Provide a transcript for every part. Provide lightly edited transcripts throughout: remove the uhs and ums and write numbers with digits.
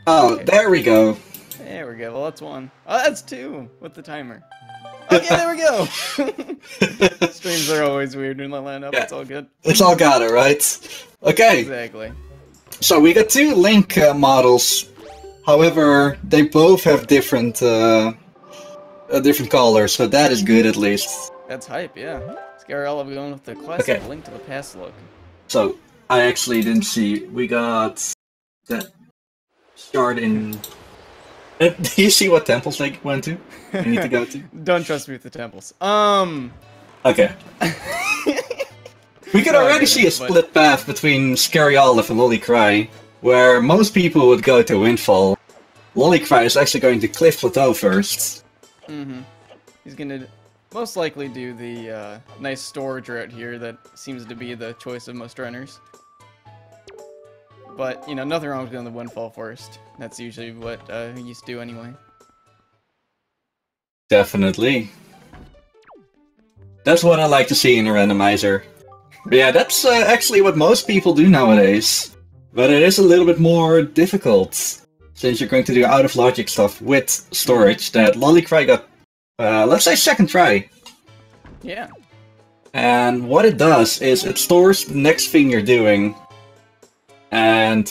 Oh, Okay. there we go. There we go. Well, that's one. Oh, that's two with the timer. Okay, there we go. Streams are always weird when they line up. Yeah, It's all good. it's all got it, right? Okay, Exactly. so we got two Link models. However, they both have different colors, so that is good at least. That's hype, yeah. Scaryolive going with the classic Okay. Link to the Past look. So, I actually didn't see. We got that start in. Do you see what temples they went to? You need to go to? Don't trust me with the temples. Okay. We could No, I already didn't, see a but- split path between Scaryolive and Lolicry, where most people would go to Windfall. Lolicry is actually going to Cliff Plateau first. Mm-hmm. He's gonna most likely do the nice storage route here that seems to be the choice of most runners. But, you know, nothing wrong with going to the Windfall first. That's usually what he used to do anyway. Definitely. That's what I like to see in a randomizer. But yeah, that's actually what most people do nowadays. But it is a little bit more difficult, since you're going to do out-of-logic stuff with storage that Lolicry got, let's say, second try. Yeah. And what it does is it stores the next thing you're doing. And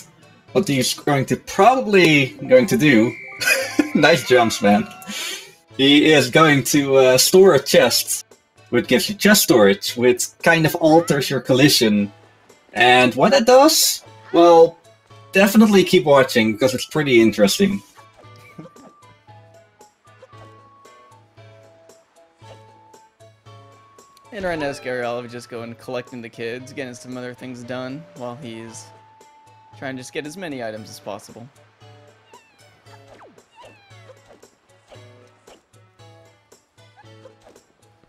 what he's probably going to do... Nice jumps, man. He is going to store a chest, which gives you chest storage, which kind of alters your collision. And what it does? Well, definitely keep watching, because it's pretty interesting. And right now, Scaryolive is just going collecting the kids, getting some other things done, while he's trying to just get as many items as possible.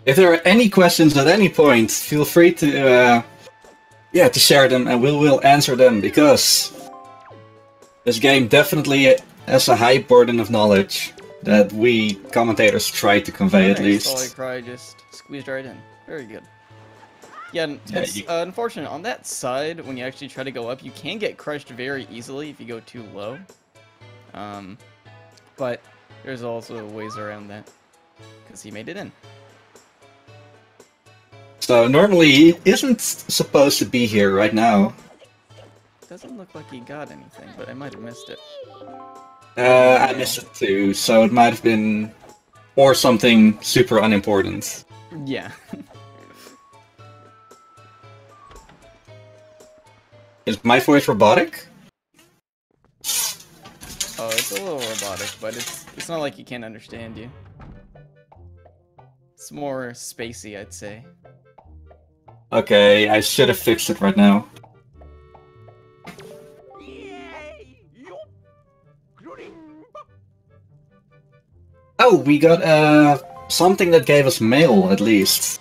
If there are any questions at any point, feel free to to share them, and we'll answer them, because this game definitely has a high burden of knowledge that we commentators try to convey at least. Lolicry just squeezed right in. Very good. Yeah, Yeah, it's unfortunate. On that side, when you actually try to go up, you can get crushed very easily if you go too low. But there's also ways around that, because he made it in. So normally he isn't supposed to be here right now. Doesn't look like he got anything, but I might have missed it. I missed it too, so it might have been... or something super unimportant. Yeah. Is my voice robotic? Oh, it's a little robotic, but it's not like he can't understand you. It's more spacey, I'd say. Okay, I should have fixed it right now. Oh, we got something that gave us mail, at least.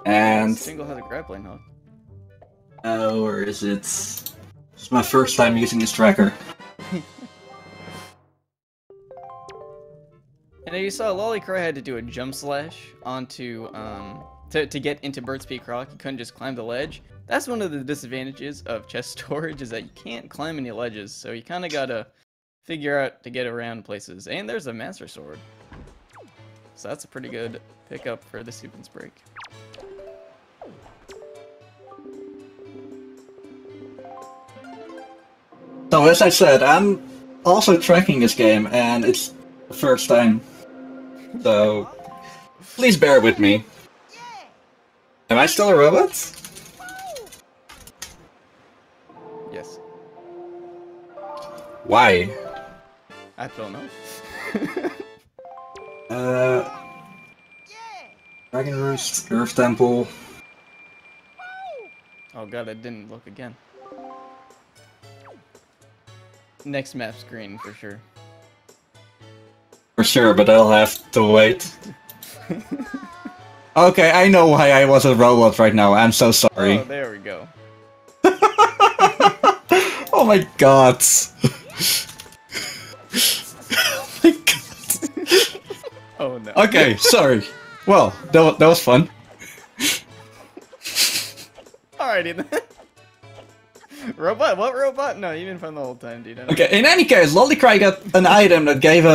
And... Single has a grappling hook. oh, where is it? It's my first time using this tracker. And you saw Lolicry had to do a jump slash onto, to get into Bird's Peak Rock. You couldn't just climb the ledge. That's one of the disadvantages of chest storage, is that you can't climb any ledges, so you kind of gotta figure out to get around places. And there's a Master Sword. So that's a pretty good pickup for the sequence break. So as I said, I'm also tracking this game, and it's the first time. So please bear with me. Am I still a robot? Yes. Why? I don't know. Dragon Roost, Earth Temple. Oh god, I didn't look again. Next map screen, for sure. For sure, but I'll have to wait. Okay, I know why I was a robot right now. I'm so sorry. Oh, there we go. Oh my god. Oh my god. Oh no. Okay, sorry. Well, that was fun. Alrighty then. Robot? What robot? No, you've been fun the whole time, dude. Okay, in any case, Lolicry got an item that gave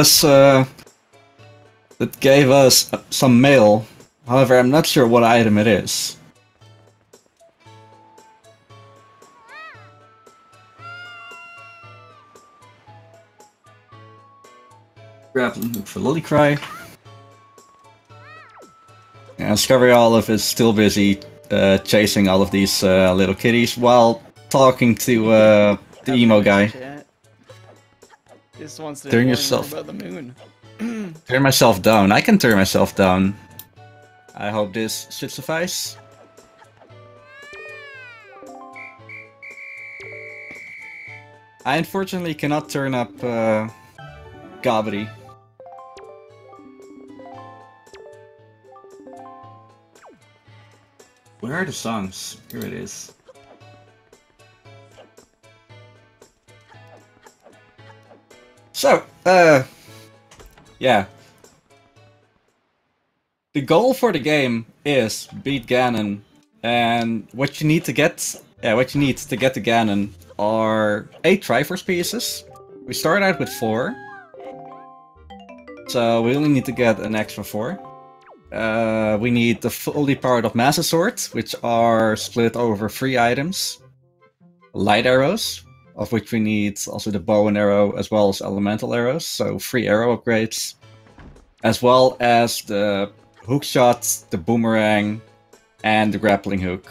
us some mail. However, I'm not sure what item it is. Grappling hook for Lolicry. And Scaryolive is still busy chasing all of these little kitties while talking to the emo guy. Just wants to Turn learn yourself. more about the moon. Turn myself down. I can turn myself down. I hope this should suffice. I unfortunately cannot turn up Gabri. Where are the songs? Here it is. So, yeah. The goal for the game is beat Ganon, and what you need to get to Ganon are 8 Triforce pieces. We start out with 4. So we only need to get an extra 4. We need the fully powered up Master Swords, which are split over 3 items. Light arrows, of which we need also the bow and arrow as well as elemental arrows, so 3 arrow upgrades. As well as the hook shot, the boomerang, and the grappling hook.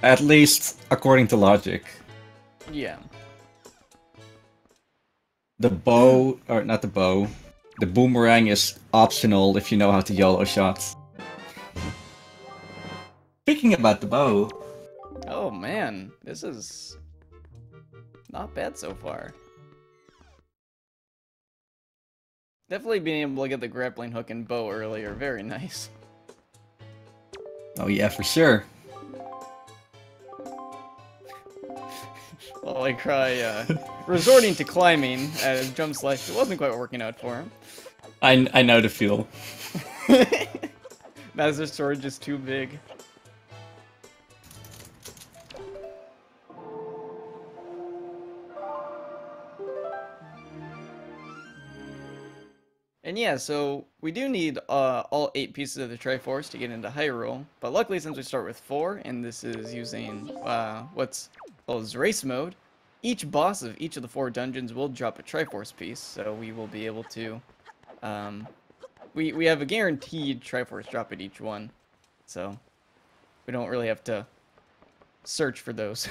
At least according to logic. Yeah. The bow, or not the bow, the boomerang is optional if you know how to YOLO shot. Speaking about the bow... Oh man, this is not bad so far. Definitely being able to get the grappling hook and bow earlier, very nice. Oh yeah, for sure. Lolicry, resorting to climbing at a jump slash, it wasn't quite working out for him. I know the feel. Master Sword just too big. And yeah, so we do need all 8 pieces of the Triforce to get into Hyrule, but luckily since we start with 4, and this is using what's called as race mode, each boss of each of the 4 dungeons will drop a Triforce piece, so we will be able to, we have a guaranteed Triforce drop at each one, so we don't really have to search for those.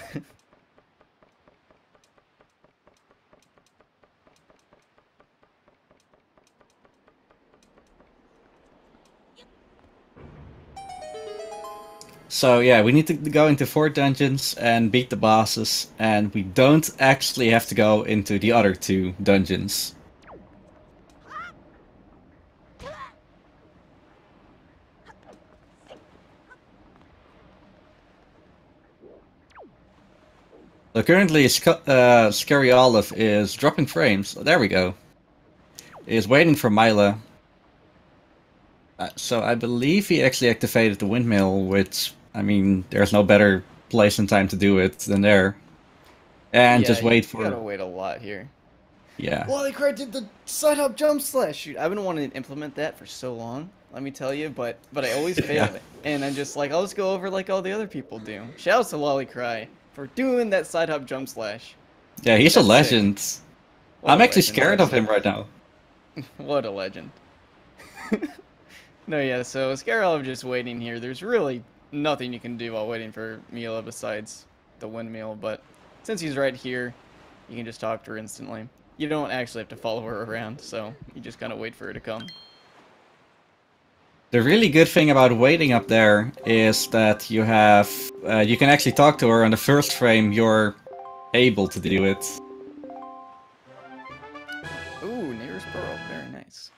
So yeah, we need to go into 4 dungeons and beat the bosses, and we don't actually have to go into the other 2 dungeons. So currently, Scaryolive is dropping frames. Oh, there we go. Is waiting for Mila. So I believe he actually activated the windmill, which, I mean, there's no better place and time to do it than there. And Yeah, just wait you gotta wait a lot here. Yeah. Lolicry did the side hop jump slash shoot. I've been wanting to implement that for so long, let me tell you, but I always fail it. And I'm just like, I'll just go over like all the other people do. Shouts to Lolicry for doing that side hop jump slash. Yeah, he's a legend. I'm actually scared of him right now. What a legend. No, yeah, so Scaryolive just waiting here. There's really nothing you can do while waiting for Mila besides the windmill, but since he's right here, you can just talk to her instantly. You don't actually have to follow her around, so you just kind of wait for her to come. The really good thing about waiting up there is that you have, you can actually talk to her on the first frame you're able to do it. Ooh, nearest pearl, very nice.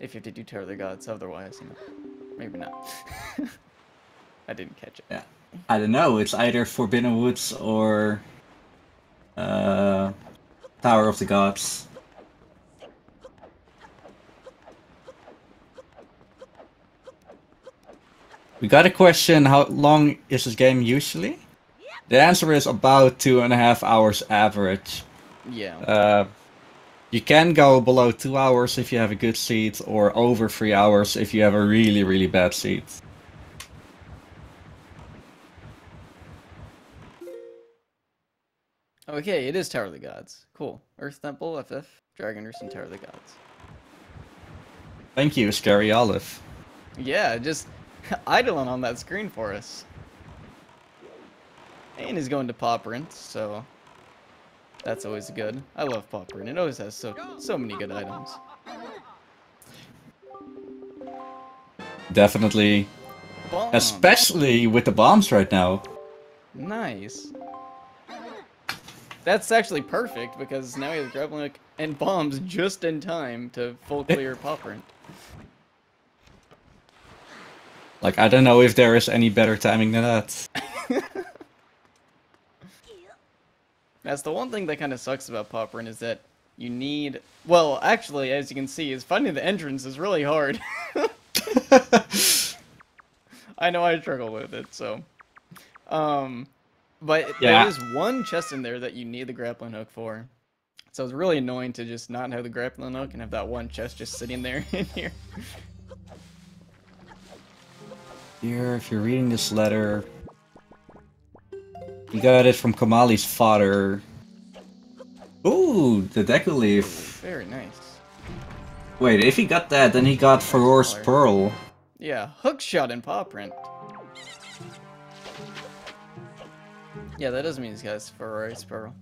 If you have to do Terror of the Gods, otherwise, you know, maybe not. I didn't catch it. Yeah, I don't know, it's either Forbidden Woods or Tower of the Gods. We got a question, how long is this game usually? The answer is about 2.5 hours average. Yeah. You can go below 2 hours if you have a good seat, or over 3 hours if you have a really, really bad seat. Okay, it is Tower of the Gods. Cool. Earth Temple, FF, Dragon Roost, and Tower of the Gods. Thank you, Scaryolive. Yeah, just idling on that screen for us. And he's going to Paw Print, so that's always good. I love Paw Print. It always has so many good items. Definitely. Bomb. Especially with the bombs right now. Nice. That's actually perfect because now he has grappling hook and bombs just in time to full clear Paw Print. Like, I don't know if there is any better timing than that. That's the one thing that kind of sucks about Paw Print is that you need... Well, actually, as you can see, is finding the entrance is really hard. I know I struggle with it, so... But Yeah. there is one chest in there that you need the grappling hook for. So it's really annoying to just not have the grappling hook and have that one chest just sitting there in here. Here, if you're reading this letter... You got it from Kamali's father. Ooh, the Deku Leaf. Very nice. Wait, if he got that, then he got Feror's Pearl. Yeah, hook shot and Paw Print. Yeah, that does mean he's got Feror's Pearl.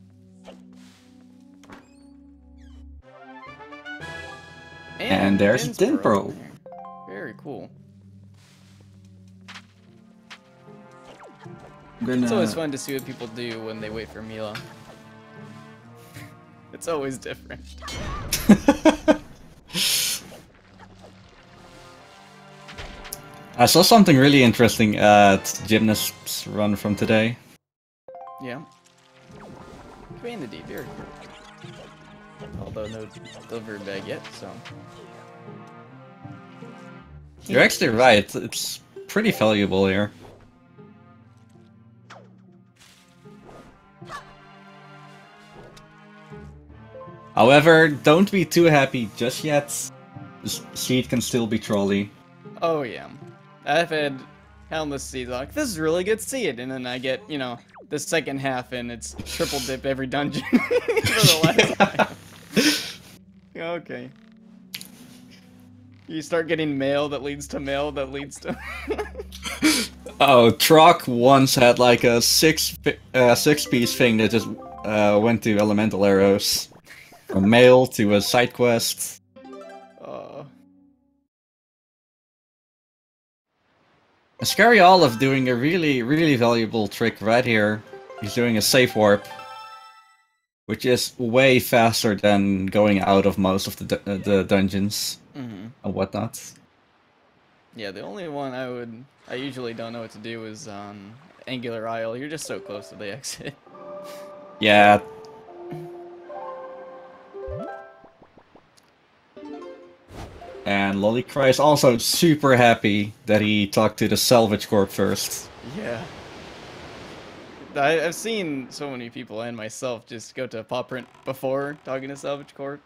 And there's Din's Din Pearl. Very cool. Gonna... It's always fun to see what people do when they wait for Mila. It's always different. I saw something really interesting at Gymnast's run from today. Yeah. Vanity, very cool. Although no delivery bag yet, so. You're actually right, it's pretty valuable here. However, don't be too happy just yet. The seed can still be trolly. Oh yeah. I've had countless seeds like, this is really good seed, and then I get, you know, the second half and it's triple dip every dungeon for the last time. Okay. You start getting mail that leads to mail that leads to... Oh, Troc once had like a six-piece thing that just went to elemental arrows. From mail to a side quest. Scaryolive doing a really, really valuable trick right here. He's doing a safe warp. Which is way faster than going out of most of the dungeons. And whatnot. Yeah, the only one I usually don't know what to do is Angular Isle. You're just so close to the exit. Yeah. And Lolicry is also super happy that he talked to the Salvage Corp first. Yeah. I've seen so many people and myself just go to Paw Print before talking to Salvage Corp.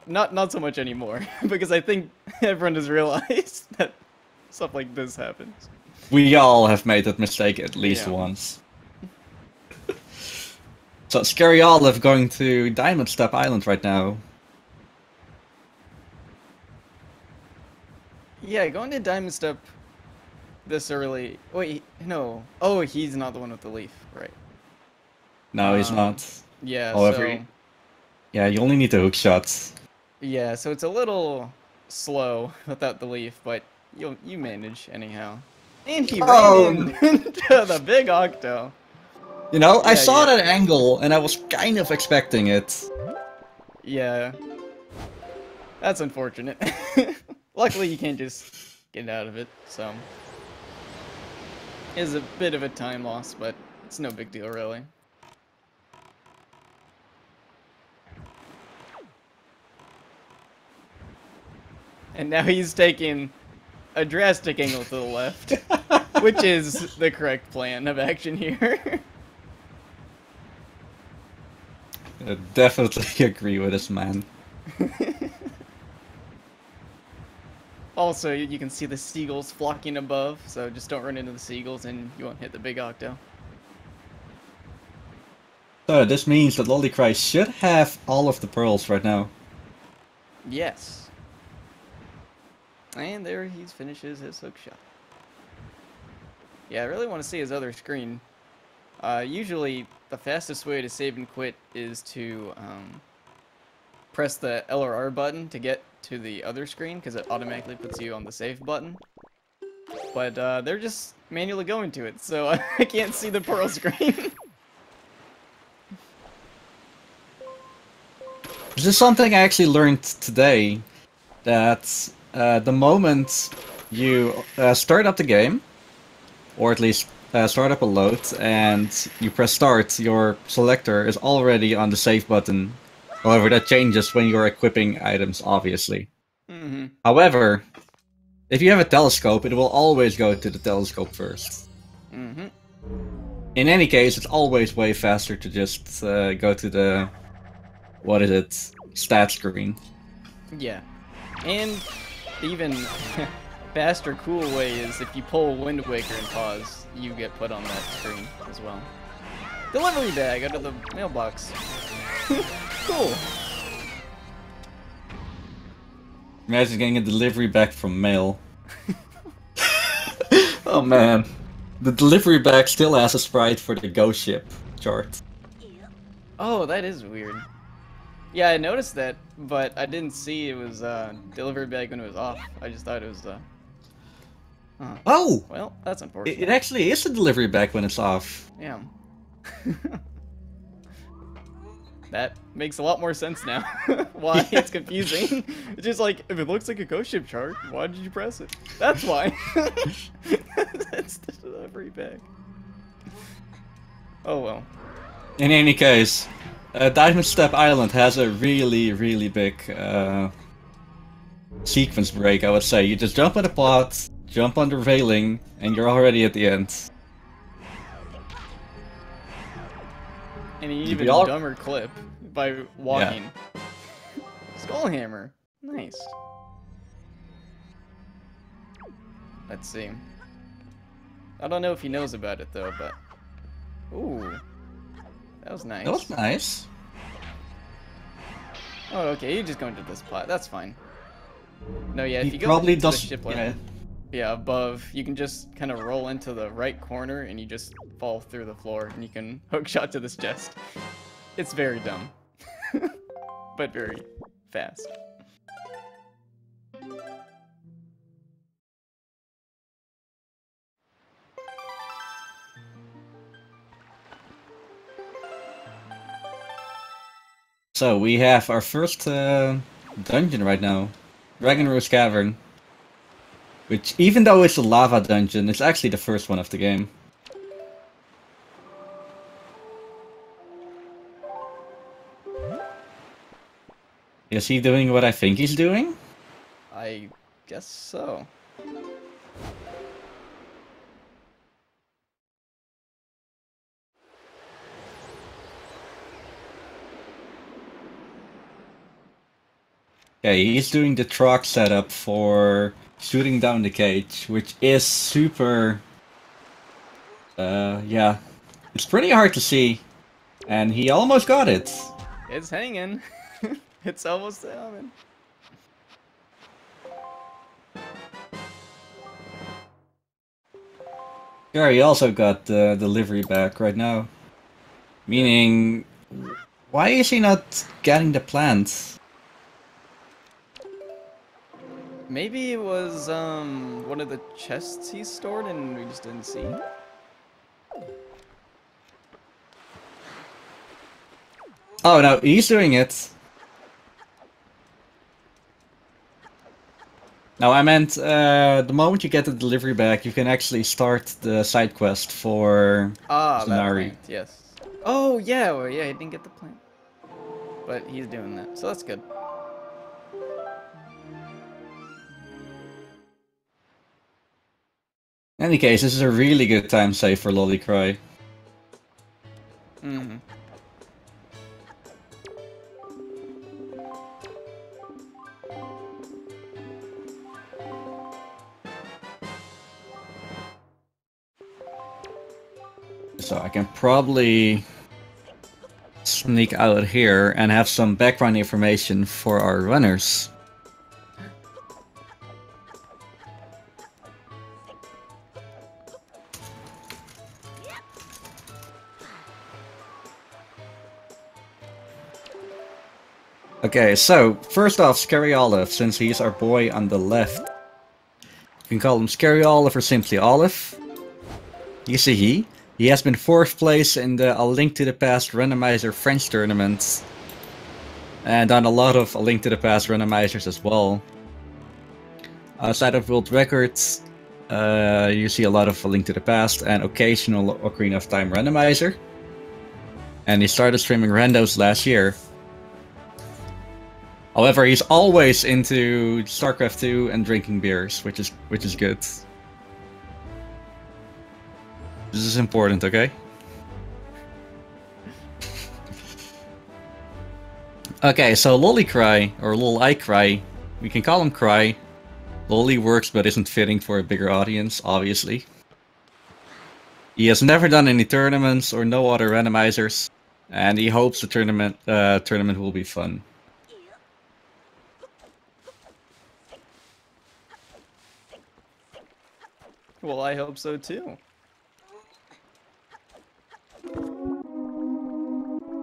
Not so much anymore, because I think everyone has realized that stuff like this happens. We all have made that mistake at least once. So Scaryolive going to Diamond Step Island right now. Yeah, going to Diamond Step this early. Wait, no. Oh, he's not the one with the leaf, right? No, he's not. Yeah, However, so... Yeah, you only need the hook shots. Yeah, so it's a little slow without the leaf, but you manage anyhow. And he ran into the big Octo. You know, I saw that angle and I was kind of expecting it. Yeah. That's unfortunate. Luckily, you can't just get out of it, so... It is a bit of a time loss, but it's no big deal, really. And now he's taking a drastic angle to the left, which is the correct plan of action here. I definitely agree with this man. Also, you can see the seagulls flocking above, so just don't run into the seagulls and you won't hit the big octo. So this means that Lolicry should have all of the pearls right now. Yes. And there he finishes his hook shot. Yeah, I really want to see his other screen. Usually, the fastest way to save and quit is to press the L or R button to get to the other screen, because it automatically puts you on the save button. But they're just manually going to it, so I can't see the pearl screen. This is something I actually learned today, that the moment you start up the game, or at least start up a load, and you press start, your selector is already on the save button. However, that changes when you're equipping items, obviously. Mm-hmm. However, if you have a telescope, it will always go to the telescope first. Mm-hmm. In any case, it's always way faster to just go to the... what is it? Stat screen. Yeah. And even faster, cool way is if you pull Wind Waker and pause, you get put on that screen as well. Delivery bag out of the mailbox. Cool. Imagine getting a delivery back from mail. Oh man. The delivery bag still has a sprite for the ghost ship chart. Oh, that is weird. Yeah, I noticed that, but I didn't see it was delivery bag when it was off. I just thought it was huh. Oh! Well, that's unfortunate. It actually is a delivery bag when it's off. Yeah. That makes a lot more sense now. Why it's confusing. It's just like, if it looks like a ghost ship chart, why did you press it? That's why. That's the delivery bag. Oh well. In any case, Diamond Step Island has a really, really big sequence break, I would say. You just jump on the plot, jump on the railing, and you're already at the end. And an even dumber clip by walking. Yeah. Skullhammer. Nice. Let's see. I don't know if he knows about it though, but... Ooh. That was nice. That was nice. Oh, okay, you're just going to this plot. That's fine. No, yeah, if he you go probably to does, the ship yeah, above, you can just kind of roll into the right corner and you just fall through the floor and you can hook shot to this chest. It's very dumb. But very fast. So we have our first dungeon right now, Dragon Rose Cavern, which, even though it's a lava dungeon, it's actually the first one of the game. Is he doing what I think he's doing? I guess so. Yeah, he's doing the truck setup for shooting down the cage, which is super... yeah. It's pretty hard to see, and he almost got it. It's hanging. It's almost coming. Yeah, he also got the delivery back right now. Meaning, why is he not getting the plants? Maybe it was one of the chests he stored and we just didn't see. Oh no, he's doing it. No, I meant the moment you get the delivery back, you can actually start the side quest for that Zanari. plant, yes. Oh yeah, well, yeah, he didn't get the plant, but he's doing that, so that's good. In any case, this is a really good time save for Lolicry. Mm-hmm. So I can probably sneak out here and have some background information for our runners. Okay, so first off, Scaryolive, since he's our boy on the left. You can call him Scaryolive or simply Olive. You see he has been 4th place in the A Link to the Past Randomizer French tournament. And done a lot of A Link to the Past randomizers as well. Outside of world records, you see a lot of A Link to the Past and occasional Ocarina of Time randomizer. And he started streaming randos last year. However, he's always into StarCraft 2 and drinking beers, which is good. This is important, okay? Okay, so Lolicry, or Lolicry, we can call him Cry. Loli works but isn't fitting for a bigger audience, obviously. He has never done any tournaments or no other randomizers, and he hopes the tournament will be fun. Well, I hope so too.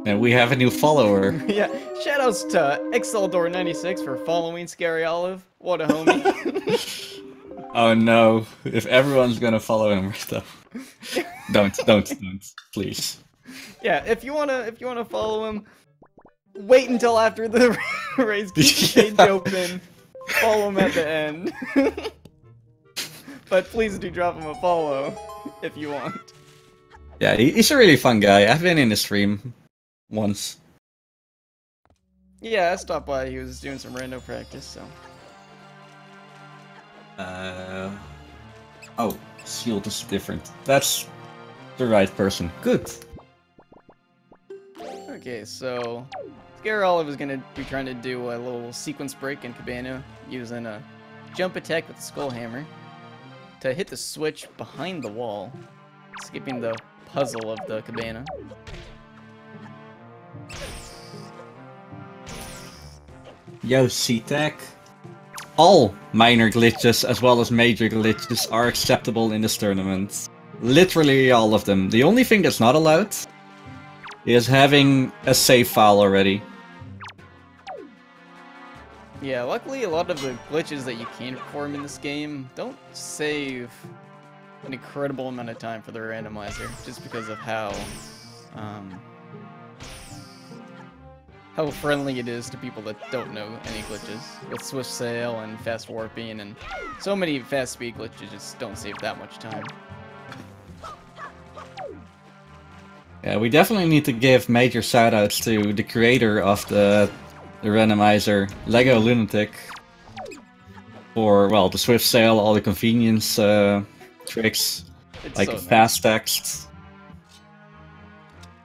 And we have a new follower. Yeah, shoutouts to Exceldor96 for following Scaryolive. What a homie. Oh no, if everyone's gonna follow him, don't, please. Yeah, if you wanna follow him, wait until after the race keeps the page open. Follow him at the end. But please do drop him a follow if you want. Yeah, he's a really fun guy. I've been in his stream once. Yeah, I stopped by. He was doing some rando practice, so. Oh, Shield is different. That's the right person. Good. Okay, so Scaryolive is gonna be trying to do a little sequence break in Cabana using a jump attack with the Skull Hammer to hit the switch behind the wall, skipping the puzzle of the Cabana. Yo, C-Tech. All minor glitches as well as major glitches are acceptable in this tournament. Literally all of them. The only thing that's not allowed is having a save file already. Yeah, luckily a lot of the glitches that you can perform in this game don't save an incredible amount of time for the randomizer, just because of how friendly it is to people that don't know any glitches. With Swift Sail and Fast Warping and so many fast speed glitches just don't save that much time. Yeah, we definitely need to give major shoutouts to the creator of the randomizer, Lego Lunatic, for, well, the Swift Sail, all the convenience tricks, It's like so fast text.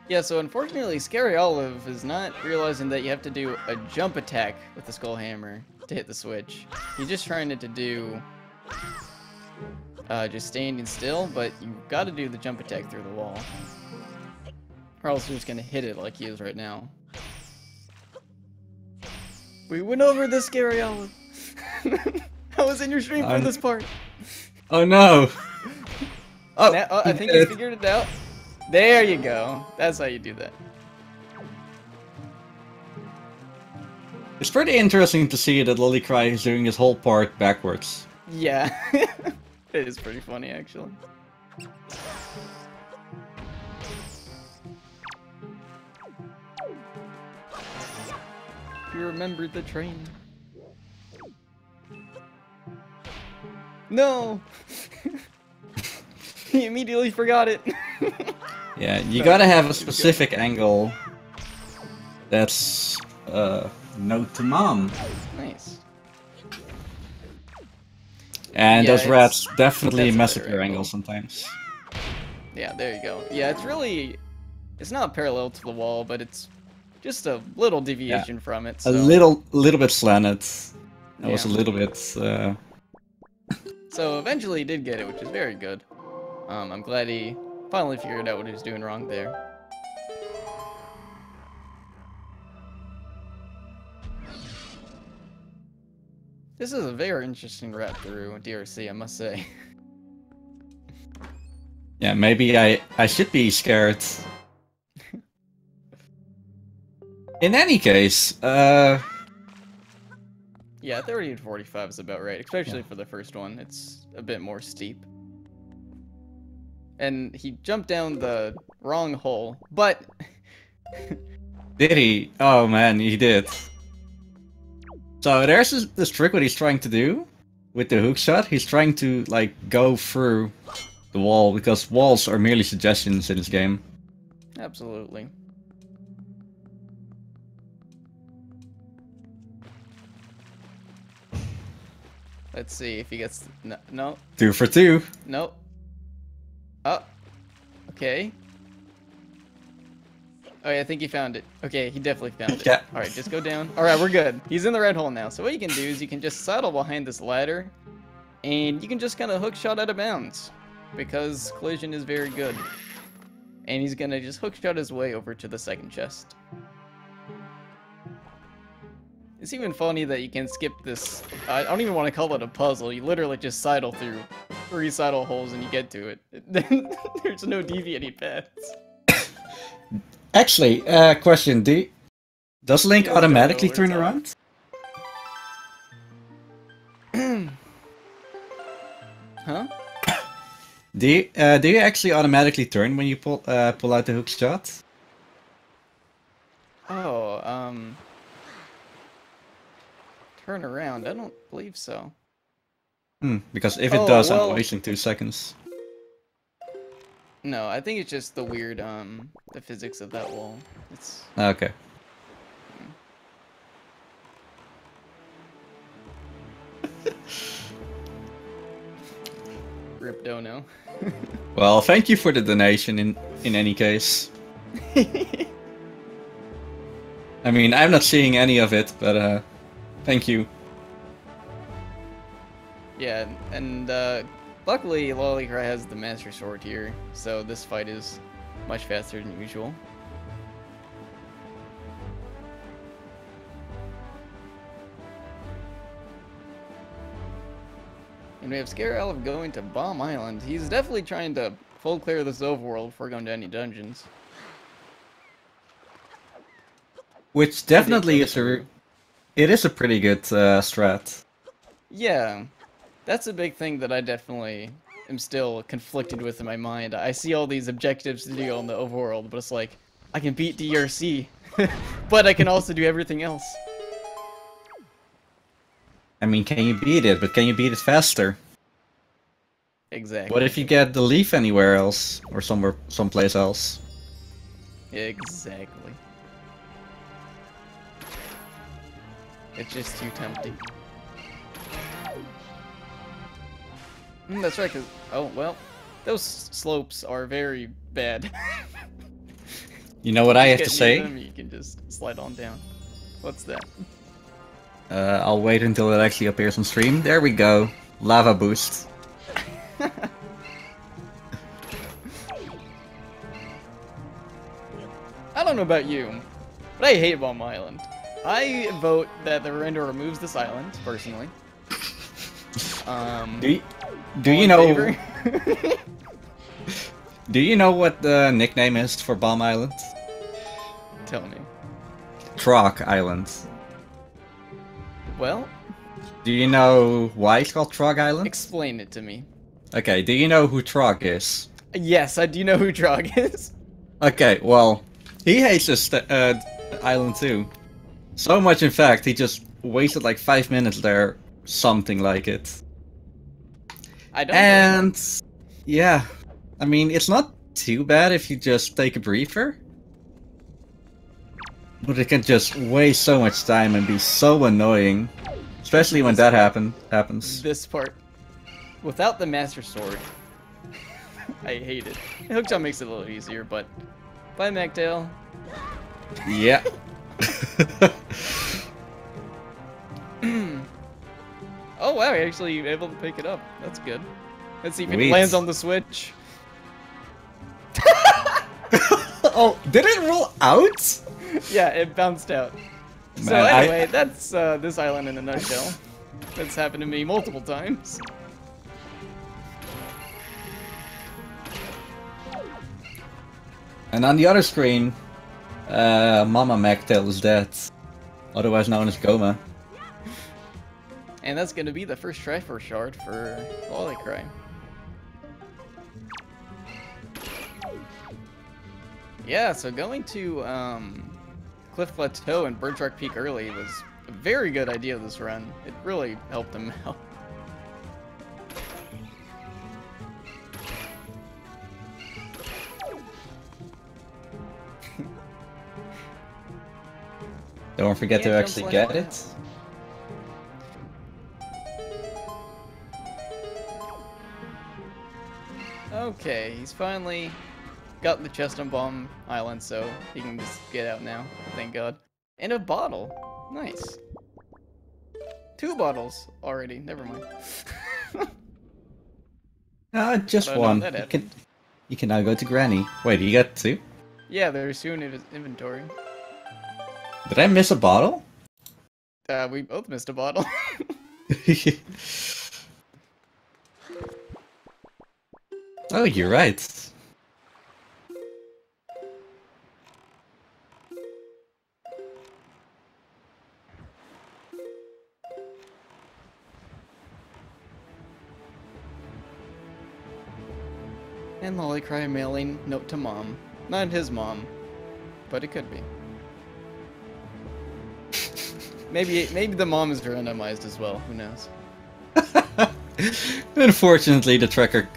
Yeah, so unfortunately, Scaryolive is not realizing that you have to do a jump attack with the Skull Hammer to hit the switch. He's just trying to do just standing still, but you got to do the jump attack through the wall, or else you're just gonna hit it like he is right now. We went over this, Scaryolive. I was in your stream for this part. Oh no! Oh, Now, I think you figured it out. There you go. That's how you do that. It's pretty interesting to see that Lolicry is doing his whole part backwards. Yeah. It is pretty funny, actually. You remembered the train. No! He immediately forgot it. Yeah, you gotta have a specific angle. That's, note to mom. Nice. And Yeah, those rats definitely that's a mess better up your angle. angle sometimes. Yeah, there you go. Yeah, it's not parallel to the wall, but it's just a little deviation from it. A So little bit slanted. That was a yeah. little bit. So eventually he did get it, which is very good. I'm glad he finally figured out what he was doing wrong there. This is a very interesting route through DRC, I must say. Yeah, maybe I should be scared. In any case, Yeah, 30 to 45 is about right, especially for the first one. It's a bit more steep. And he jumped down the wrong hole, but did he? Oh man, he did. So there's this trick what he's trying to do with the hook shot. He's trying to like go through the wall because walls are merely suggestions in this game. absolutely. Let's see if he gets no. 2 for 2. Nope. Oh. Okay. Oh yeah, I think he found it. Okay, he definitely found it. Yeah. Alright, just go down. Alright, we're good. He's in the red hole now. So what you can do is you can just saddle behind this ladder, and you can just kind of hook shot out of bounds, because collision is very good. And he's gonna just hook shot his way over to the second chest. It's even funny that you can skip this. I don't even want to call it a puzzle. You literally just sidle through 3 sidle holes and you get to it. There's no deviating paths. Actually, question: does Link Yes, automatically no, turn it's around? Huh? Do you actually automatically turn when you pull out the hook shot? Oh, turn around. I don't believe so. Because if it Oh, does, well- I'm wasting 2 seconds. No, I think it's just the weird, the physics of that wall. It's Okay. Rip Dono. Well, thank you for the donation in any case. I mean, I'm not seeing any of it, but thank you. Yeah, and luckily Lolicry has the Master Sword here, so this fight is much faster than usual. And we have Scaryolive going to Bomb Island. He's definitely trying to full clear this overworld before going to any dungeons. Which definitely is it is a pretty good strat. Yeah, that's a big thing that I definitely am still conflicted with in my mind. I see all these objectives to do on the overworld, but it's like, I can beat DRC, but I can also do everything else. I mean, can you beat it? But can you beat it faster? Exactly. What if you get the leaf anywhere else or someplace else? Exactly. It's just too tempting. That's right, 'cause... Oh, well. Those slopes are very bad. You know what I have Get to near say? them, you can just slide on down. What's that? I'll wait until it actually appears on stream. There we go. Lava boost. I don't know about you, but I hate Bomb Island. I vote that the Rando removes this island, personally. Do you know? Favor? Do you know what the nickname is for Bomb Island? Tell me. Trog Island. Well, Do you know why it's called Trog Island? explain it to me. Okay, do you know who Trog is? Yes, I do know who Trog is. Okay, well, he hates this island too. So much, in fact, he just wasted like 5 minutes there, something like it. I don't. And yeah, I mean, it's not too bad if you just take a breather. But it can just waste so much time and be so annoying. Especially when that happens. This part. Without the Master Sword, I hate it. Hookshot makes it a little easier, but bye, Magtail. Yeah. Oh wow, you're actually able to pick it up. That's good. Let's see if it Sweet. lands on the Switch. Oh, did it roll out? Yeah, it bounced out. So Man, anyway, that's this island in a nutshell. That's happened to me multiple times. And on the other screen, Mama Magtail is dead. Otherwise known as Goma. And that's gonna be the first Triforce shard for Lolicry. Yeah, so going to Cliff Plateau and Birch Rock Peak early was a very good idea this run. It really helped him out. Don't forget to actually get it. Okay, he's finally got the chest on Bomb Island, so he can just get out now. Thank God. And a bottle. Nice. 2 bottles already. Never mind. Just Oh, no, one. that You can now go to Granny. Wait, you got 2? Yeah, there's 2 in his inventory. Did I miss a bottle? We both missed a bottle. Oh, you're right. And Lolicry mailing note to Mom. Not his mom, but it could be. Maybe the mom is randomized as well. Who knows? Unfortunately, the tracker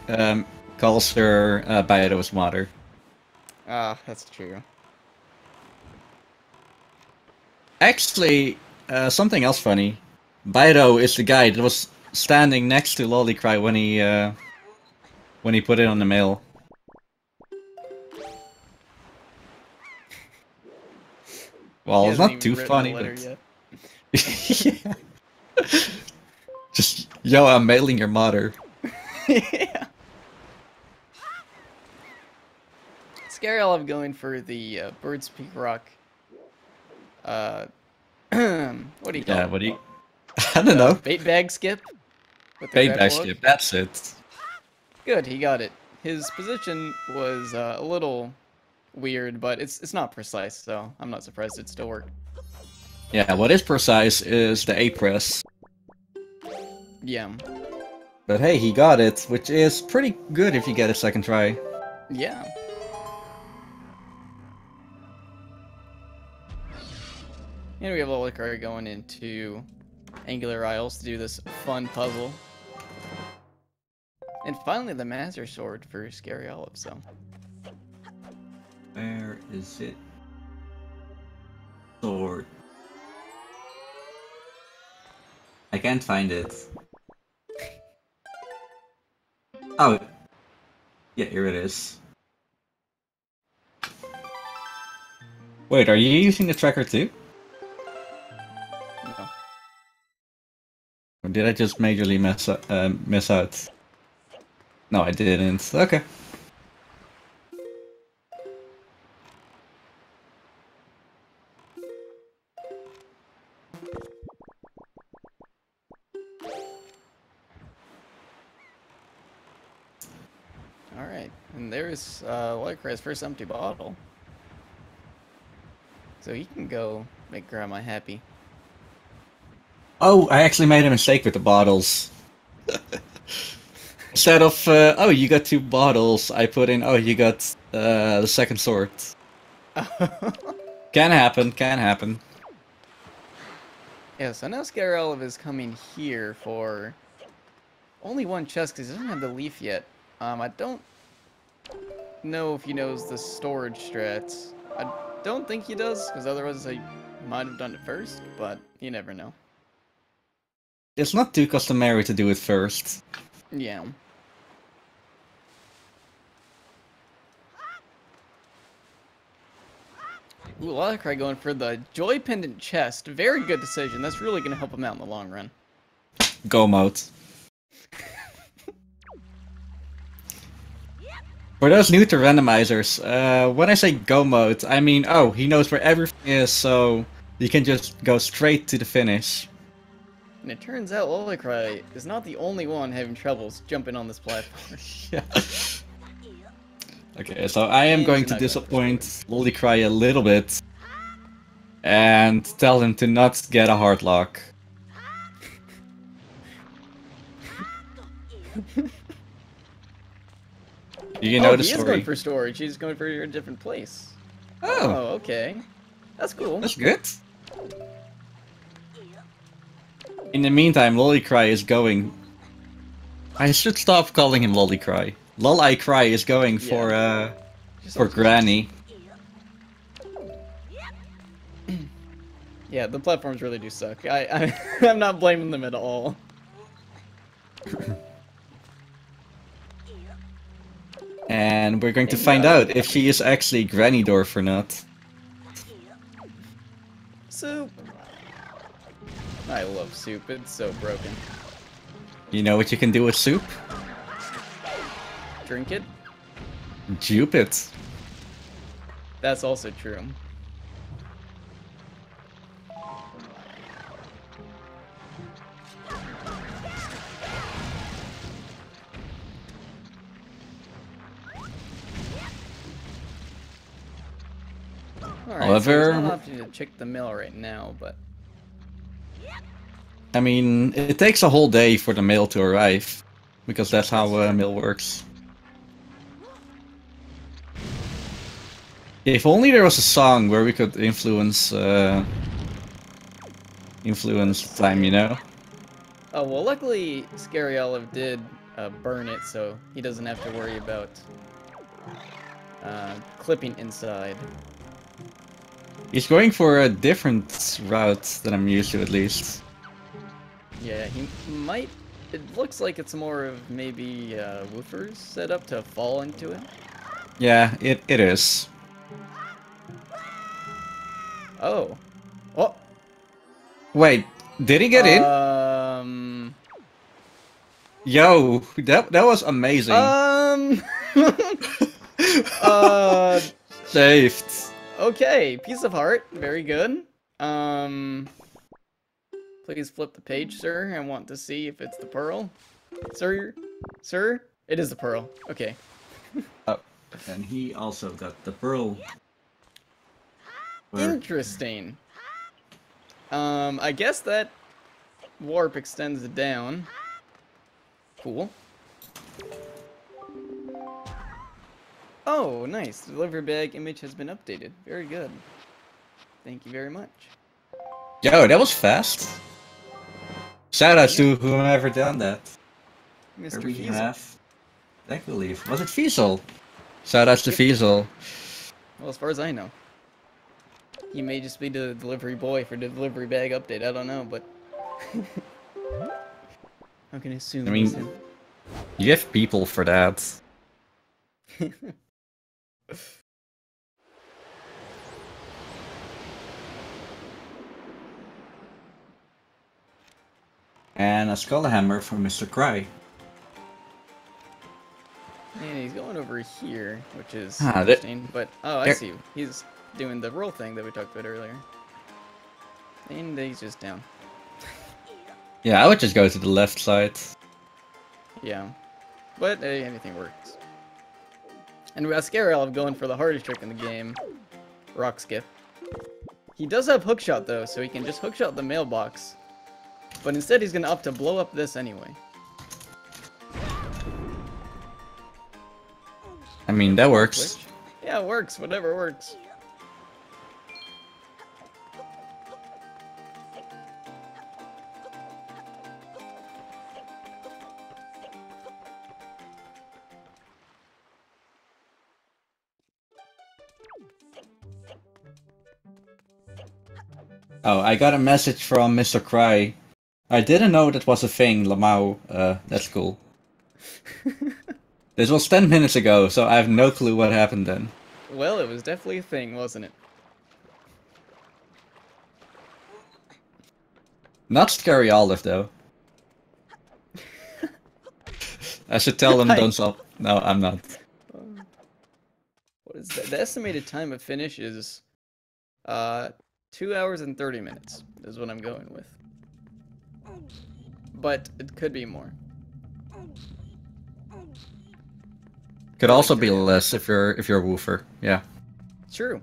calls her Baido's mother. Ah, that's true. Actually, something else funny. Baido is the guy that was standing next to Lolicry when he put it on the mail. Well, it's not too funny, but yeah. Just yo, I'm mailing your mother. Yeah. Scaryolive going for the Bird's Peak Rock. What do you call it? What do you? I don't know. Bait bag skip. With the Bait grapple bag hook. skip. That's it. Good, he got it. His position was a little weird, but it's not precise, so I'm not surprised it still worked. Yeah, what is precise is the A press. Yeah. But hey, he got it, which is pretty good if you get a second try. Yeah. And we have Lolicry going into Angular Isles to do this fun puzzle. And finally the Master Sword for Scaryolive, so. Where is it? Sword. I can't find it. Oh. Yeah, here it is. Wait, are you using the tracker too? No. Or did I just majorly miss out? No, I didn't. Okay. Alright, and there's Lolicry's first empty bottle. So he can go make Grandma happy. Oh, I actually made a mistake with the bottles. Instead of, oh, you got 2 bottles, I put in, oh, you got the second sword. Can happen, can happen. Yeah, so now Scaryolive is coming here for only 1 chest because he doesn't have the leaf yet. I don't know if he knows the storage strats. I don't think he does, because otherwise I might have done it first, but you never know. It's not too customary to do it first. Yeah. Ooh, Lolicry going for the Joy Pendant chest. Very good decision. That's really going to help him out in the long run. Go mode. For those new to randomizers, when I say go mode, I mean, oh, he knows where everything is, so you can just go straight to the finish. And it turns out Lolicry is not the only one having troubles jumping on this platform. Yeah. Okay, so I am going to disappoint Lolicry a little bit and tell him to not get a hard lock. You know the he is story. going for storage. He's going for a different place. Oh, Okay. That's cool. that's good. In the meantime, Lolicry is going... I should stop calling him Lolicry. Lolicry is going for Granny. Yeah, the platforms really do suck. I'm not blaming them at all. And we're going to find out if she is actually Granny Dwarf or not. Soup. I love soup. It's so broken. You know what you can do with soup? Drink it. Jupe it. That's also true. Alright, However, so there's no option to check the mail right now, but... I mean, it takes a whole day for the mail to arrive, because that's how mail works. If only there was a song where we could influence time, you know? Oh, well, luckily Scaryolive did burn it, so he doesn't have to worry about clipping inside. He's going for a different route than I'm used to, at least. Yeah, he might... It looks like it's more of maybe woofers set up to fall into it. Yeah, it is. Oh. Oh! Wait, did he get in? Yo, that was amazing. Saved. Okay, piece of heart. Very good. Please flip the page, sir. I want to see if it's the pearl. Sir? Sir? It is the pearl. Okay. Oh, and he also got the pearl. Interesting. I guess that warp extends it down. Cool. Oh, nice. The delivery bag image has been updated. Very good. Thank you very much. Yo, that was fast. Shoutouts to whoever done that. Mr. We Fiesel. have Scaryolive. Was it Fiesel? Shoutouts to Fiesel. Well, as far as I know. He may just be the delivery boy for the delivery bag update. I don't know, but... How can I assume? I mean, you have people for that. And a skull hammer from Mr. Cry. And he's going over here, which is Ah, interesting. But, oh, I see. He's doing the roll thing that we talked about earlier. And he's just down. Yeah, I would just go to the left side. Yeah. But anything works. And we got Scaryolive going for the hardest trick in the game. Rock skip. He does have hookshot though, so he can just hookshot the mailbox. But instead he's gonna opt to blow up this anyway. I mean, that works. Which, yeah, it works. Whatever works. Oh, I got a message from Mr. Cry. I didn't know that was a thing, Lamau. That's cool. This was 10 minutes ago, so I have no clue what happened then. Well, it was definitely a thing, wasn't it? Not Scaryolive, though. I should tell them don't stop. No, I'm not. What is that? The estimated time of finish is 2 hours and 30 minutes is what I'm going with. But it could be more. Could also be less if you're a woofer. Yeah. True.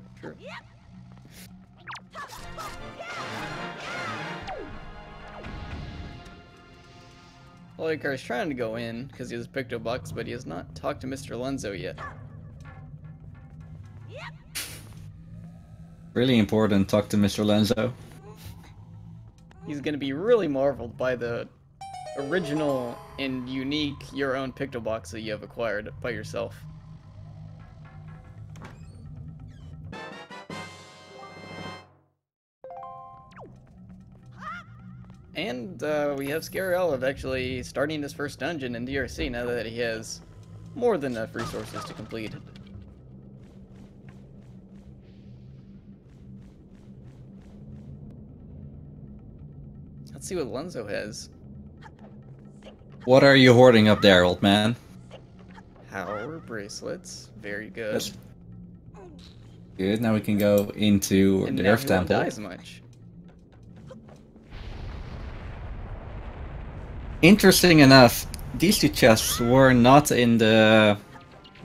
Lolicry is trying to go in because he has Pictobox, but he has not talked to Mr. Lenzo yet. Really important. Talk to Mr. Lenzo. He's gonna be really marveled by the original and unique your own Pictobox that you have acquired by yourself. And we have Scaryolive actually starting his first dungeon in DRC now that he has more than enough resources to complete. Let's see what Lenzo has. What are you hoarding up there, old man? Power bracelets. Very good. That's good. Now we can go into And the now Earth he won't Temple. die as much. Interesting enough, these two chests were not in the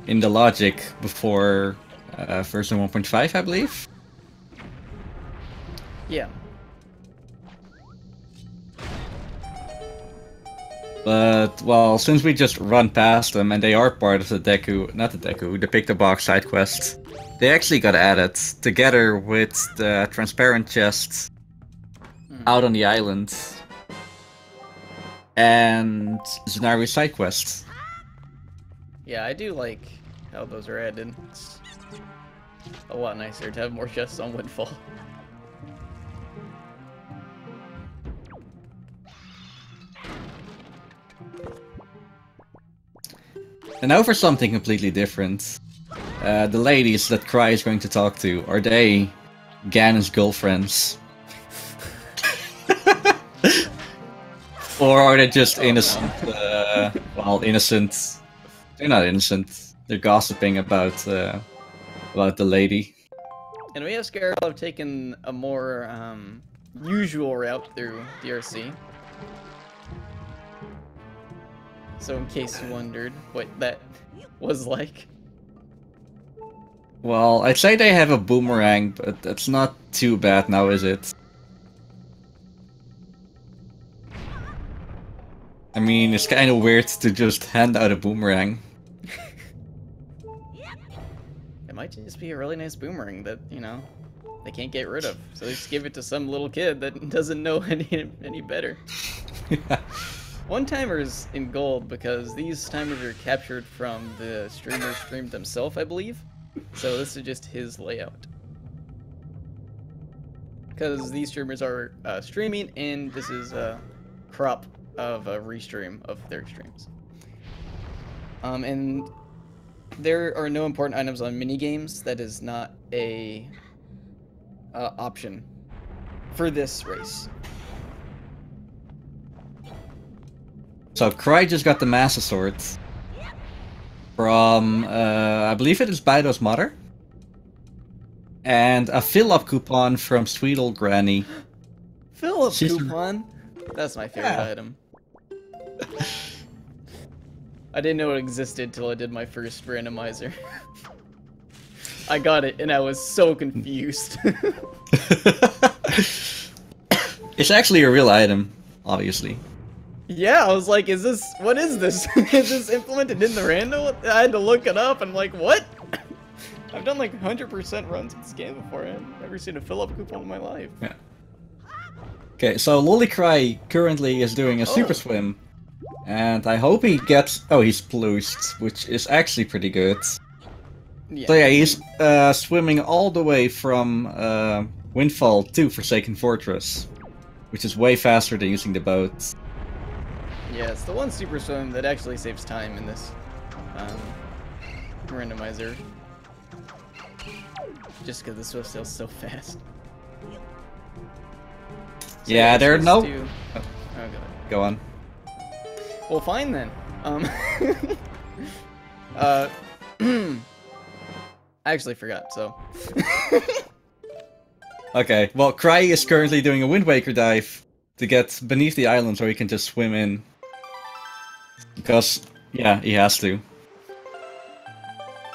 logic before version 1.5, I believe. Yeah. But, well, since we just run past them and they are part of the Deku, not the Deku, the Pick-the-Box side quest, they actually got added together with the transparent chests out on the island and Zanari's side quest. Yeah, I do like how those are added. It's a lot nicer to have more chests on Windfall. And now for something completely different. The ladies that Cry is going to talk to, are they Ganon's girlfriends? Or are they just innocent? Well, innocent. They're not innocent. They're gossiping about the lady. And we have Scaryolive taking a more usual route through DRC. So in case you wondered what that was like. Well, I'd say they have a boomerang, but that's not too bad now, is it? I mean, it's kind of weird to just hand out a boomerang. It might just be a really nice boomerang that, you know, they can't get rid of. So they just give it to some little kid that doesn't know any better. Yeah. One-timers in gold because these timers are captured from the streamer streamed themselves, I believe. So this is just his layout. Because these streamers are streaming, and this is a crop of a restream of their streams. And there are no important items on minigames. That is not a option for this race. So Cry just got the Master Sword from, I believe it is Bido's mother. And a fill-up coupon from Sweet Old Granny. Fill-up coupon? That's my favorite item. I didn't know it existed till I did my first randomizer. I got it and I was so confused. It's actually a real item, obviously. Yeah, I was like, what is this? Is this implemented in the rando? I had to look it up and like, what? I've done like 100% runs of this game before. I've never seen a fill-up coupon in my life. Yeah. Okay, so Lolicry currently is doing a super swim. And I hope he gets... Oh, he's plooshed, which is actually pretty good. Yeah. So yeah, he's swimming all the way from Windfall to Forsaken Fortress. Which is way faster than using the boat. Yeah, it's the one super swim that actually saves time in this randomizer. Just because the swift sail's so fast. So yeah, there are no... Oh, Go on. well, fine then. I actually forgot, so. Okay, well, Cry is currently doing a Wind Waker dive to get beneath the island so he can just swim in. Because, yeah, he has to.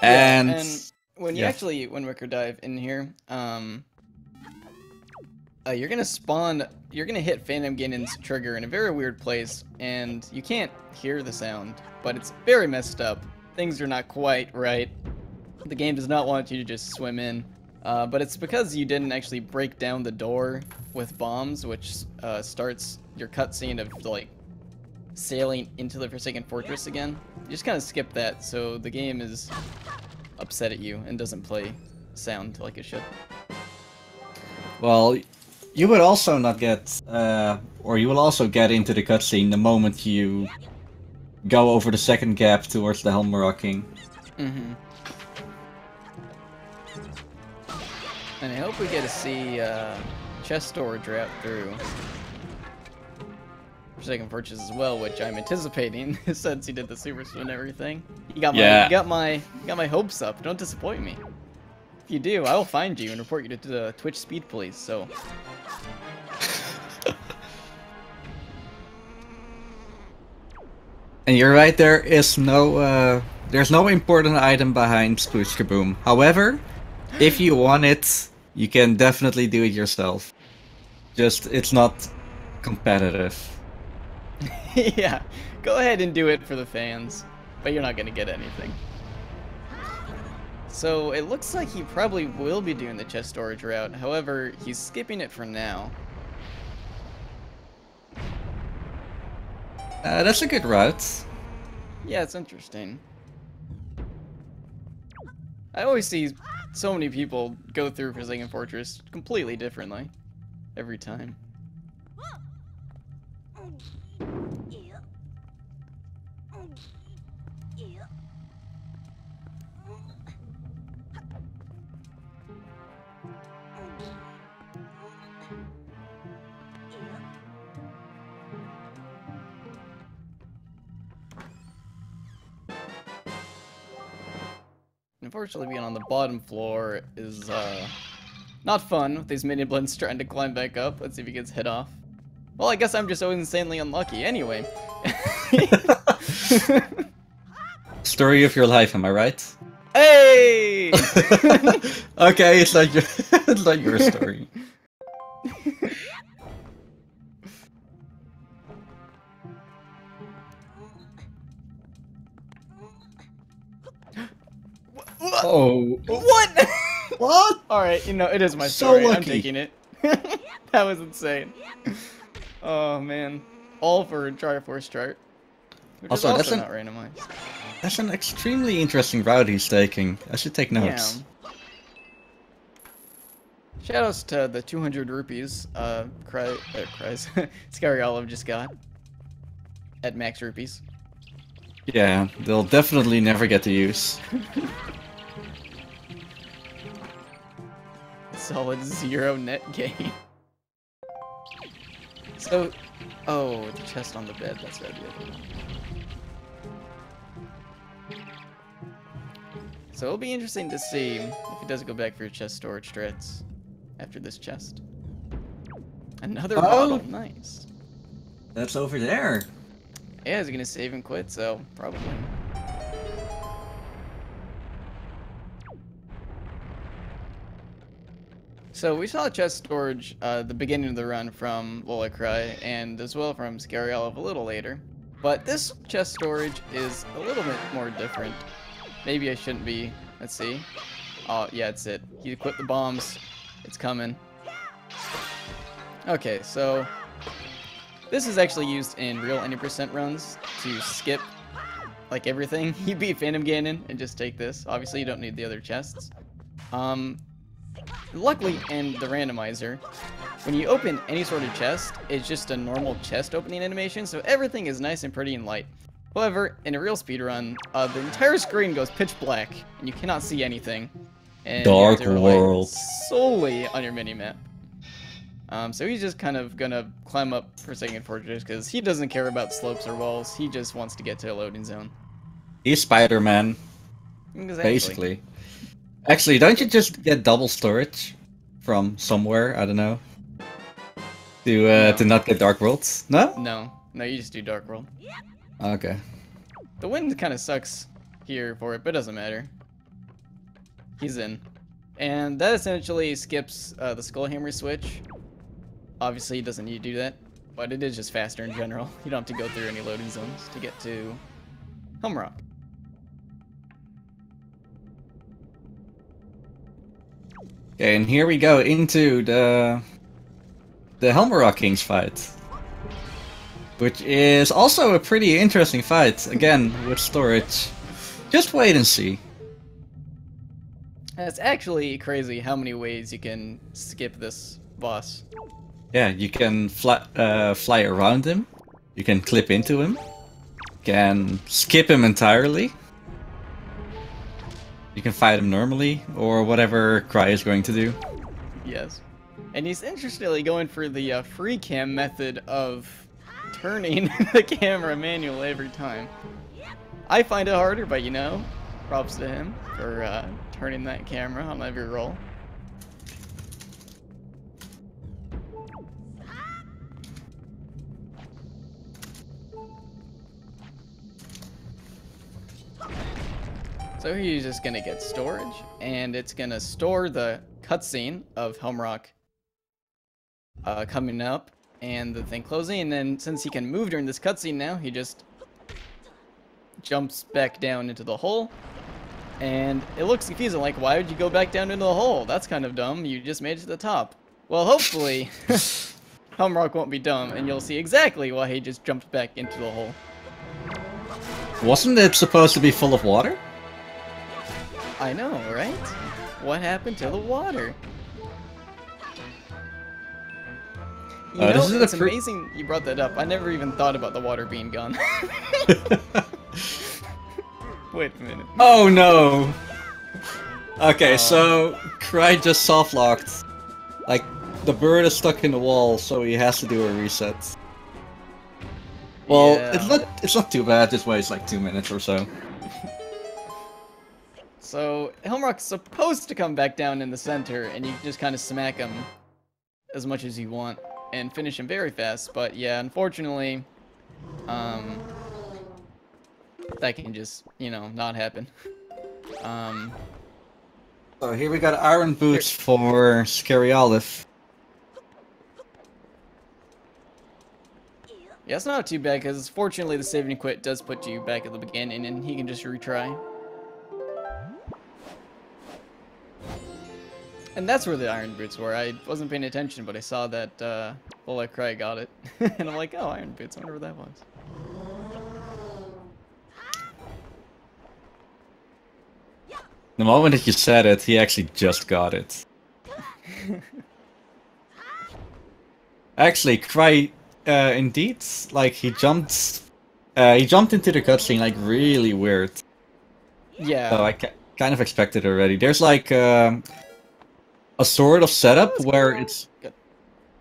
And... Yeah, and when you actually Wind Waker dive in here, you're gonna hit Phantom Ganon's trigger in a very weird place, and you can't hear the sound, but it's very messed up. Things are not quite right. The game does not want you to just swim in, but it's because you didn't actually break down the door with bombs, which starts your cutscene of like sailing into the Forsaken Fortress again. You just kind of skip that, so the game is upset at you and doesn't play sound like it should. Well, you would also not get, or you will also get into the cutscene the moment you go over the second gap towards the Helm Rocking. Mm-hmm. And I hope we get to see chest storage route through Forsaken Fortress as well, which I'm anticipating since he did the super swim and everything. You got my hopes up. Don't disappoint me. If you do, I will find you and report you to the Twitch Speed Police. So. And you're right. There is no there's no important item behind Sploosh Kaboom. However, if you want it, you can definitely do it yourself. Just, it's not competitive. Yeah, go ahead and do it for the fans, but you're not gonna get anything. So it looks like he probably will be doing the chest storage route. However, he's skipping it for now. That's a good route. Yeah, it's interesting. I always see so many people go through Forsaken Fortress completely differently every time. Unfortunately, being on the bottom floor is not fun with these minion blends trying to climb back up. Let's see if he gets hit off. Well, I guess I'm just so insanely unlucky. Anyway. Story of your life, am I right? Hey! Okay, it's not your story. Oh. What? What? Alright, you know, it is my So story. lucky. I'm taking it. That was insane. Oh, man. All for a Triforce chart. Which Also, is that's also not randomized. That's an extremely interesting route he's taking. I should take notes. Yeah. Shoutouts to the 200 rupees Scaryolive just got. At max rupees. Yeah, they'll definitely never get to use. Solid 0 net gain. So, oh, the chest on the bed, that's gotta be it. So it'll be interesting to see if he does go back for chest storage strats after this chest. Another bottle, nice. That's over there. Yeah, he's gonna save and quit, so probably. So we saw chest storage the beginning of the run from Lolicry and as well from Scaryolive a little later. But this chest storage is a little bit more different. Maybe I shouldn't be. Let's see. Oh, yeah, it's it. He equipped the bombs. It's coming. Okay, so this is actually used in real 90% runs to skip like everything. You beat Phantom Ganon and just take this. Obviously, you don't need the other chests. Luckily, in the randomizer, when you open any sort of chest, it's just a normal chest opening animation, so everything is nice and pretty and light. However, in a real speedrun, the entire screen goes pitch black, and you cannot see anything. And you have Dark to rely World. solely on your minimap. So he's just kind of gonna climb up for second fortress, because he doesn't care about slopes or walls, he just wants to get to a loading zone. He's Spider-Man, Exactly. basically. Actually, don't you just get double storage from somewhere? I don't know. To not get Dark Worlds? No? No, you just do Dark World. Okay. The wind kind of sucks here for it, but it doesn't matter. He's in. And that essentially skips the Skullhammer switch. Obviously, he doesn't need to do that, but it is just faster in general. You don't have to go through any loading zones to get to Helm Rock. Okay, and here we go into the Helm Rock Kings fight. Which is also a pretty interesting fight, again, with storage. Just wait and see. It's actually crazy how many ways you can skip this boss. Yeah, you can fly around him, you can clip into him, you can skip him entirely, you can fight him normally, or whatever Cry is going to do. Yes. And he's interestingly going for the free cam method of turning the camera manually every time. I find it harder, but you know, props to him for turning that camera on every roll. So he's just gonna get storage, and it's gonna store the cutscene of Helm Rock coming up, and the thing closing, and then since he can move during this cutscene now, he just jumps back down into the hole. And it looks confusing, like, why would you go back down into the hole? That's kind of dumb, you just made it to the top. Well, hopefully, Helm Rock won't be dumb, and you'll see exactly why he just jumped back into the hole. Wasn't it supposed to be full of water? I know, right? What happened to the water? You know, this is it's amazing you brought that up. I never even thought about the water being gone. Wait a minute. Oh no! Okay, so Cry just soft-locked. Like, the bird is stuck in the wall, so he has to do a reset. Well, yeah. it's not too bad, this waits like 2 minutes or so. So, Helm Rock's supposed to come back down in the center, and you just kind of smack him as much as you want, and finish him very fast, but yeah, unfortunately, that can just, you know, not happen. So here we got Iron Boots for Scaryolive. Yeah, it's not too bad, because fortunately the save and quit does put you back at the beginning, and he can just retry. And that's where the Iron Boots were. I wasn't paying attention, but I saw that Lolicry got it. And I'm like, oh, Iron Boots, I wonder what that was. The moment that you said it, he actually just got it. Actually, Cry, indeed, like, he jumped into the cutscene, like, really weird. Yeah. So I kind of expected it already. There's, like, a sort of setup where it's...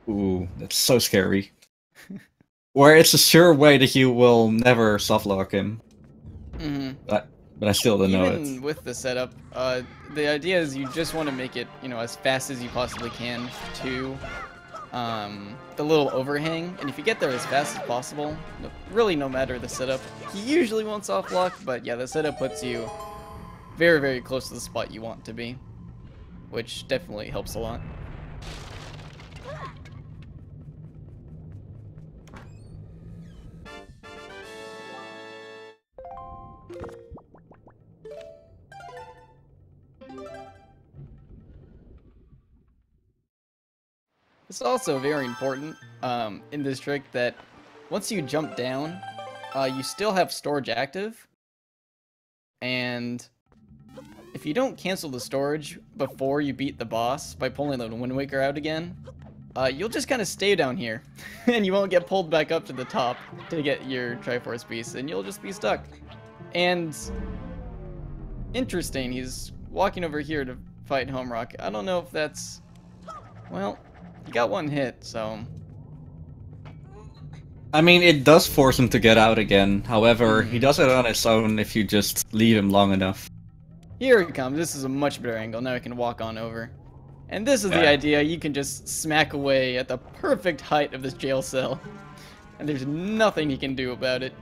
Ooh, that's so scary. Where it's a sure way that you will never softlock him. Mm-hmm. But I still don't know it. Even with the setup, the idea is you just want to make it, you know, as fast as you possibly can to the little overhang. And if you get there as fast as possible, really no matter the setup, you usually won't soft lock, but yeah, the setup puts you very, very close to the spot you want to be, which definitely helps a lot. It's also very important in this trick that once you jump down, you still have storage active, and if you don't cancel the storage before you beat the boss by pulling the Wind Waker out again, you'll just kind of stay down here, and you won't get pulled back up to the top to get your Triforce piece, and you'll just be stuck. And interesting, he's walking over here to fight Homerock. I don't know if that's... Well, he got one hit, so... I mean, it does force him to get out again. However, he does it on his own if you just leave him long enough. Here he comes. This is a much better angle. Now I can walk on over. And this is the idea. You can just smack away at the perfect height of this jail cell. And there's nothing he can do about it.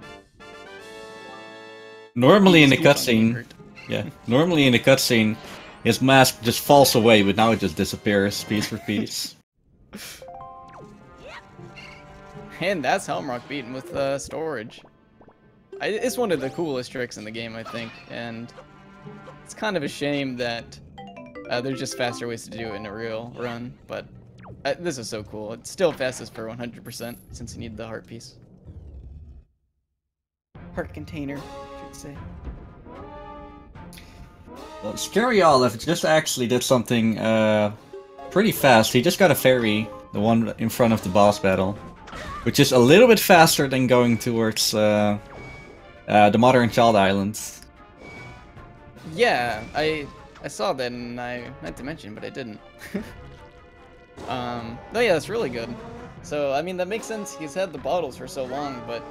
Normally in the cutscene... Yeah, normally in the cutscene, his mask just falls away, but now it just disappears piece for piece. And that's Helmrock beaten with storage. It's one of the coolest tricks in the game, I think, and it's kind of a shame that there's just faster ways to do it in a real run, but this is so cool. It's still fastest for 100% since you need the heart piece. Heart container, I should say. Well, Scaryolive just actually did something pretty fast. He just got a fairy, the one in front of the boss battle, which is a little bit faster than going towards the Mother and Child Islands. Yeah, I saw that and I meant to mention, but I didn't. Oh yeah, that's really good. So, I mean, that makes sense. He's had the bottles for so long, but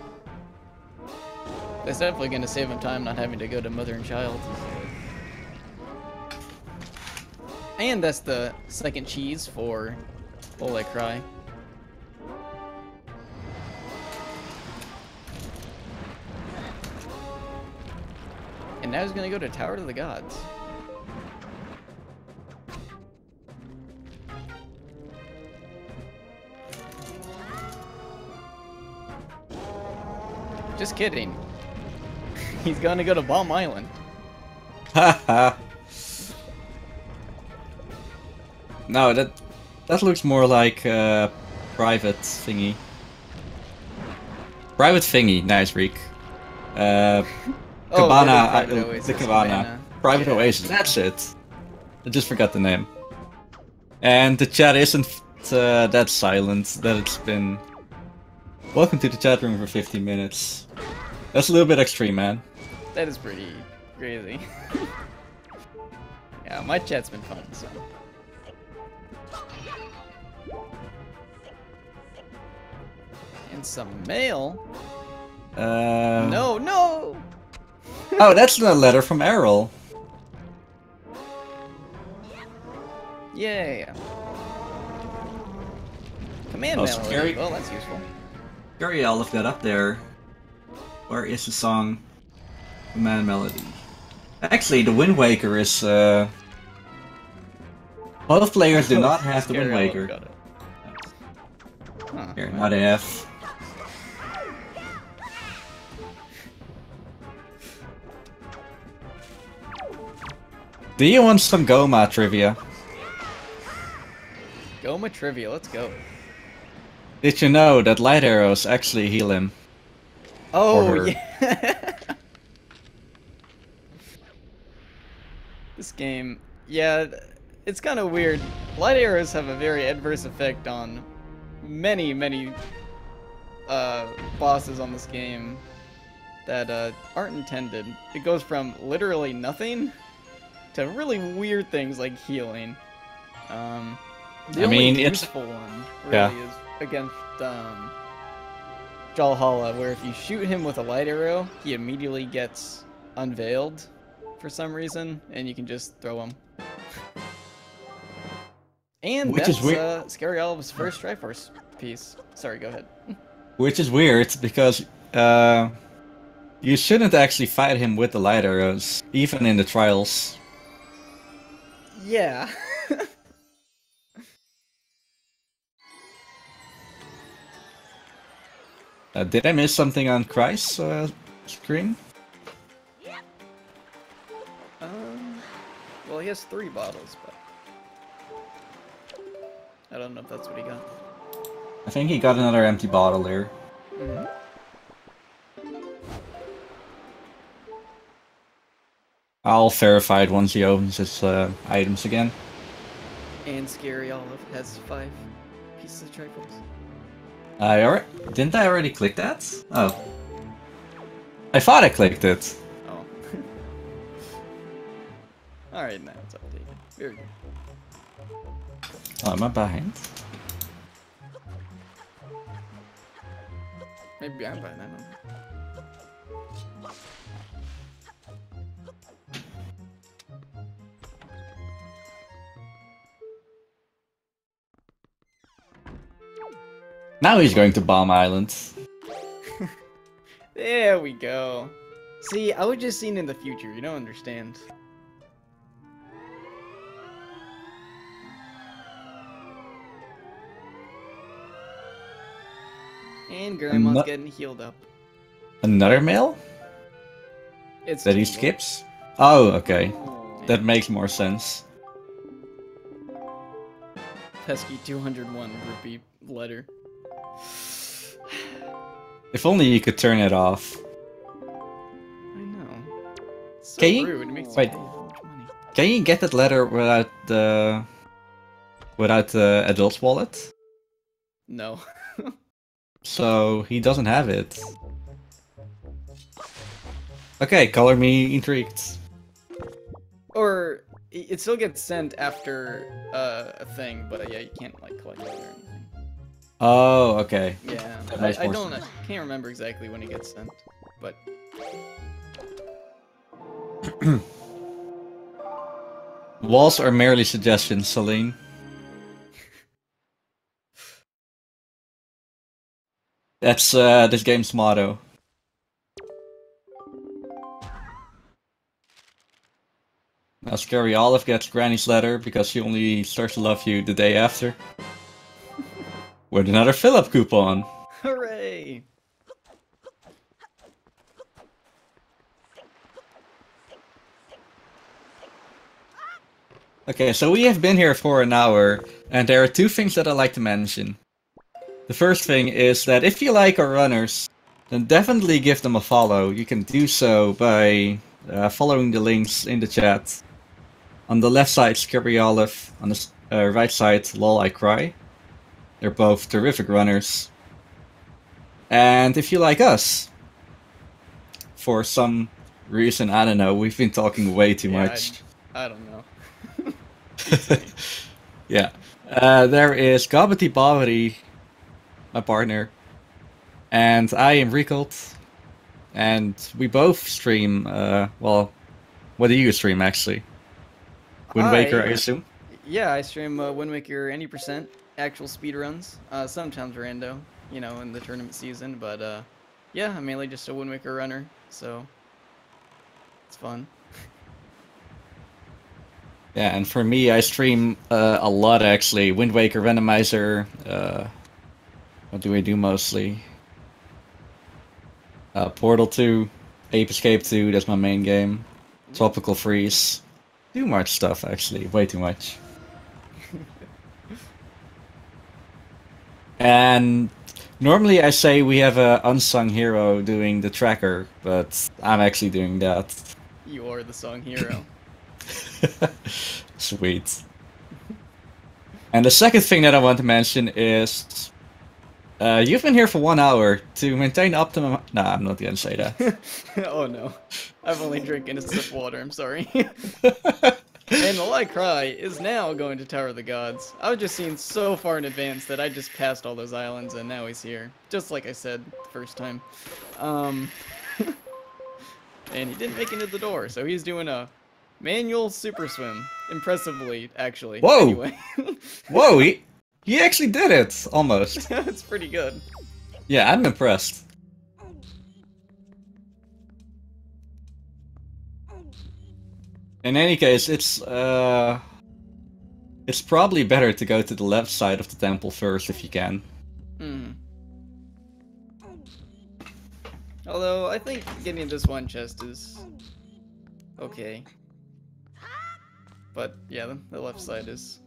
that's definitely going to save him time not having to go to Mother and Child. And that's the second cheese for Lolicry. And now he's gonna go to Tower of the Gods. Just kidding. He's gonna go to Bomb Island. Haha. No, that looks more like private thingy. Private thingy, nice Reek. Cabana, the Cabana. Private Oasis, that's it. I just forgot the name. And the chat isn't that silent that it's been... Welcome to the chat room for 50 minutes. That's a little bit extreme, man. That is pretty crazy. Yeah, my chat's been fun, so... And some mail? No, no! Oh, that's the letter from Errol. Yeah. Command mail. Scary. Well, that's useful. Scaryolive got up there. Where is the song? Command melody. Actually, the Wind Waker is. Both players do not have the Wind Waker. Huh. Here, not F. Do you want some Goma trivia? Goma trivia, let's go. Did you know that light arrows actually heal him? Oh, yeah. This game, yeah, it's kind of weird. Light arrows have a very adverse effect on many bosses on this game that aren't intended. It goes from literally nothing to really weird things like healing. The only useful one really is against Jalhalla, where if you shoot him with a light arrow, he immediately gets unveiled for some reason, and you can just throw him. And which that's is weird. Scaryolive's first Triforce piece. Sorry, go ahead. Which is weird, because you shouldn't actually fight him with the light arrows, even in the trials. Yeah. Did I miss something on Christ's screen? Well, he has 3 bottles, but I don't know if that's what he got. I think he got another empty bottle there. Mm-hmm. I'll verify it once he opens his items again. And Scaryolive has 5. pieces of Triforce. Didn't I already click that? Oh. I thought I clicked it. Oh. Alright, now it's updated. Very good. Oh, am I behind? Maybe I'm behind, I don't know. Now he's going to Bomb Island. There we go. See, I was just seeing in the future, you don't understand. And Grandma's getting healed up. Another mail? It's That he too low. skips? Oh, okay. That makes more sense. Pesky 201 rupee letter. If only you could turn it off. I know. It's so Can you- rude. It makes wait. you pay so much money. Can you get that letter without the adult's wallet? No. So he doesn't have it. Okay, color me intrigued. Or it still gets sent after a thing, but yeah, you can't like collect it or anything. Oh, okay. Yeah, That makes I more don't. sense. I can't remember exactly when it gets sent, but Walls are merely suggestions, Celine. That's this game's motto. Now Scaryolive gets Granny's letter because she only starts to love you the day after. With another fill-up coupon. hooray! Okay, so we have been here for an hour, and there are two things that I'd like to mention. The first thing is that if you like our runners, then definitely give them a follow. You can do so by following the links in the chat. On the left side, Scaryolive. On the right side, Lolicry. They're both terrific runners. And if you like us, for some reason, I don't know, we've been talking way too much. I don't know. Yeah. There is Gobbity Bobbity, my partner, and I am Recalled, and we both stream, well, what do you stream actually? Wind Waker, I assume? Yeah, I stream Wind Waker any percent, actual speedruns, sometimes Rando, you know, in the tournament season, but yeah, I'm mainly just a Wind Waker runner, so it's fun. Yeah, and for me, I stream a lot actually. Wind Waker, Randomizer, what do we do mostly? Portal 2, Ape Escape 2, that's my main game. Tropical Freeze. Too much stuff actually, way too much. And normally I say we have a unsung hero doing the tracker, but I'm actually doing that. You are the song hero. Sweet. And the second thing that I want to mention is you've been here for 1 hour. To maintain optimum... Nah, I'm not gonna say that. Oh no. I've only drinking a sip of water, I'm sorry. And the Lolicry is now going to Tower of the Gods. I was just seeing so far in advance that I just passed all those islands and now he's here. Just like I said the first time. And he didn't make it to the door, so he's doing a manual super swim. Impressively, actually. Whoa! Anyway. Whoa, he actually did it, almost. That's pretty good. Yeah, I'm impressed. In any case, it's probably better to go to the left side of the temple first if you can. Hmm. Although, I think getting this one chest is okay. But, yeah, the left side is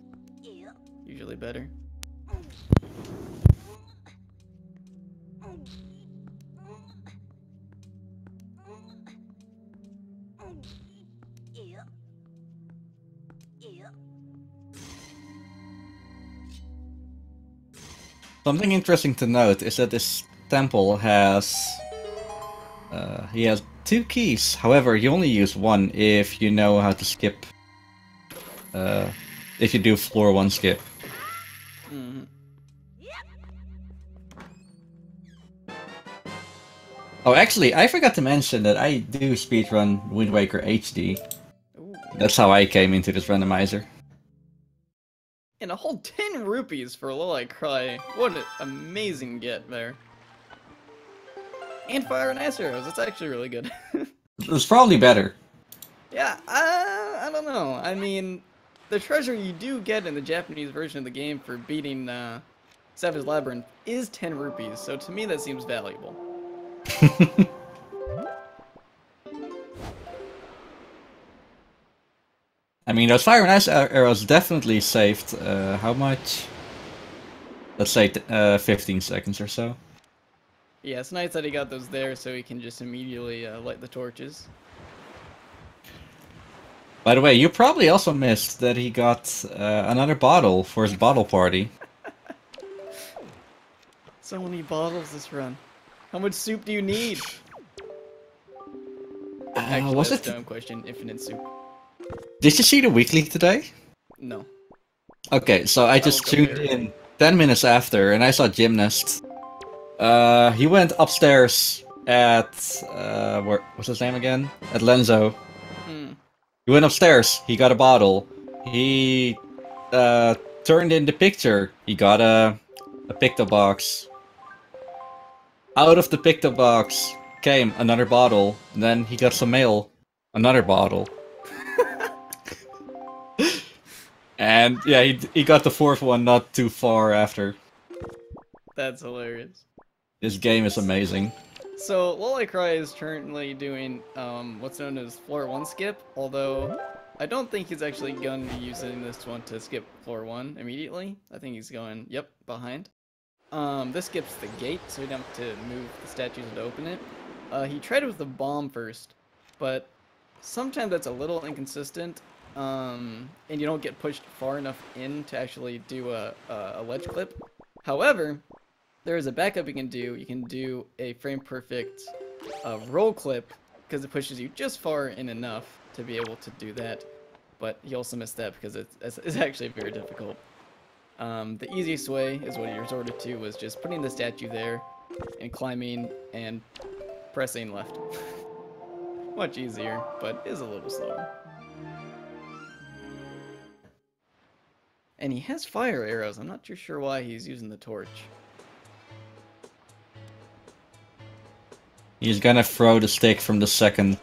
usually better. Something interesting to note is that this temple has... he has 2 keys. However, you only use one if you know how to skip. If you do floor 1 skip. Mhm. Oh, actually, I forgot to mention that I do speedrun Wind Waker HD. Ooh. That's how I came into this randomizer. And a whole 10 rupees for Lolicry. What an amazing get there. And fire and ice arrows. That's actually really good. It's probably better. Yeah, I don't know. I mean, the treasure you do get in the Japanese version of the game for beating Savage Labyrinth is 10 rupees, so to me that seems valuable. I mean, those fire and ice arrows definitely saved, how much? Let's say 15 seconds or so. Yeah, it's nice that he got those there so he can just immediately light the torches. By the way, you probably also missed that he got another bottle for his bottle party. So many bottles this run. How much soup do you need? Actually, was that's it? a dumb question. Infinite soup. Did you see the weekly today? No. Okay, so I just will go tuned there. in 10 minutes after, and I saw Gymnast. He went upstairs at what's his name again? At Lenzo. Hmm. He went upstairs. He got a bottle. He turned in the picture. He got a picto box. Out of the picto box came another bottle. And then he got some mail. Another bottle. And yeah, he got the 4th one not too far after. That's hilarious. This game is amazing. So, Lolicry is currently doing what's known as floor 1 skip, although I don't think he's actually going to be using this one to skip floor 1 immediately. I think he's going, yep, behind. This skips the gate, so you don't have to move the statues to open it. He tried it with the bomb first, but sometimes that's a little inconsistent, and you don't get pushed far enough in to actually do a ledge clip. However, there is a backup you can do. You can do a frame perfect roll clip because it pushes you just far in enough to be able to do that. But you also miss that because it's actually very difficult. The easiest way is what he resorted to was just putting the statue there and climbing and pressing left. Much easier, but is a little slower. And he has fire arrows. I'm not too sure why he's using the torch. He's gonna throw the stick from the second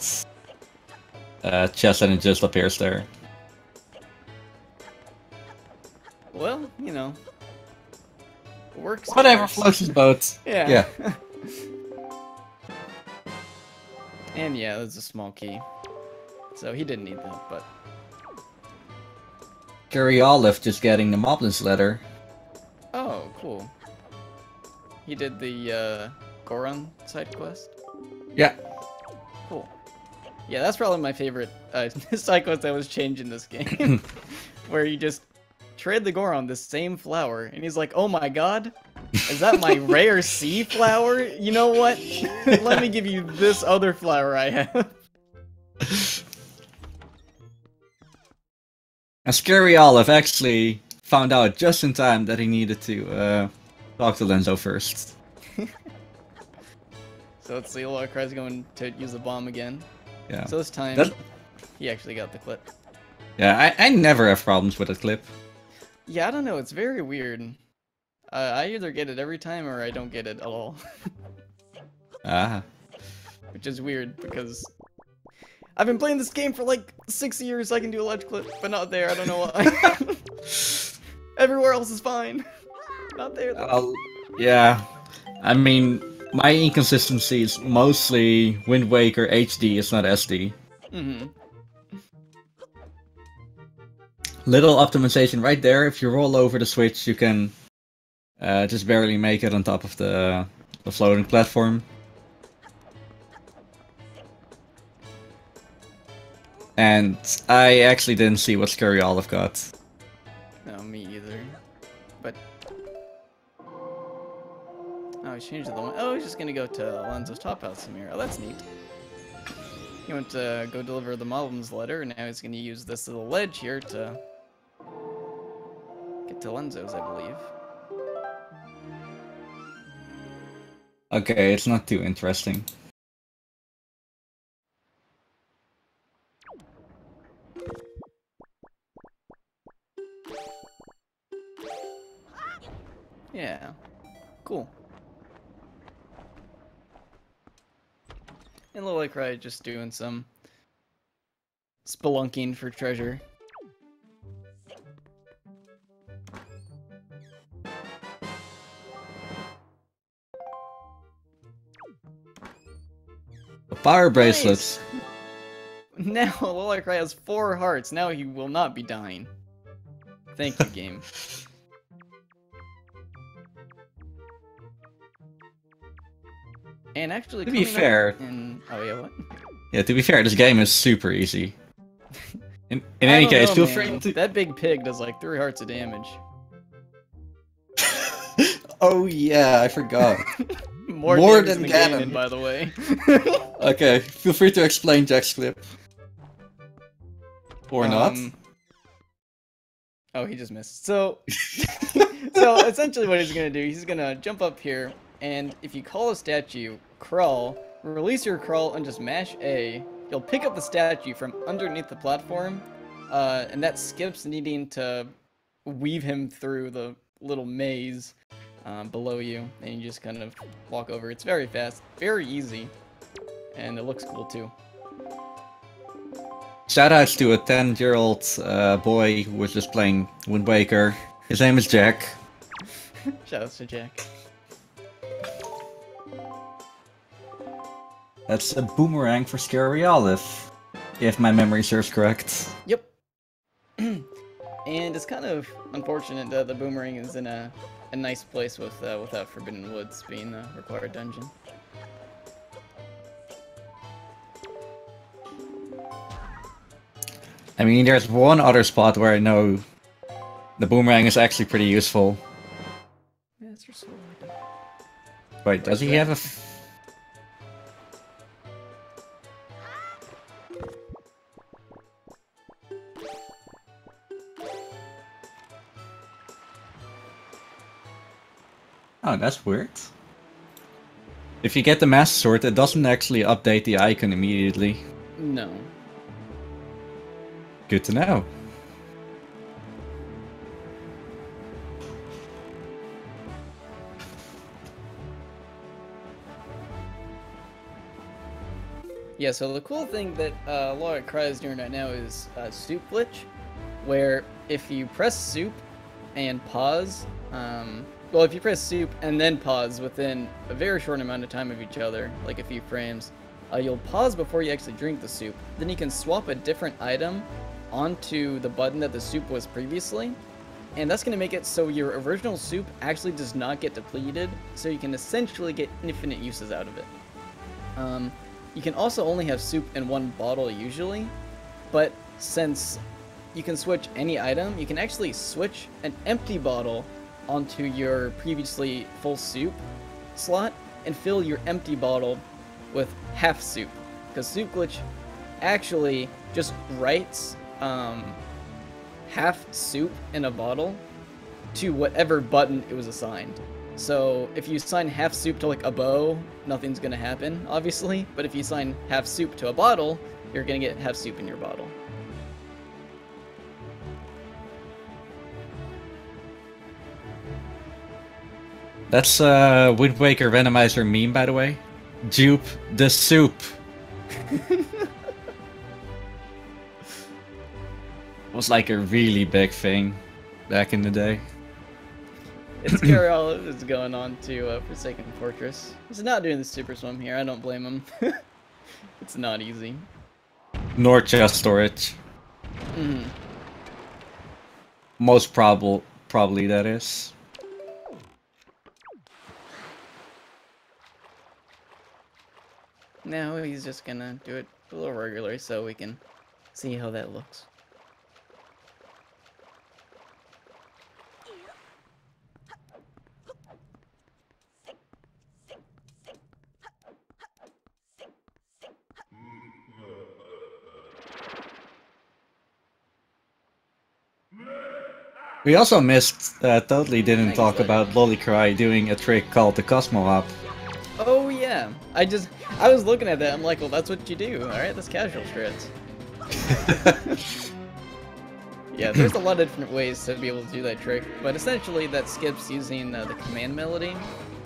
chest and it just appears there. Well, you know. Works. Whatever works. floats his boat. Yeah. And yeah, that's a small key. So he didn't need that, but... Scaryolive just getting the Moblins letter. Oh, cool. He did the Goron side quest? Yeah. Cool. Yeah, that's probably my favorite side quest that was changed in this game. Where you just trade the Goron the same flower, and he's like, oh my god, is that my rare sea flower? You know what? Let me give you this other flower I have. And Scaryolive actually found out just in time that he needed to talk to Lenzo first. So let's see, Lolicry's going to use the bomb again. Yeah. So this time, That- he actually got the clip. Yeah, I never have problems with that clip. Yeah, I don't know, it's very weird. I either get it every time or I don't get it at all. Ah. Which is weird because I've been playing this game for like 6 years. I can do a ledge clip, but not there. I don't know why. Everywhere else is fine. Not there though. Yeah. I mean, my inconsistency is mostly Wind Waker HD, it's not SD. Mm-hmm. Little optimization right there. If you roll over the switch, you can just barely make it on top of the floating platform. And I actually didn't see what Scaryolive got. No, me either. But Oh, he's changed the one. Oh, he's just gonna go to Alonzo's top house from here. Oh, that's neat. He went to go deliver the Mobham's letter, and now he's gonna use this little ledge here to get to Alonzo's, I believe. Okay, it's not too interesting. Yeah. Cool. And Lolicry just doing some spelunking for treasure. The power bracelets. Nice. Now Lolicry has 4 hearts. Now he will not be dying. Thank you, game. And actually, To be fair, oh yeah, what? Yeah, to be fair, this game is super easy. In any case, feel free to. That big pig does like 3 hearts of damage. Oh yeah, I forgot. More than Ganon, by the way. Okay, feel free to explain Jack's clip. Or not. Oh, he just missed. So, so essentially what he's gonna do, he's gonna jump up here, and if you call a statue, crawl, release your crawl, and just mash A, you'll pick up the statue from underneath the platform, and that skips needing to weave him through the little maze below you, and you just kind of walk over. It's very fast, very easy, and it looks cool too. Shoutouts to a 10-year-old boy who was just playing Wind Waker. His name is Jack. Shoutouts to Jack. That's a boomerang for Scaryolive, if my memory serves correct. Yep. And it's kind of unfortunate that the boomerang is in a nice place without Forbidden Woods being the required dungeon. I mean, there's one other spot where I know the boomerang is actually pretty useful. Master Sword. Wait, does he have a... Oh, that's weird. If you get the Master Sword, it doesn't actually update the icon immediately. No. Good to know. Yeah, so the cool thing that Lolicry is doing right now is soup glitch, where if you press soup and pause, well, if you press soup and then pause within a very short amount of time of each other, like a few frames, you'll pause before you actually drink the soup. Then you can swap a different item onto the button that the soup was previously, and that's going to make it so your original soup actually does not get depleted, so you can essentially get infinite uses out of it. You can also only have soup in one bottle usually, but since you can switch any item, you can actually switch an empty bottle onto your previously full soup slot and fill your empty bottle with half soup, because soup glitch actually just writes half soup in a bottle to whatever button it was assigned. So if you assign half soup to like a bow, nothing's gonna happen, obviously, but if you assign half soup to a bottle, you're gonna get half soup in your bottle. That's Wind Waker Randomizer meme, by the way. Dupe the soup. Was like a really big thing back in the day. It's Scaryolive is going on to Forsaken Fortress. He's not doing the super swim here, I don't blame him. It's not easy. Nor chest storage. Mm-hmm. Most probably that is. Now he's just gonna do it a little regularly so we can see how that looks. We also missed, totally didn't Thanks, talk bud. about Lolicry doing a trick called the Cosmo Hop. Oh yeah, I was looking at that. I'm like, well, that's what you do. All right, that's casual shreds. Yeah, there's a lot of different ways to be able to do that trick, but essentially that skips using the command melody,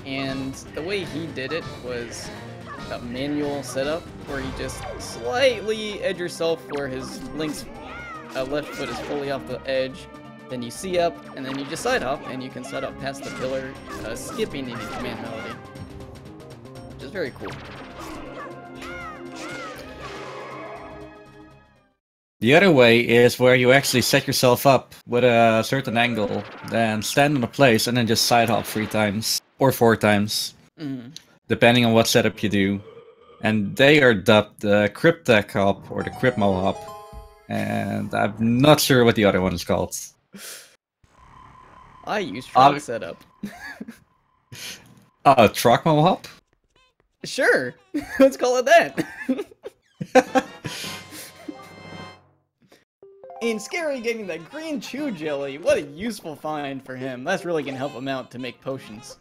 and the way he did it was a manual setup where you just slightly edge yourself where his Link's left foot is fully off the edge, then you see up, and then you just side hop, and you can side hop past the pillar, skipping any command melody, which is very cool. The other way is where you actually set yourself up with a certain angle, then stand in a place and then just side hop 3 times. Or 4 times. Depending on what setup you do. And they are dubbed the Cryptech Hop or the Crypmo Hop. And I'm not sure what the other one is called. I use frog setup. Truckmo Hop? Sure, let's call it that. And Scary getting that green chew jelly, what a useful find for him. That's really gonna help him out to make potions.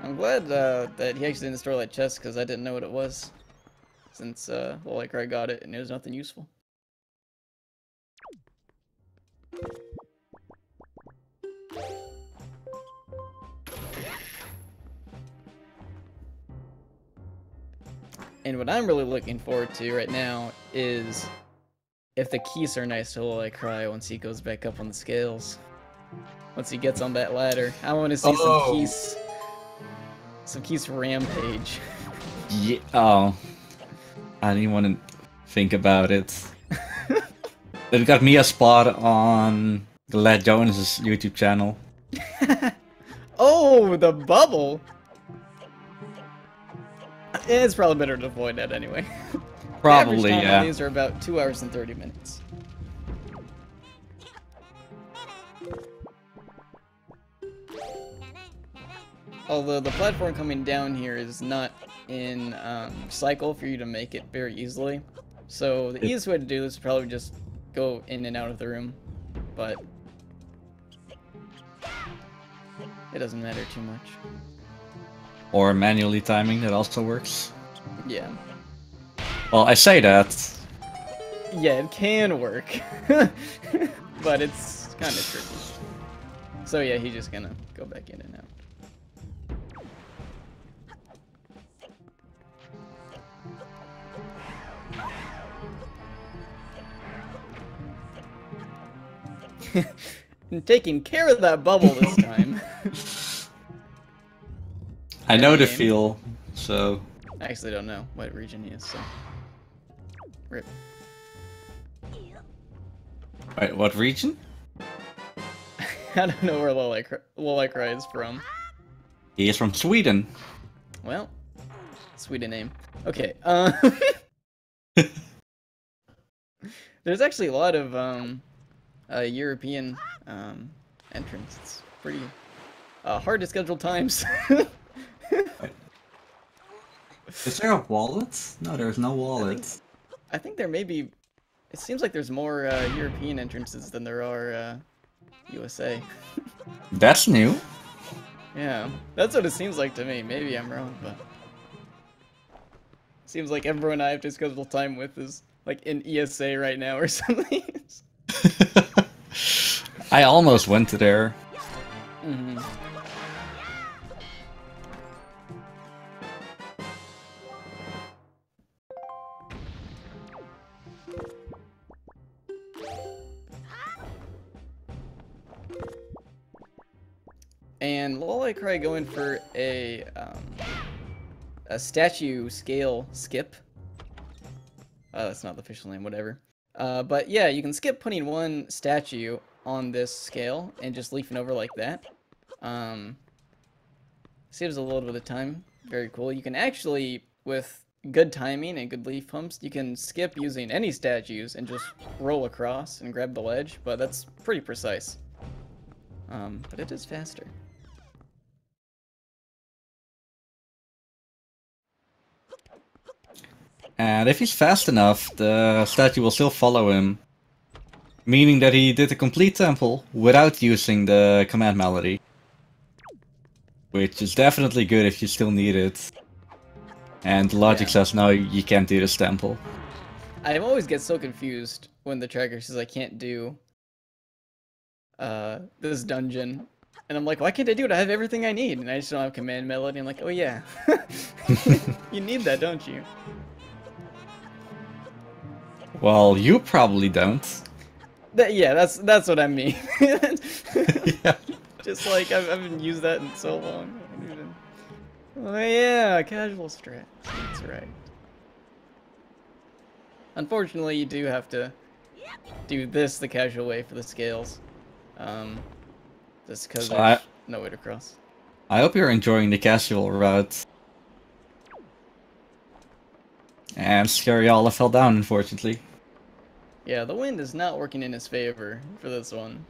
I'm glad that he actually didn't store that chest because I didn't know what it was. Since Lolicry got it and it was nothing useful. And what I'm really looking forward to right now is if the keys are nice to Lolicry once he goes back up on the scales. Once he gets on that ladder. I want to see some keys rampage. Yeah, oh. I didn't want to think about it. It got me a spot on the Lad Jonas' YouTube channel. Oh, the bubble! It's probably better to avoid that anyway. Probably, the average time yeah. on these are about 2 hours and 30 minutes. Although the platform coming down here is not in cycle for you to make it very easily. So the easiest way to do this is probably just go in and out of the room. But it doesn't matter too much. Or manually timing, that also works. Yeah. Well, I say that. Yeah, it can work. But it's kind of tricky. So yeah, he's just gonna go back in and out. And taking care of that bubble this time. I know the feel, so... I actually don't know what region he is, so... Rip. Wait, what region? I don't know where Lolicry is from. He is from Sweden. Well, Sweden name. Okay, there's actually a lot of, European, entrants. It's pretty, hard to schedule times. Is there a wallet? No, there's no wallet. I think there may be... It seems like there's more, European entrances than there are, USA. That's new. Yeah, that's what it seems like to me. Maybe I'm wrong, but... Seems like everyone I have to schedule time with is, like, in ESA right now or something. I almost went to there. Mm-hmm. And Lolicry going for a statue scale skip. That's not the official name, whatever. But yeah, you can skip putting one statue on this scale and just leafing over like that. Saves a little bit of time. Very cool. You can actually, with good timing and good leaf pumps, you can skip using any statues and just roll across and grab the ledge, but that's pretty precise. But it is faster. And if he's fast enough, the statue will still follow him. Meaning that he did a complete temple without using the command melody. Which is definitely good if you still need it. And logic says no, you can't do this temple. I always get so confused when the tracker says I can't do this dungeon. And I'm like, why can't I do it? I have everything I need. And I just don't have command melody. I'm like, oh yeah. You need that, don't you? Well, you probably don't. Yeah, that's what I mean. Yeah. Just like, I haven't used that in so long. Oh yeah, casual strat. That's right. Unfortunately, you do have to do this the casual way for the scales. Just because there's no way to cross. I hope you're enjoying the casual route. And Scaryolive fell down, unfortunately. Yeah, the wind is not working in his favor for this one.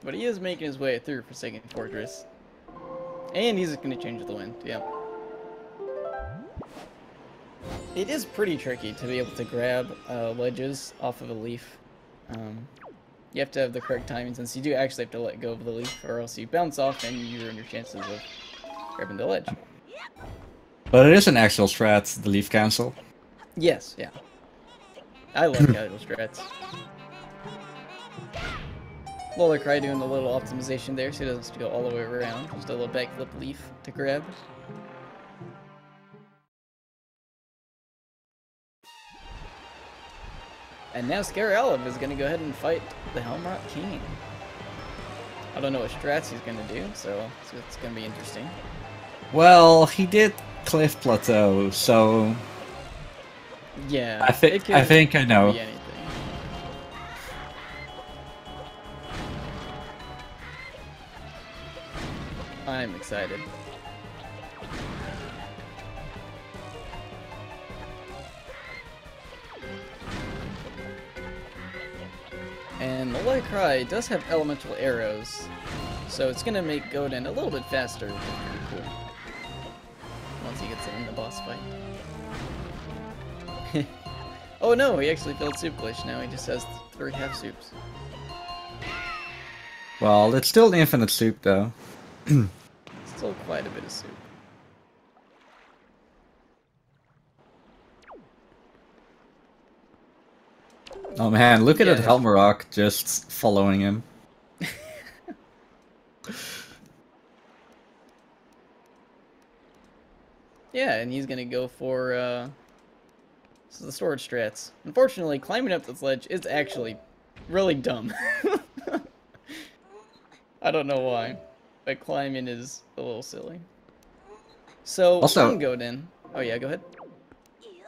But he is making his way through Forsaken Fortress. And he's going to change the wind, yeah. It is pretty tricky to be able to grab ledges off of a leaf. You have to have the correct timing, since you do actually have to let go of the leaf, or else you bounce off and you ruin your chances of grabbing the ledge. But it is an actual strat, the leaf cancel. Yes, yeah. I love casual strats. Lolicry doing a little optimization there, so he doesn't have to go all the way around. Just a little backflip leaf to grab. And now Scaryolive is going to go ahead and fight the Helmrock King. I don't know what strats he's going to do, so it's going to be interesting. Well, he did Cliff Plateau, so... Yeah, I think I know. Be anything. I'm excited. And Lolicry does have elemental arrows, so it's gonna make Godin a little bit faster, which is pretty cool. Once he gets in the boss fight. Oh no, he actually failed soup glitch. Now he just has 3 half soups. Well, it's still the infinite soup, though. Still quite a bit of soup. Oh man, look at that Helmrock just following him. Yeah, and he's gonna go for the storage strats. Unfortunately, climbing up this ledge is actually really dumb. I don't know why, but climbing is a little silly. So, also, on Godin... Oh yeah, go ahead.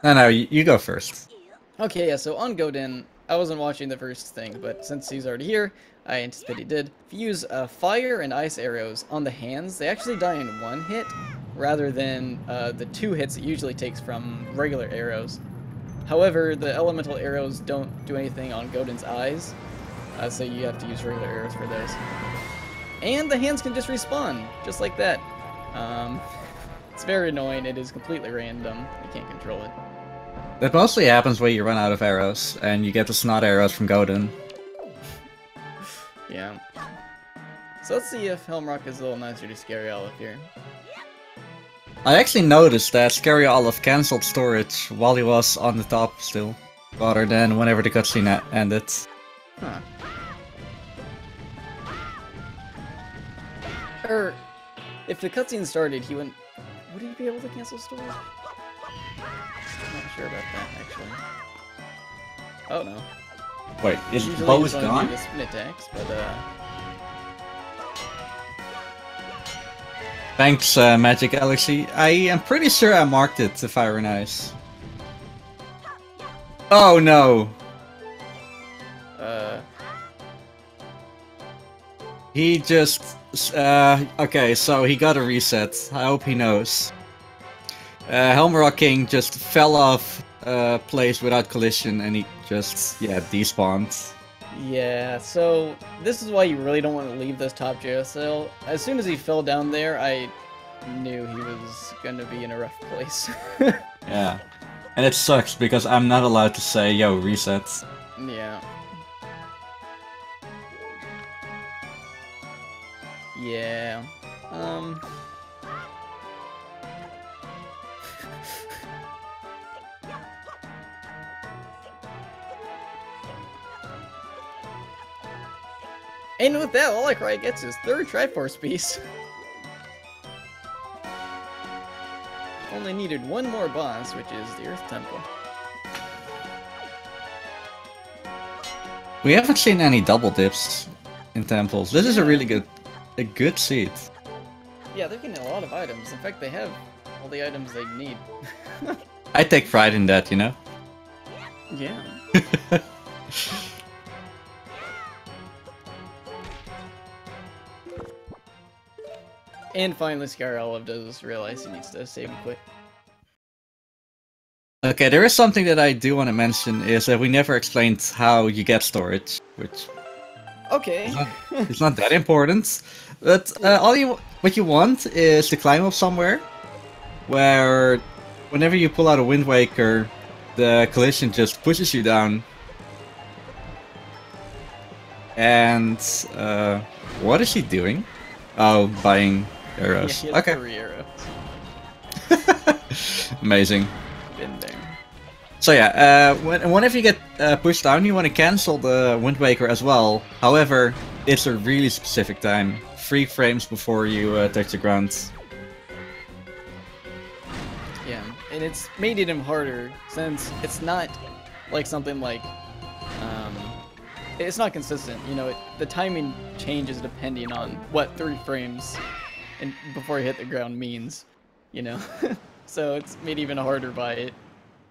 No, you go first. Okay, yeah, so on Godin, I wasn't watching the first thing, but since he's already here, I anticipate he did. If you use fire and ice arrows on the hands, they actually die in 1 hit, rather than the 2 hits it usually takes from regular arrows. However, the elemental arrows don't do anything on Godin's eyes, so you have to use regular arrows for those. And the hands can just respawn, just like that. It's very annoying, it is completely random, you can't control it. That mostly happens when you run out of arrows, and you get the snot arrows from Godin. Yeah. So let's see if Helmrock is a little nicer to Scaryolive here. I actually noticed that Scaryolive cancelled storage while he was on the top still, rather than whenever the cutscene ended. Huh. Or, if the cutscene started, he wouldn't... Would he be able to cancel storage? I'm not sure about that, actually. Oh no. Wait, is usually bow is gone? The spin attacks, but Thanks, Magic Galaxy. I am pretty sure I marked it to Fire and Ice. Oh no! He just... okay, so he got a reset. I hope he knows. Helmrock King just fell off place without collision and he just, despawned. Yeah, so this is why you really don't want to leave this top jail cell. As soon as he fell down there, I knew he was going to be in a rough place. Yeah. And it sucks because I'm not allowed to say, yo, reset. Yeah. Yeah. And with that, Lolicry gets his third Triforce piece. Only needed one more boss, which is the Earth Temple. We haven't seen any double dips in temples. This is a really good seed. Yeah, they're getting a lot of items. In fact, they have all the items they need. I take pride in that, you know? Yeah. And finally, Scaryolive does realize he needs to save and quit. Okay, there is something that I do want to mention, is that we never explained how you get storage, which... Okay. It's not that important, but what you want is to climb up somewhere, where whenever you pull out a Wind Waker, the collision just pushes you down. And, what is he doing? Oh, buying arrows. Yeah, okay. 3 arrows. Amazing. Been there. So yeah, whenever you get pushed down, you want to cancel the Wind Waker as well. However, it's a really specific time. 3 frames before you touch the ground. Yeah, and it's made it even harder since it's not like something like, it's not consistent. You know, the timing changes depending on what 3 frames and before you hit the ground means. You know, so it's made even harder by it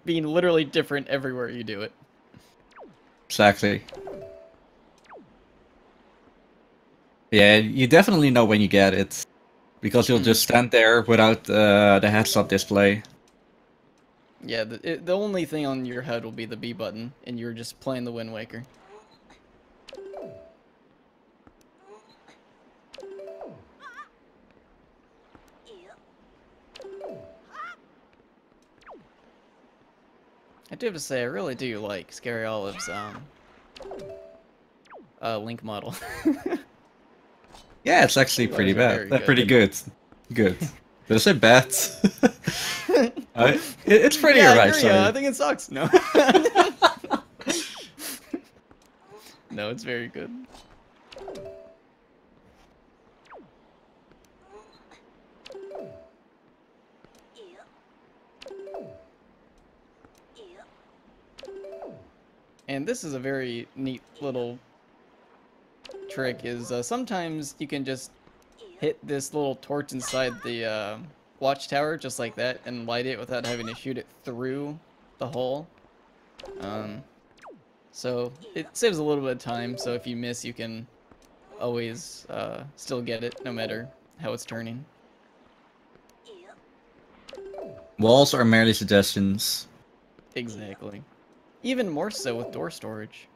being literally different everywhere you do it. Exactly. Yeah, you definitely know when you get it, because you'll just stand there without the heads-up display. Yeah, the only thing on your HUD will be the B button, and you're just playing the Wind Waker. I do have to say, I really do like Scaryolive's Link model. Yeah, it's actually pretty bad. Very Pretty good. Good. Did I say bad? It's pretty yeah, alright, I agree, sorry. I think it sucks. No. No, it's very good. And this is a very neat little trick, is sometimes you can just hit this little torch inside the watchtower just like that and light it without having to shoot it through the hole. So it saves a little bit of time, so if you miss you can always still get it no matter how it's turning. Walls are merely suggestions. Exactly. Even more so with door storage,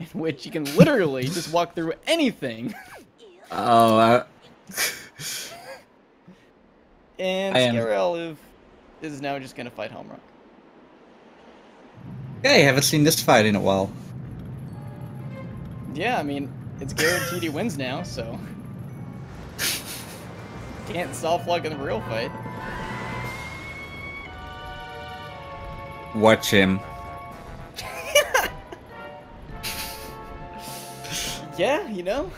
in which you can literally just walk through anything. Oh, And Scaryolive is now just gonna fight Homerock. Hey, haven't seen this fight in a while. Yeah, I mean, it's guaranteed he wins now, so... Can't soft lock in the real fight. Watch him. Yeah, you know?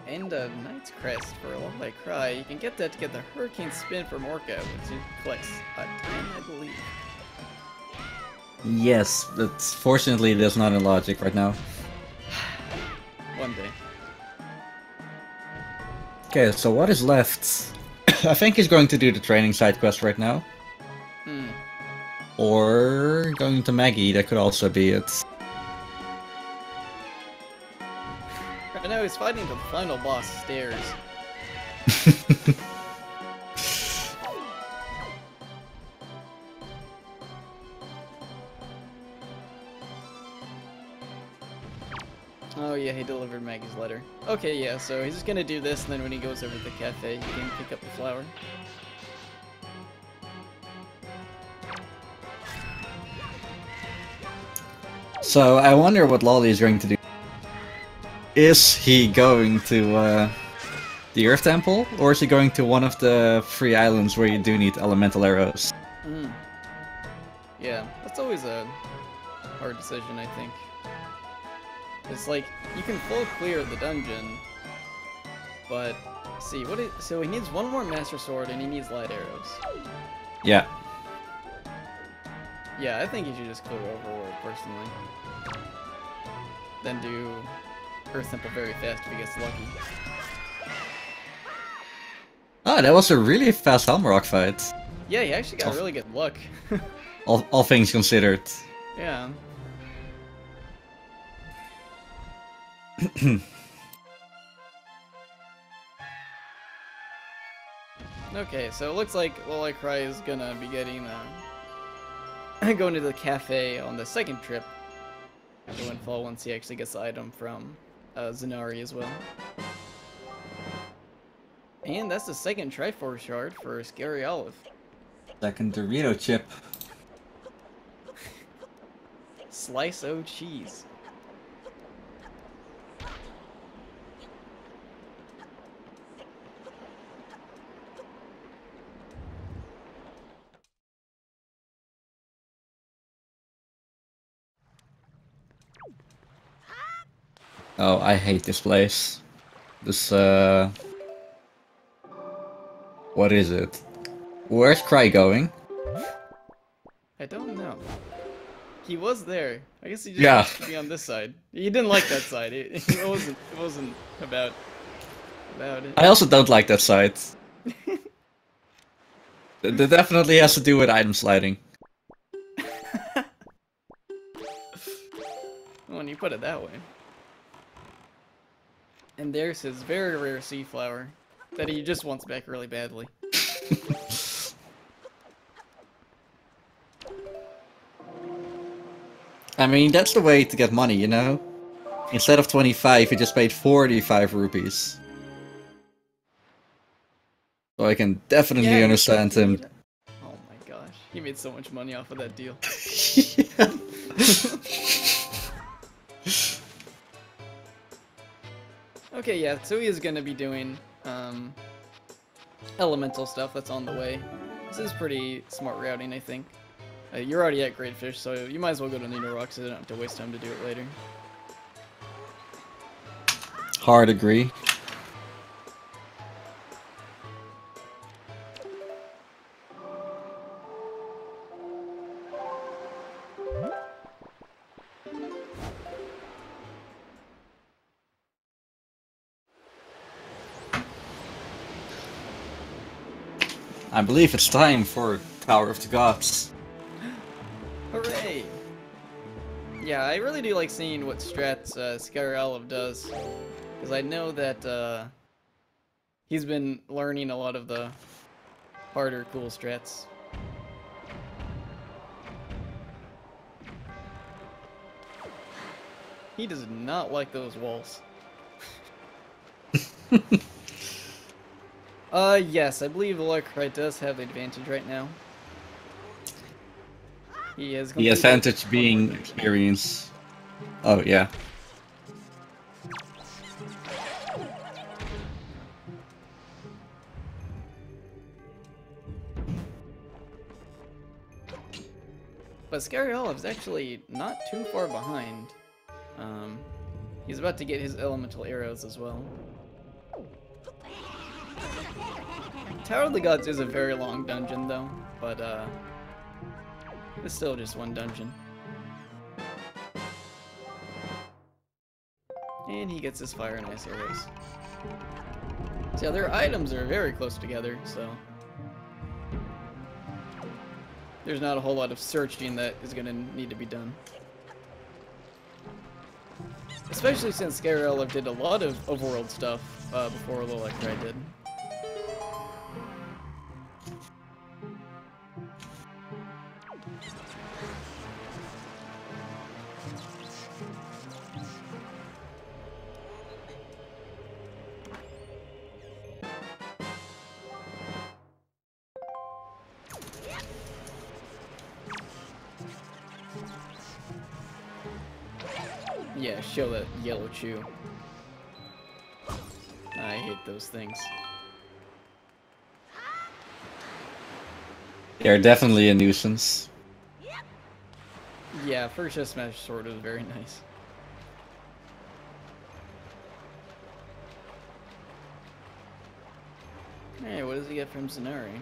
And a Knight's Crest for a Lolicry. You can get that to get the Hurricane Spin from Orca, which collects a 10, I believe. Yes, but fortunately there's not in logic right now. One day. Okay, so what is left? I think he's going to do the training side quest right now. Or going to Maggie, that could also be it. Right now he's fighting the final boss, Stairs. Oh yeah, he delivered Maggie's letter. Okay, yeah, so he's just gonna do this, and then when he goes over to the cafe, he can pick up the flower. So I wonder what Lolly is going to do. Is he going to the Earth Temple, or is he going to one of the 3 islands where you do need elemental arrows? Mm. Yeah, that's always a hard decision, I think. It's like, you can full clear the dungeon, but, see, so he needs 1 more Master Sword and he needs light arrows. Yeah. Yeah, I think you should just clear Overworld, personally. Then do Earth Temple very fast if he gets lucky. Oh, that was a really fast Helmrock fight. Yeah, he actually got really good luck. all things considered. Yeah. Okay, so it looks like Lolicry is gonna be getting going to the cafe on the second trip to Windfall once he actually gets the item from Zenari as well. And that's the second Triforce shard for Scaryolive. Second Dorito chip. Slice o' cheese. Oh, I hate this place. This, what is it? Where's Cry going? I don't know. He was there. I guess he just wants to be on this side. He didn't like that side. It wasn't about it. I also don't like that side. That definitely has to do with item sliding. When you put it that way. And there's his very rare sea flower that he just wants back really badly. I mean, that's the way to get money, you know? Instead of 25, he just paid 45 rupees. So I can definitely understand him. Oh my gosh, he made so much money off of that deal. Okay, yeah, so he is gonna be doing elemental stuff that's on the way. This is pretty smart routing, I think. You're already at Great Fish, so you might as well go to Nino Rock so they don't have to waste time to do it later. Hard agree. I believe it's time for Tower of the Gods. Hooray! Yeah, I really do like seeing what strats Scaryolive does, because I know that he's been learning a lot of the harder, cool strats. He does not like those walls. Yes, I believe Lolicry does have the advantage right now. He has the advantage being experience. Oh, yeah. But Scaryolive's actually not too far behind. He's about to get his elemental arrows as well. Tower of the Gods is a very long dungeon though, but it's still just one dungeon. And he gets his fire and ice arrows. So yeah, their items are very close together, so there's not a whole lot of searching that is going to need to be done. Especially since Scaryolive did a lot of Overworld stuff before Lolicry did. Yeah, show that yellow chew. I hate those things. They're definitely a nuisance. Yeah, first Chess Smash Sword was very nice. Hey, what does he get from Zenari?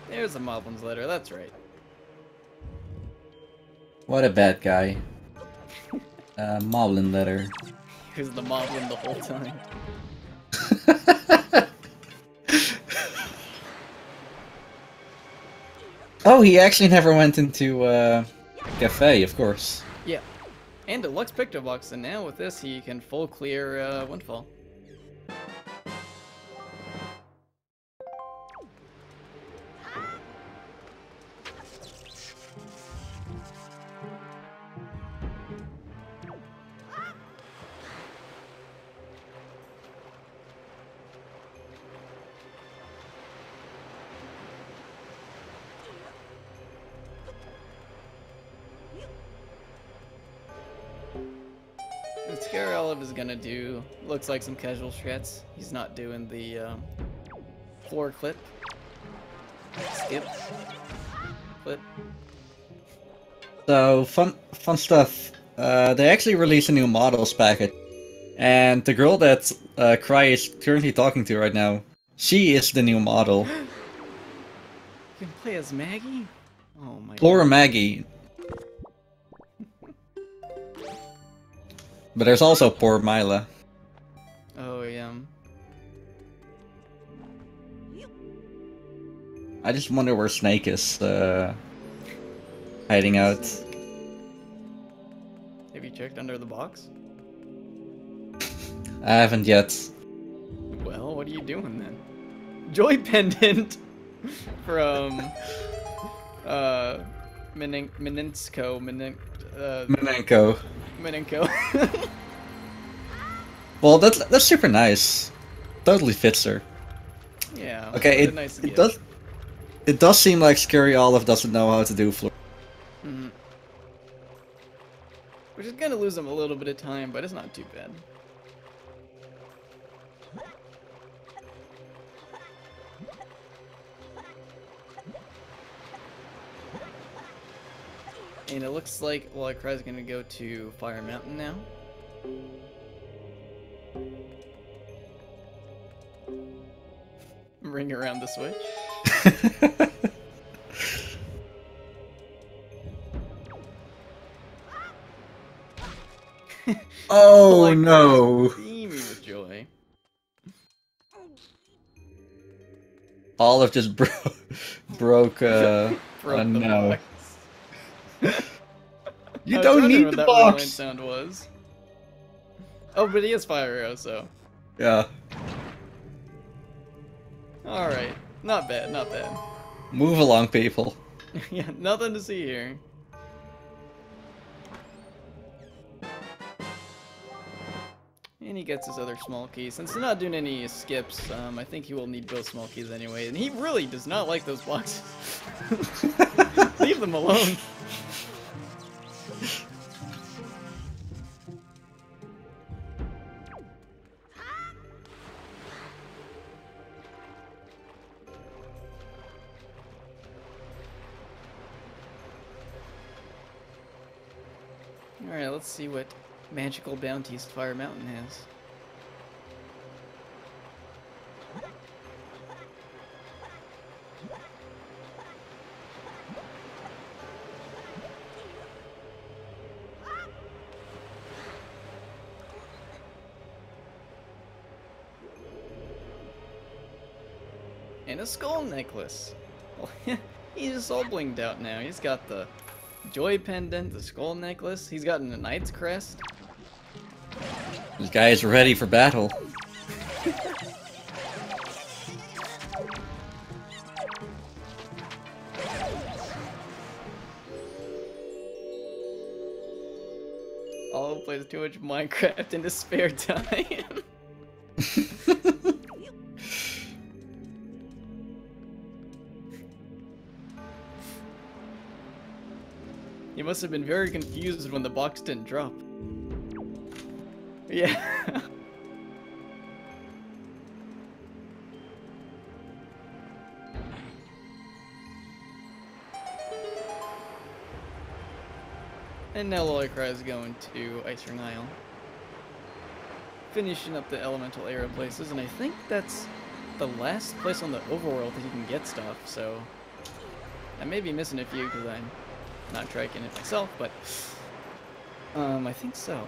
There's the Moblin's letter, that's right. What a bad guy. Moblin letter. He was the Moblin the whole time. Oh, he actually never went into cafe, of course. Yeah. And Deluxe Picture Box, and now with this he can full clear Windfall. What Scaryolive is gonna do looks like some casual strats. He's not doing the floor clip, skip, clip. So, fun stuff. They actually released a new models package. And the girl that Cry is currently talking to right now, she is the new model. You can play as Maggie? Oh my Poor god. Maggie. But there's also poor Mila. Oh yeah. I just wonder where Snake is hiding out. Have you checked under the box? I haven't yet. Well, what are you doing then? Joy pendant from Minenko. Minenko. Well, that's super nice. Totally fits her. Yeah. Okay, it does seem like Scaryolive doesn't know how to do floor. Mm-hmm. Which is gonna lose him a little bit of time, but it's not too bad. And it looks like Lolicry is gonna go to Fire Mountain now. Ring around the switch. Oh Lolicry no! is beaming with joy. Olive just broke Broke oh the no. box. You I was don't wondering need what the that rewind box! sound was. Oh, but he is Fire Arrow, so. Yeah. Alright. Not bad, not bad. Move along, people. Yeah, nothing to see here. And he gets his other small keys. Since they're not doing any skips, I think he will need both small keys anyway. And he really does not like those boxes. Leave them alone. Alright, let's see what magical bounties Fire Mountain has. And a skull necklace. Well, he's all blinged out now. He's got the Joy Pendant, the skull necklace. He's gotten a Knight's Crest. This guy is ready for battle. All plays too much Minecraft in his spare time. He must have been very confused when the box didn't drop. Yeah. And now Lolicry is going to Ice Ring Isle. Finishing up the elemental area places, and I think that's the last place on the overworld that you can get stuff, so I may be missing a few because I'm not tracking it myself, but I think so.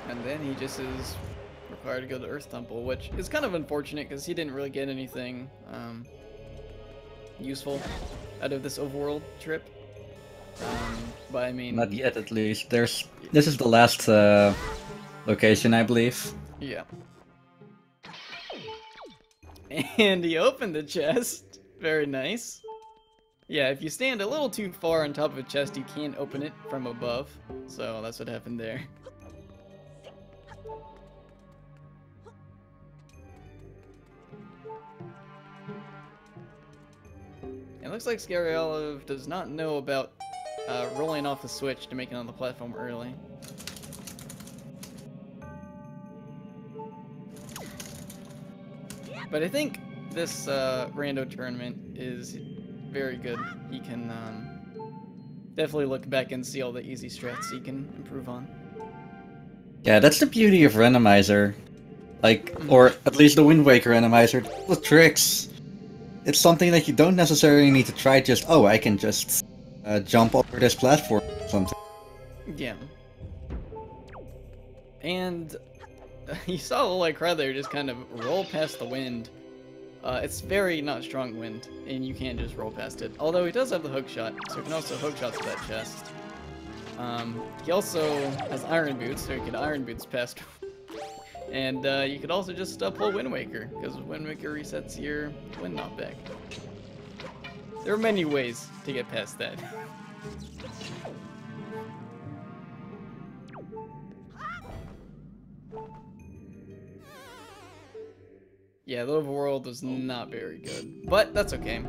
And then he just is required to go to Earth Temple, which is kind of unfortunate because he didn't really get anything useful out of this overworld trip. But I mean, Not yet, at least. This is the last location, I believe. yeah. And he opened the chest. Very nice. Yeah, if you stand a little too far on top of a chest, you can't open it from above. So that's what happened there. It looks like Scaryolive does not know about rolling off the switch to make it on the platform early. But I think this Rando tournament is very good. He can definitely look back and see all the easy strats he can improve on. Yeah, that's the beauty of Randomizer. Like, or at least the Wind Waker Randomizer. The tricks. It's something that you don't necessarily need to try just, oh, I can just jump over this platform or something. Yeah. And you saw Lolicry there just kind of roll past the wind. It's very not strong wind, and you can't just roll past it. Although he does have the hook shot, so you can also hook shots to that chest. He also has Iron Boots, so you can Iron Boots past. And you could also just pull Wind Waker, because Wind Waker resets your wind knockback. There are many ways to get past that. Yeah, the overworld was not very good, but that's okay.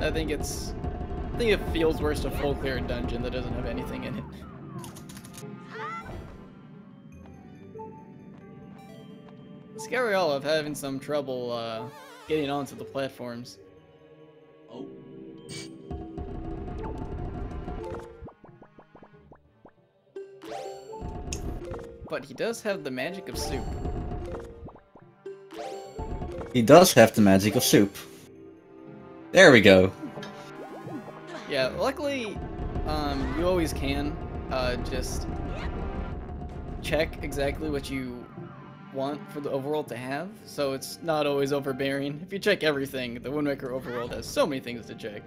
I think it feels worse to full clear a dungeon that doesn't have anything in it. Scaryolive having some trouble getting onto the platforms. Oh. But he does have the magic of soup. He does have the magic of soup. There we go. Yeah, luckily, you always can just check exactly what you want for the overworld to have, so it's not always overbearing. If you check everything, the Wind Waker overworld has so many things to check.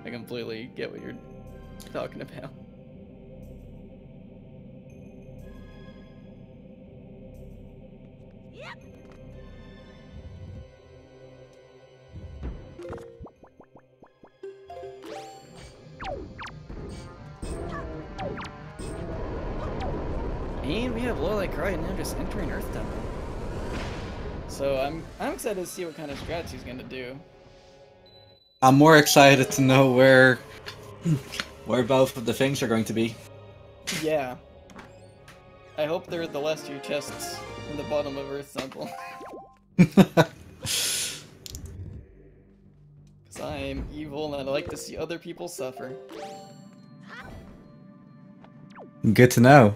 I completely get what you're talking about. And we have Lolicry now just entering Earth Temple. So I'm excited to see what kind of strats he's gonna do. I'm more excited to know where both of the things are going to be. Yeah. I hope they're the last two chests in the bottom of Earth Temple. Because I am evil and I like to see other people suffer. Good to know.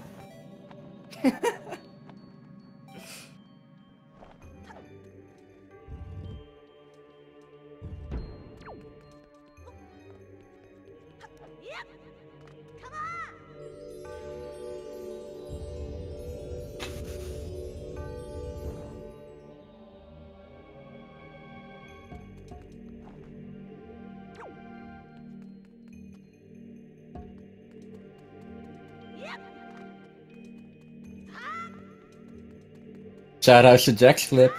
Shout out to Jack's clip.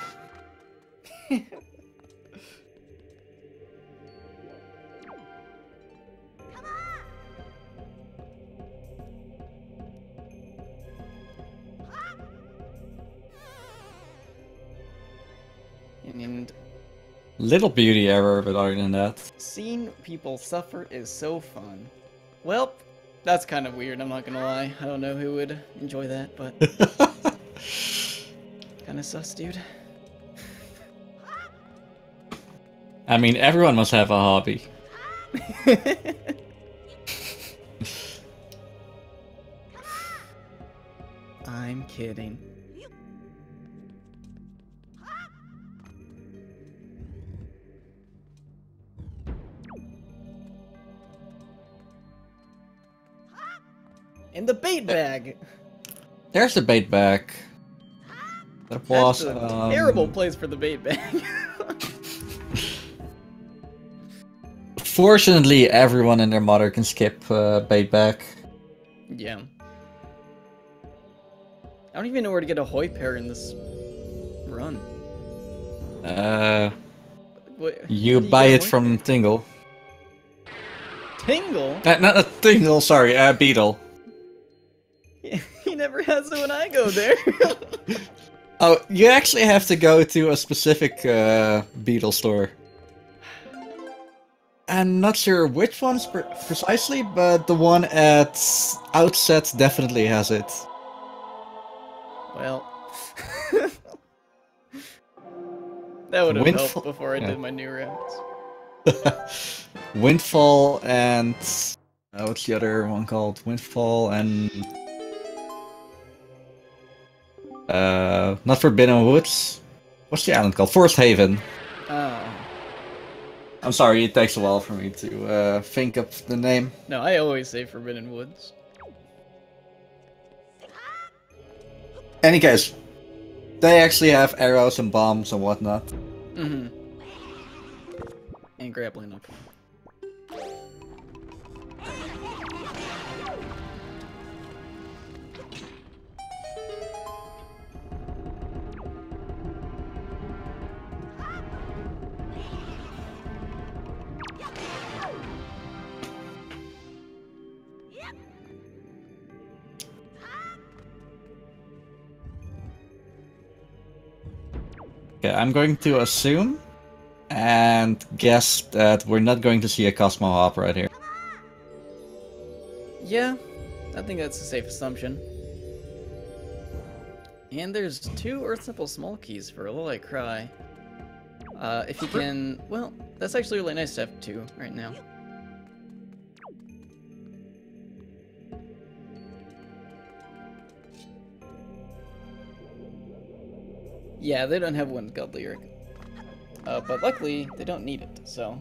And Little beauty error, but other than that. seeing people suffer is so fun. Well, that's kind of weird, I'm not gonna lie. I don't know who would enjoy that, but kinda sus, dude. I mean, everyone must have a hobby. I'm kidding. In the bait bag! There's the bait bag. That was That's a terrible place for the bait bag. Fortunately, everyone and their mother can skip bait bag. Yeah. I don't even know where to get a hoi pair in this run. You buy it from Tingle. Tingle? Not a Tingle, sorry, Beetle. He never has it when I go there. Oh, you actually have to go to a specific Beetle store. I'm not sure which ones precisely, but the one at Outset definitely has it. Well, that would have helped before I did my new routes. Windfall and... what's the other one called? Windfall and... not Forbidden Woods. What's the island called? Forest Haven. I'm sorry, it takes a while for me to think of the name. No, I always say Forbidden Woods. Any case, they actually have arrows and bombs and whatnot. Mm-hmm. And grappling up. Okay, I'm going to assume and guess that we're not going to see a Cosmo Hop right here. Yeah, I think that's a safe assumption. And there's 2 Earth Simple small keys for Lolicry. If you can... Well, that's actually really nice to have 2 right now. Yeah, they don't have one God Lyric. But luckily, they don't need it, so...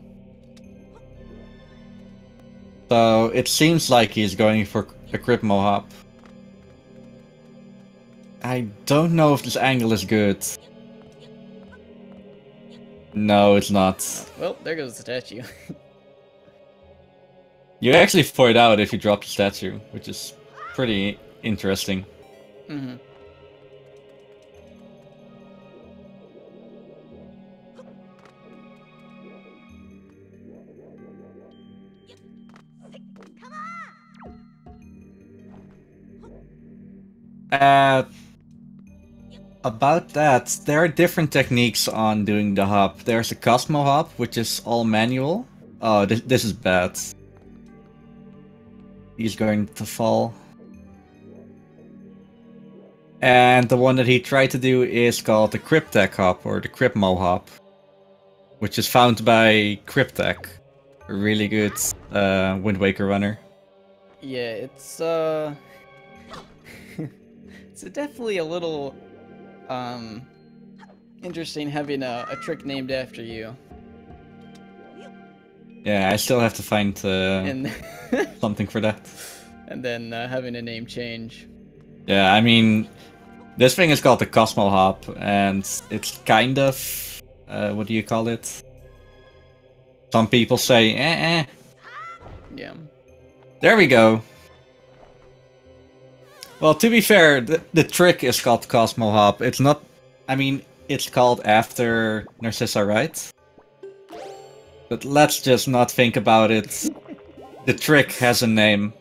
So, it seems like he's going for a Crypmo Hop. I don't know if this angle is good. No, it's not. Well, there goes the statue. You actually void out if you drop the statue, which is pretty interesting. Mm-hmm. About that, there are different techniques on doing the hop. There's a Cosmo Hop, which is all manual. Oh, this is bad. He's going to fall. And the one that he tried to do is called the Cryptech Hop, or the Crypmo Hop, which is found by Cryptech. A really good Wind Waker runner. Yeah, it's it's definitely a little interesting having a trick named after you. Yeah, I still have to find something for that. And then having a name change. Yeah, I mean, this thing is called the Cosmo Hop, and it's kind of, what do you call it? Some people say, Yeah. There we go. Well, to be fair, the trick is called Cosmo Hop. It's not... I mean, it's called after Narcissa, right? But let's just not think about it. The trick has a name.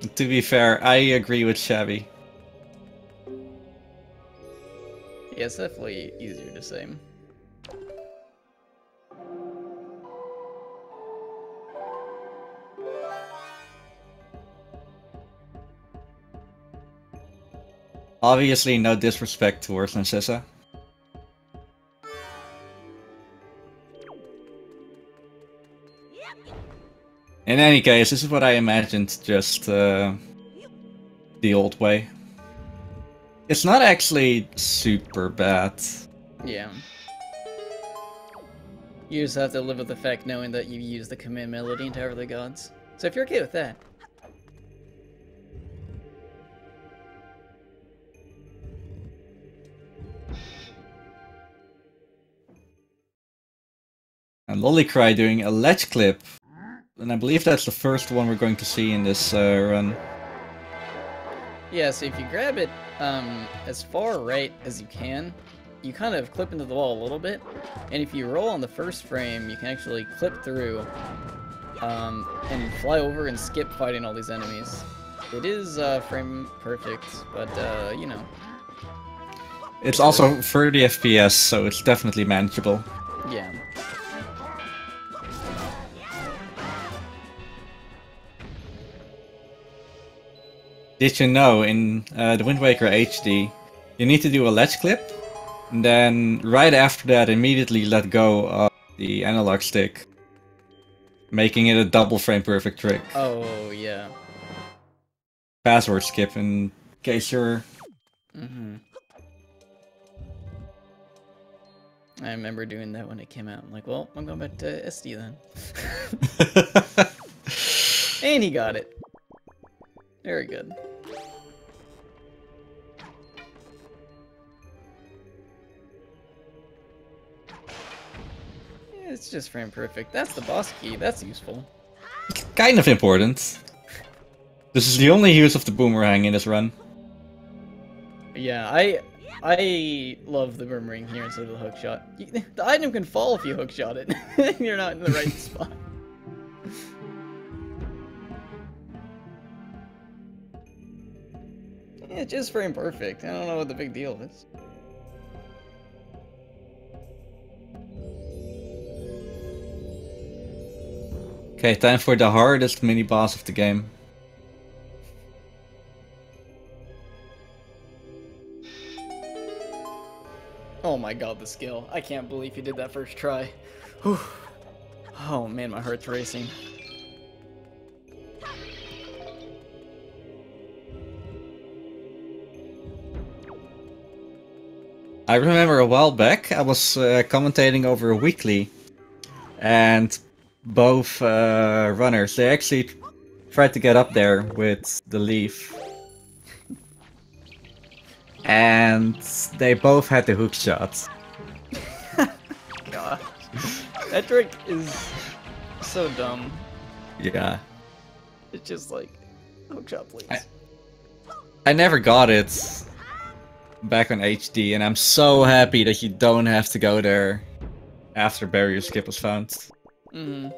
To be fair, I agree with Shabby. Yeah, it's definitely easier to say. Obviously, no disrespect towards Narcissa. In any case, this is what I imagined, just the old way. It's not actually super bad. Yeah. You just have to live with the fact knowing that you use the command melody in Tower of the Gods. So if you're okay with that. And Lolicry doing a ledge clip. And I believe that's the first one we're going to see in this run. Yeah, so if you grab it as far right as you can, you kind of clip into the wall a little bit. And if you roll on the first frame, you can actually clip through and fly over and skip fighting all these enemies. It is frame perfect, but you know. It's also 30 FPS, so it's definitely manageable. Yeah. Did you know, in the Wind Waker HD, you need to do a ledge clip, and then right after that immediately let go of the analog stick, making it a double frame perfect trick. Oh, yeah. Password skip in case you're... I remember doing that when it came out. I'm like, well, I'm going back to SD then. And he got it. Very good. Yeah, it's just frame perfect. That's the boss key. That's useful. Kind of important. This is the only use of the boomerang in this run. Yeah, I love the boomerang here instead of the hookshot. The item can fall if you hookshot it. You're not in the right spot. Yeah, just frame perfect. I don't know what the big deal is. Okay, time for the hardest mini-boss of the game. Oh my god, the skill. I can't believe you did that first try. Whew. Oh man, my heart's racing. I remember a while back, I was commentating over a weekly, and both runners, they actually tried to get up there with the leaf. And they both had the hook shots. God. That trick is so dumb. Yeah. It's just like, hookshot please. I never got it back on HD, and I'm so happy that you don't have to go there after barrier skip was found. Mm-hmm.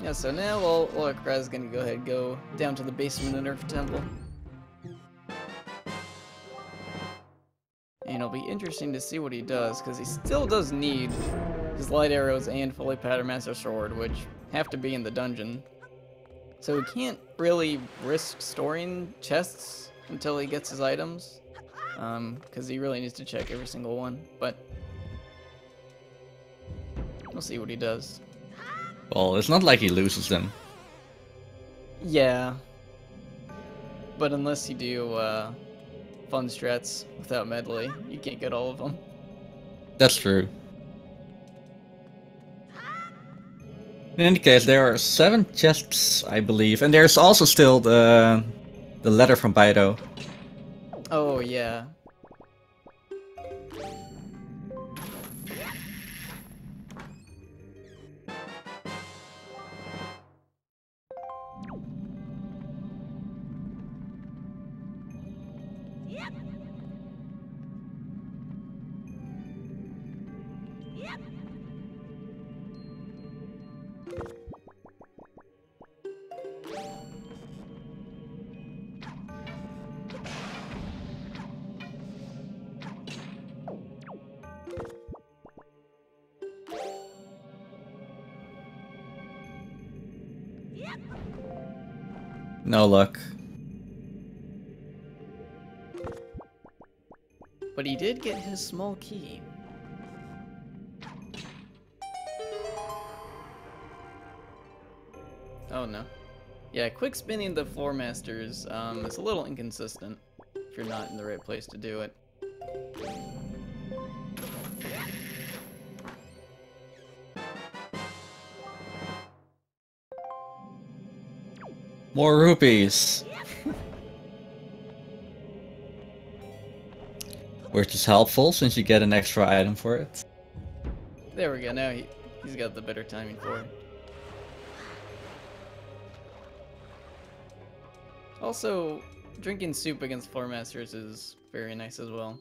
Yeah, so now Lolicry is gonna go ahead and go down to the basement of Nerf Temple. And it'll be interesting to see what he does, because he still does need his light arrows and fully pattern master sword, which have to be in the dungeon. So he can't really risk storing chests until he gets his items, because he really needs to check every single one, but we'll see what he does. Well, it's not like he loses them. Yeah, but unless you do fun strats without medley, you can't get all of them. That's true. In any case, there are 7 chests, I believe, and there's also still the letter from Baido. Oh yeah. No luck. But he did get his small key. Oh no. Yeah, quick spinning the Floor Masters is a little inconsistent if you're not in the right place to do it. More rupees! Which is helpful since you get an extra item for it. There we go, now he's got the better timing for it. Also, drinking soup against Floor Masters is very nice as well.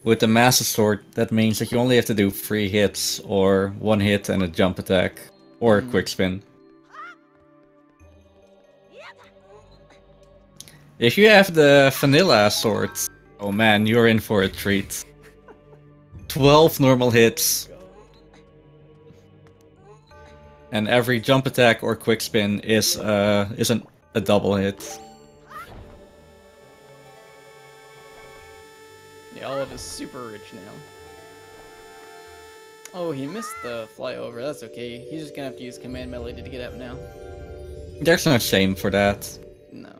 With the Master Sword, that means that you only have to do 3 hits, or 1 hit and a jump attack, or a quick spin. If you have the vanilla sword, oh man, you're in for a treat. 12 normal hits. And every jump attack or quick spin is a double hit. Yeah, Olive is super rich now. Oh, he missed the flyover. That's okay. He's just gonna have to use command melody to get up now. There's no shame for that. No.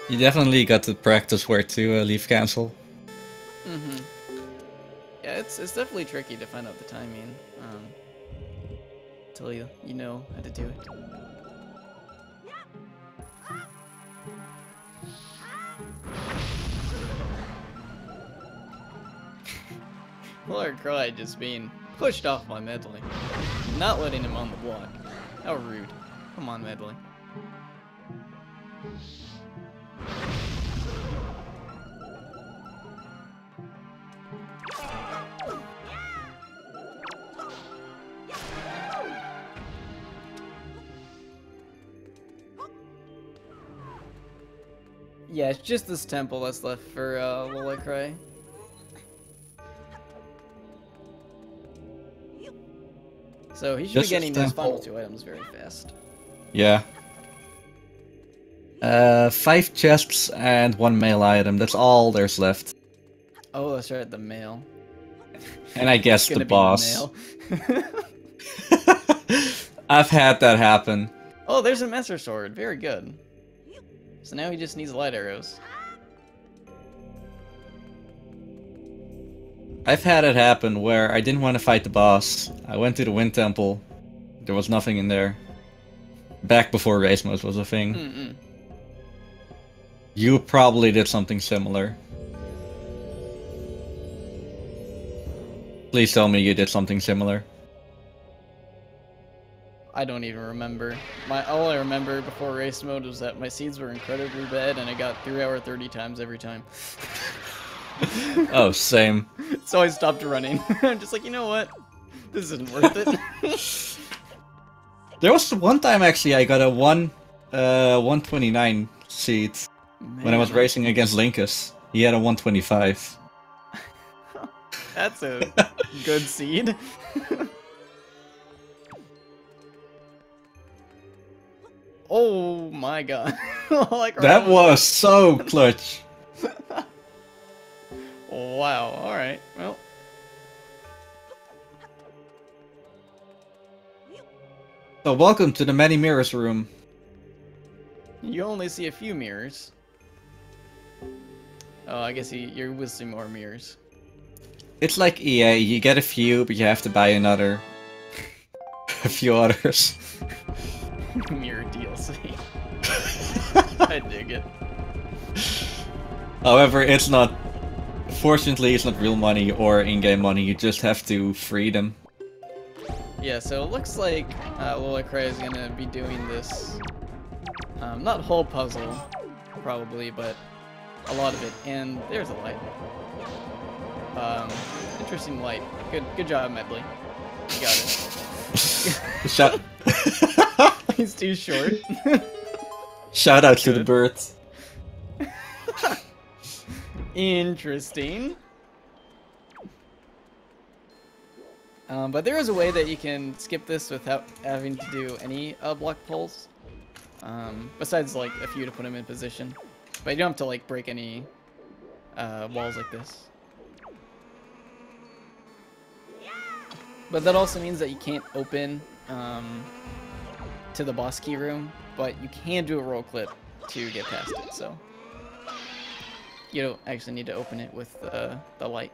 You definitely got to practice where to leave cancel. Yeah, it's definitely tricky to find out the timing. Until you know how to do it. Lolicry just being pushed off by Medley. Not letting him on the block. How rude. Come on, Medley. Yeah, it's just this temple that's left for Lolicry. So he should be getting those final 2 items very fast. Yeah. 5 chests and 1 mail item. That's all there's left. Oh, that's right, the mail. And I guess the boss. I've had that happen. Oh, there's a Master Sword. Very good. So now he just needs light arrows. I've had it happen where I didn't want to fight the boss. I went to the Wind Temple. There was nothing in there. Back before race mode was a thing. You probably did something similar. Please tell me you did something similar. I don't even remember. All I remember before race mode was that my seeds were incredibly bad and I got 3 hour 30 times every time. Oh, same. So I stopped running. I'm just like, you know what? This isn't worth it. There was one time actually I got a 129 seed when I was racing against Linkus. He had a 125. That's a good seed. Oh my god. Like, that was so clutch. Wow, alright, well. So welcome to the many mirrors room. You only see a few mirrors. Oh, I guess you're with some more mirrors. It's like EA, you get a few, but you have to buy another. A few others. Mirror DLC. I dig it. However, it's not... Fortunately, it's not real money or in-game money, you just have to free them. Yeah, so it looks like Lolicry is gonna be doing this, not whole puzzle, probably, but a lot of it. And there's a light. interesting light. Good job, Medley. You got it. Shut. He's too short. Shout out to the birds. Interesting. But there is a way that you can skip this without having to do any block pulls. Besides, like, a few to put him in position. But you don't have to, like, break any walls like this. But that also means that you can't open to the boss key room, but you can do a roll clip to get past it, so you don't actually need to open it with the light.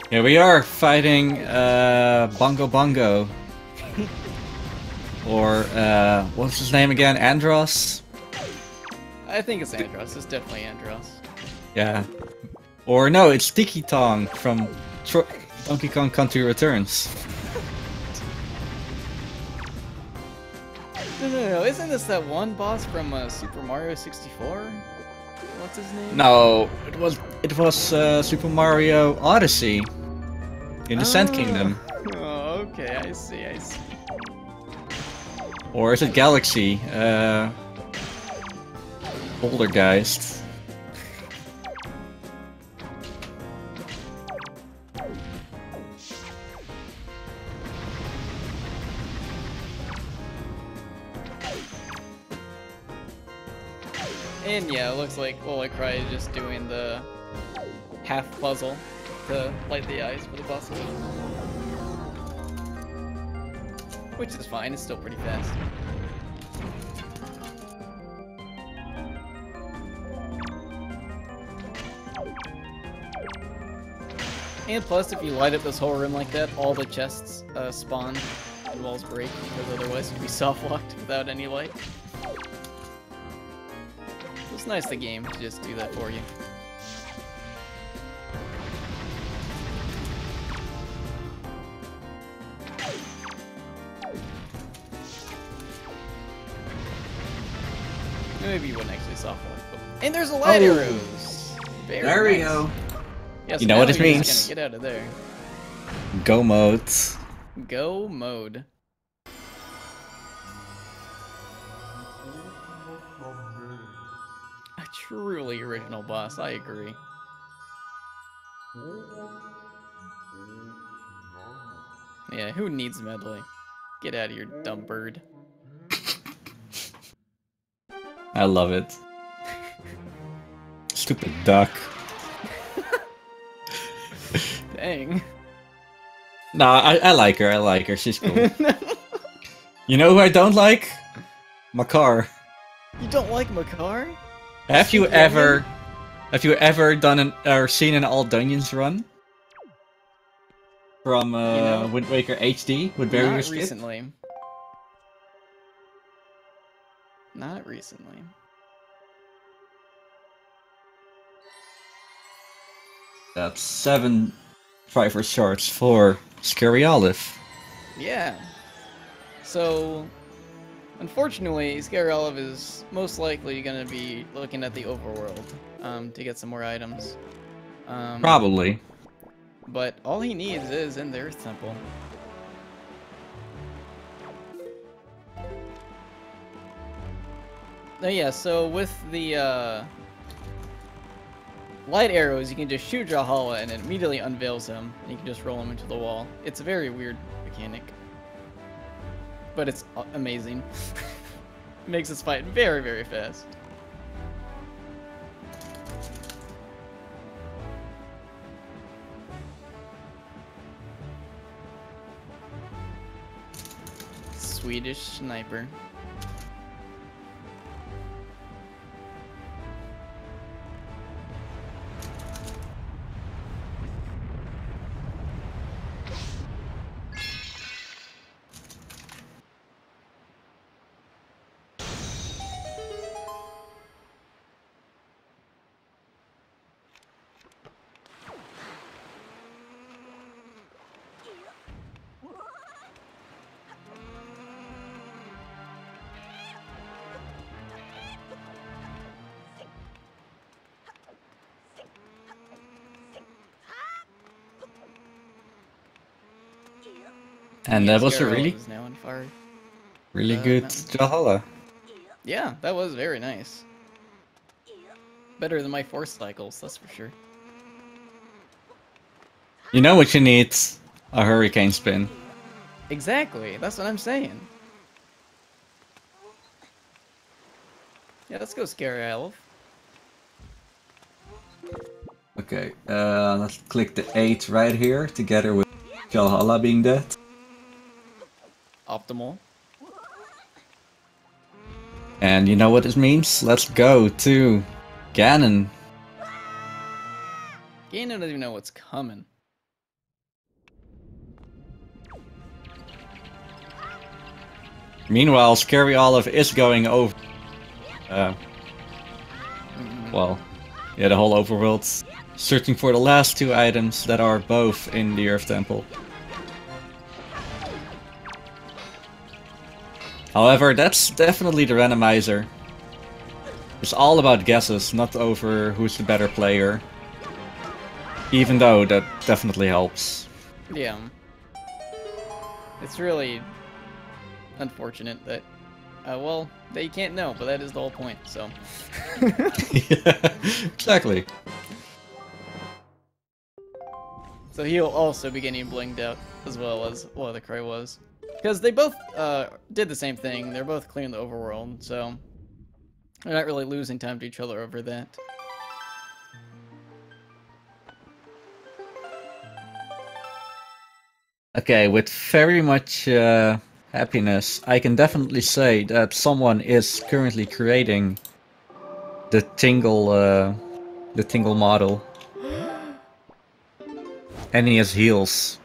Here we are fighting Bongo Bongo. Or what's his name again? Andros? I think it's Andros. It's definitely Andros. Yeah. Or no, it's Tiki Tong from Donkey Kong Country Returns. No. Isn't this that one boss from Super Mario 64? What's his name? No, it was Super Mario Odyssey in the Sand Kingdom. Oh, okay, I see. Or is it Galaxy? Poltergeist. And yeah, it looks like Lolicry is just doing the half puzzle to light the eyes for the boss. Which is fine, it's still pretty fast. And plus, if you light up this whole room like that, all the chests spawn and walls break, because otherwise you'd be soft-locked without any light. It's nice the game to just do that for you. Maybe you wouldn't actually soft lock. And there's a light arrows. Very there we nice. go. Yeah, so you know now what it you're means. just gonna get out of there. Go mode. Go mode. A truly original boss, I agree. Yeah, who needs Medley? Get out of here, dumb bird. I love it. Stupid duck. Dang. Nah, I like her. I like her. She's cool. You know who I don't like? Makar. You don't like Makar? Have you ever done or seen an All Dungeons run? From Wind Waker HD with Barrier Not Skip? recently. Not recently. That's 7 Triforce shards for Scaryolive. Yeah. So, unfortunately, Scaryolive is most likely going to be looking at the Overworld to get some more items. Probably. But all he needs is in the Earth Temple. Oh yeah, so with the light arrows, you can just shoot Jahala and it immediately unveils him, and you can just roll him into the wall. It's a very weird mechanic, but it's amazing. It makes this fight very, very fast. Swedish sniper. And that was a Scaryolive really, is now on fire. really good Mountain. Valhalla. Yeah, that was very nice. Better than my force cycles, that's for sure. You know what you need? A hurricane spin. Exactly, that's what I'm saying. Yeah, let's go Scaryolive. Okay, let's click the 8 right here, together with Valhalla being dead. Optimal. And you know what this means? Let's go to Ganon. Ganon doesn't even know what's coming. Meanwhile, Scaryolive is going over. Well, yeah, the whole overworld, searching for the last 2 items that are both in the Earth Temple. However, that's definitely the randomizer. It's all about guesses, not over who's the better player. Even though that definitely helps. Yeah. It's really unfortunate that, well, that you can't know, but that is the whole point, so. Yeah, exactly. So he'll also be getting blinged out, as well as Lolicry was. Because they both did the same thing, they're both clearing the overworld, so they're not really losing time to each other over that. Okay, with very much happiness, I can definitely say that someone is currently creating the Tingle model. And he has heals.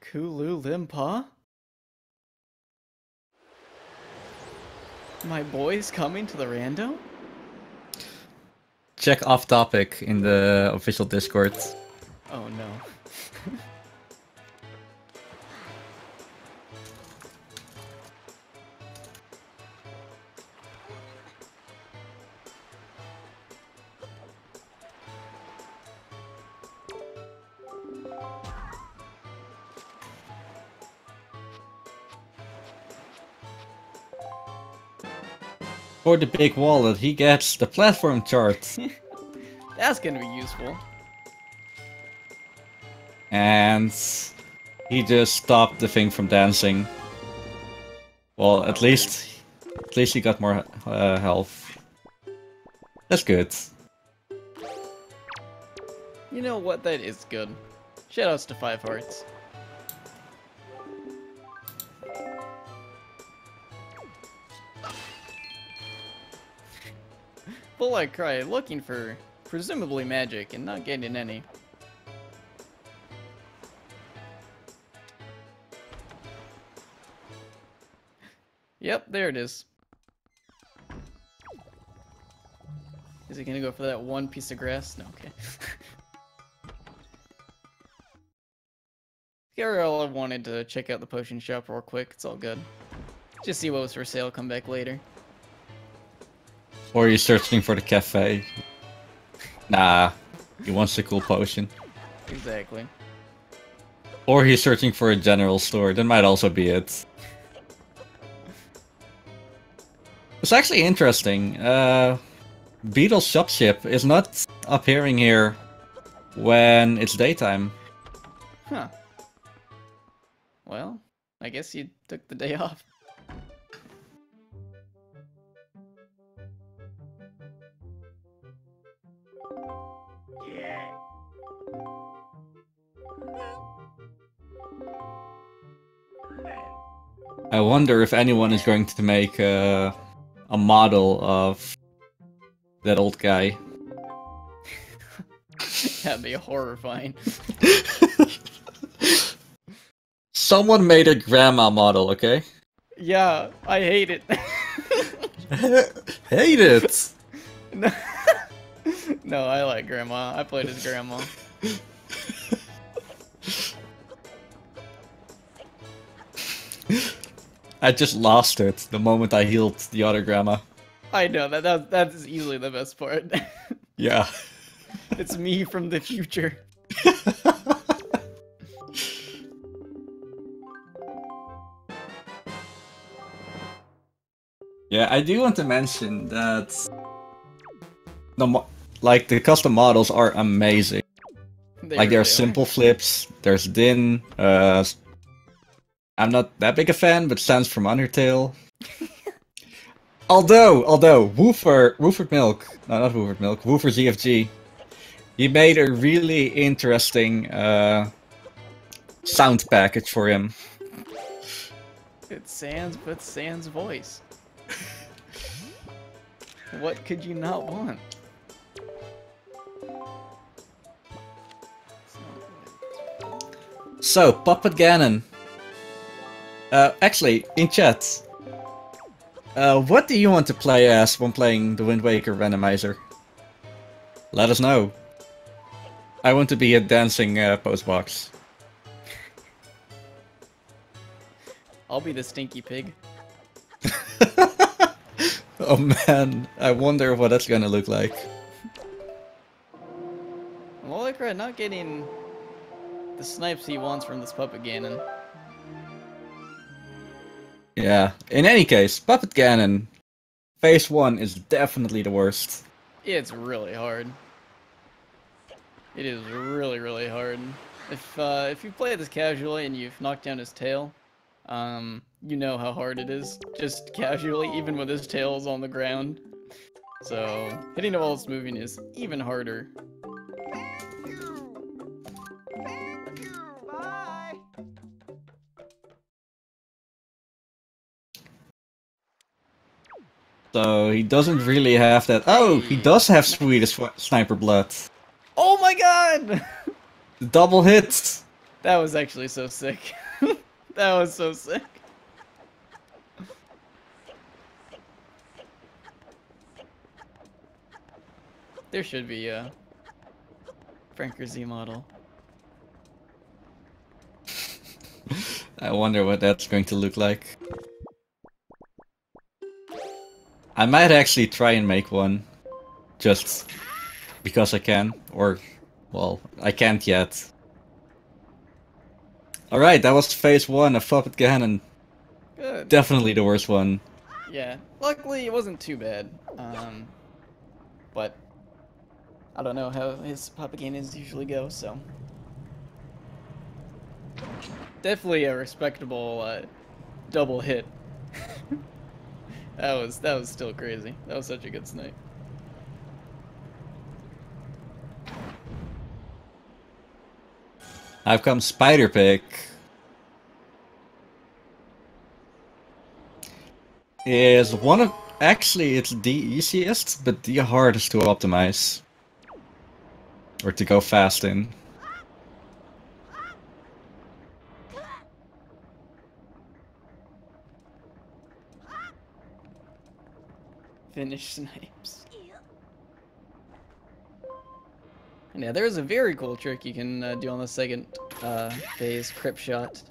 Kulu Limpa? My boy's coming to the rando? Check off topic in the official Discord. Oh no. For the big wallet, he gets the platform chart. That's gonna be useful. And he just stopped the thing from dancing. Well, at least he got more health. That's good. You know what? That is good. Shoutouts to 5 Hearts. Lolicry looking for presumably magic and not getting any. Yep, there it is. Is he gonna go for that one piece of grass? No, okay. Scaryolive wanted to check out the potion shop real quick. It's all good. Just see what was for sale. Come back later. Or he's searching for the cafe. Nah, he wants a cool potion. Exactly. Or he's searching for a general store. That might also be it. It's actually interesting. Beetle's shopship is not appearing here when it's daytime. Huh. Well, I guess you took the day off. I wonder if anyone is going to make a model of that old guy. That'd be horrifying. Someone made a grandma model, okay? Yeah, I hate it. Hate it! No. No, I like grandma. I played as grandma. I just lost it the moment I healed the other grandma. I know, that is easily the best part. Yeah. It's me from the future. Yeah, I do want to mention that the custom models are amazing. They Like there are really simple flips. There's Din. I'm not that big a fan, but Sans from Undertale. Although Woofer Milk, no, not Woofer Milk, Woofer ZFG, he made a really interesting sound package for him. It's Sans, but Sans voice. What could you not want? So, Puppet Ganon. Actually, in chat, what do you want to play as when playing the Wind Waker Randomizer? Let us know. I want to be a dancing postbox. I'll be the stinky pig. Oh man, I wonder what that's gonna look like. Lolicry not getting the snipes he wants from this Puppet Ganon. Yeah, in any case, Puppet Ganon, phase 1 is definitely the worst. It's really hard. It is really, really hard. If you play this casually and you've knocked down his tail, you know how hard it is, just casually, even with his tails on the ground. So, hitting him while it's moving is even harder. Bye. So he doesn't really have that. Oh, he does have Swedish Sniper Blood. Oh my god! Double hit! That was actually so sick. That was so sick. There should be a Franker Z model. I wonder what that's going to look like. I might actually try and make one. Just because I can. Or, well, I can't yet. Alright, that was phase 1 of Puppet Ganon. Good. Definitely the worst one. Yeah. Luckily, it wasn't too bad. But I don't know how his Puppet Ganons usually go, so. Definitely a respectable double hit. That was still crazy. That was such a good snipe. I've come Spider Pig. Is one of actually it's the easiest, but the hardest to optimize. Or to go fast in. Finish snipes. And yeah, there's a very cool trick you can do on the second phase, Crip Shot,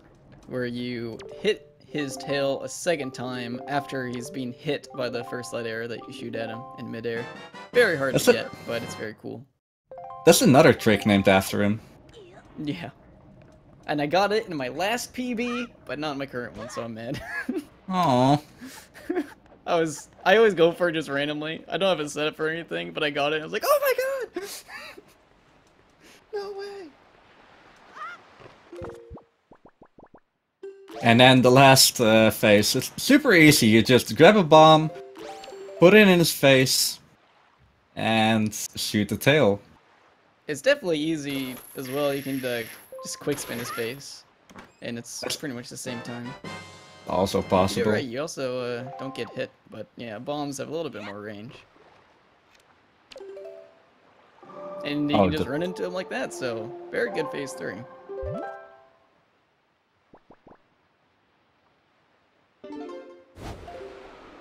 where you hit his tail a second time after he's been hit by the first light arrow that you shoot at him in midair. Very hard to get, but it's very cool. That's another trick named after him. Yeah. And I got it in my last PB, but not in my current one, so I'm mad. Aww. I always go for it just randomly. I don't have it set up for anything, but I got it. I was like, oh my god! No way! And then the last phase, it's super easy. You just grab a bomb, put it in his face, and shoot the tail. It's definitely easy as well. You can just quick spin his face, and it's pretty much the same time. Also possible. You're right, you also don't get hit, but yeah, bombs have a little bit more range. And you can just run into them like that, so very good phase 3.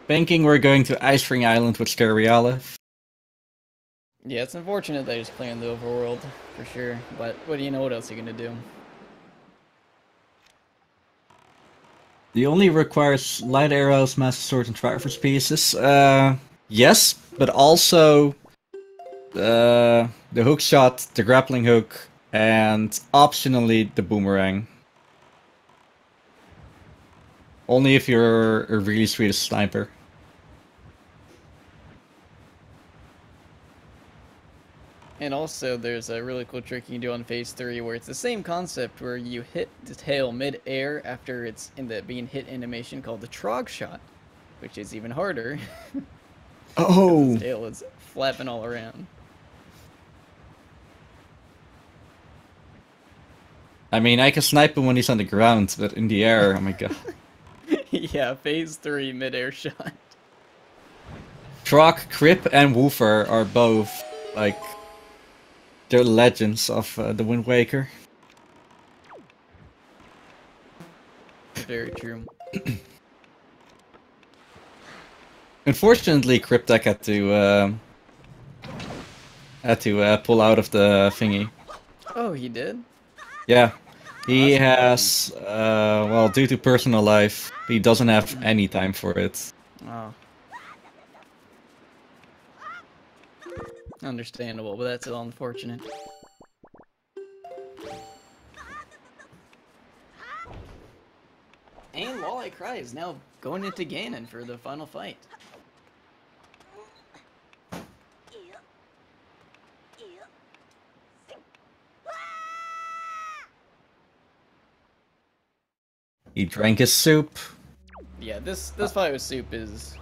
Thinking we're going to Ice Ring Island with Scaryolive. Yeah, it's unfortunate that he's clearing the overworld, for sure, but what do you know what else you're gonna do? The only requires light arrows, master sword, and Triforce pieces. Yes, but also the hook shot, the grappling hook, and optionally the boomerang. Only if you're a really Swedish sniper. And also, there's a really cool trick you can do on phase 3 where it's the same concept where you hit the tail mid-air after it's in the being hit animation called the Trog shot, which is even harder. Oh! His tail is flapping all around. I mean, I can snipe him when he's on the ground, but in the air, oh my god. Yeah, phase 3 mid-air shot. Troc, Crip, and Woofer are both, like, they're legends of the Wind Waker. Very true. Unfortunately, Cryptek had to pull out of the thingy. Oh, he did? Yeah, he Oh, has, well, due to personal life, he doesn't have any time for it. Oh. Understandable, but that's all unfortunate. And Lolicry is now going into Ganon for the final fight. He drank his soup. Yeah, this fight with Soup is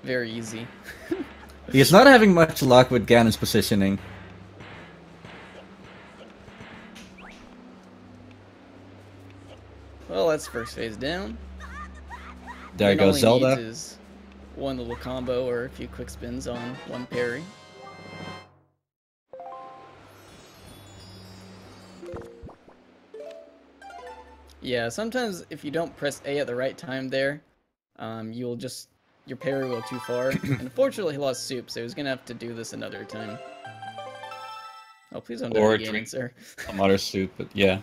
very easy. He's not having much luck with Ganon's positioning. Well, that's first phase down. There And goes all he Zelda. needs is one little combo or a few quick spins on one parry. Yeah, sometimes if you don't press A at the right time there, you'll just, your parry will go too far. And unfortunately, he lost Soup, so he's gonna have to do this another time. Oh, please don't Or die again, drink sir. some other soup, but yeah.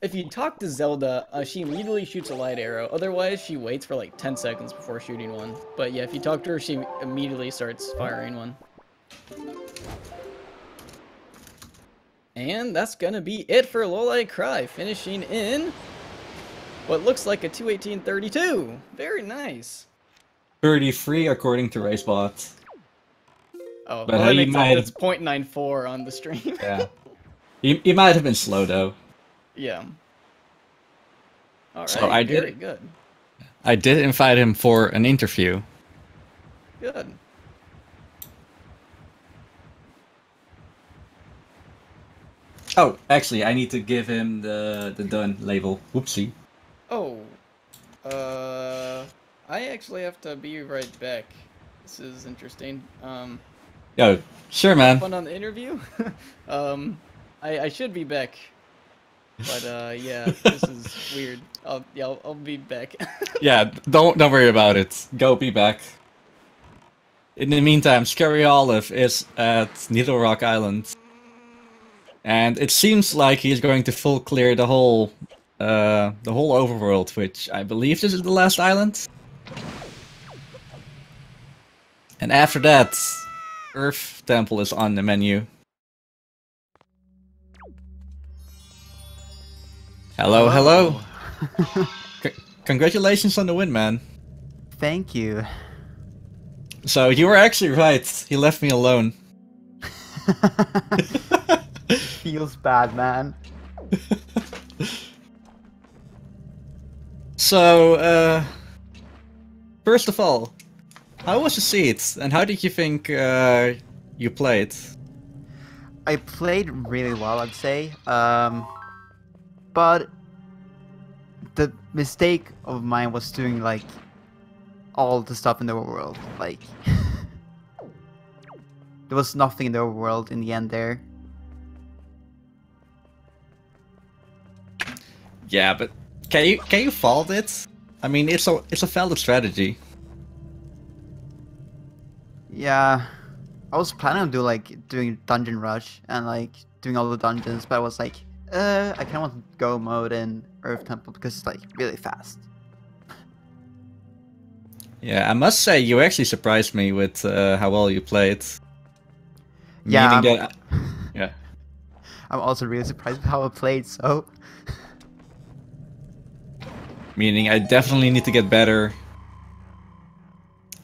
If you talk to Zelda, she immediately shoots a light arrow. Otherwise, she waits for like 10 seconds before shooting one. But yeah, if you talk to her, she immediately starts firing one. And that's gonna be it for Lolicry, finishing in what looks like a 2:18:32. Very nice. 33 according to RaceBot. Oh, But well, hey, that you makes might that's 0.94 on the stream. Yeah. He might have been slow though. Yeah. Alright, So I very did- good. I did invite him for an interview. Good. Oh, actually, I need to give him the done label. Whoopsie. Oh. I actually have to be right back. This is interesting. Yo, sure, man. Fun on the interview? I should be back. But, yeah, this is weird. I'll be back. Yeah, don't worry about it. Go be back. In the meantime, Scaryolive is at Needle Rock Island. And it seems like he's going to full clear the whole overworld, which I believe this is the last island. And after that, Earth Temple is on the menu. Hello, hello. Congratulations on the win, man. Thank you. So you were actually right. He left me alone. Feels bad, man. So, first of all, how was the seat, and how did you think you played? I played really well, I'd say. But the mistake of mine was doing like all the stuff in the overworld. Like there was nothing in the overworld in the end there. Yeah, but can you fault it? I mean, it's a valid strategy. Yeah, I was planning on doing dungeon rush and like doing all the dungeons, but I was like, I kind of want to go mode in Earth Temple because it's like really fast. Yeah, I must say you actually surprised me with how well you played. Yeah, Meaning that, yeah. I'm also really surprised with how I played. So Meaning I definitely need to get better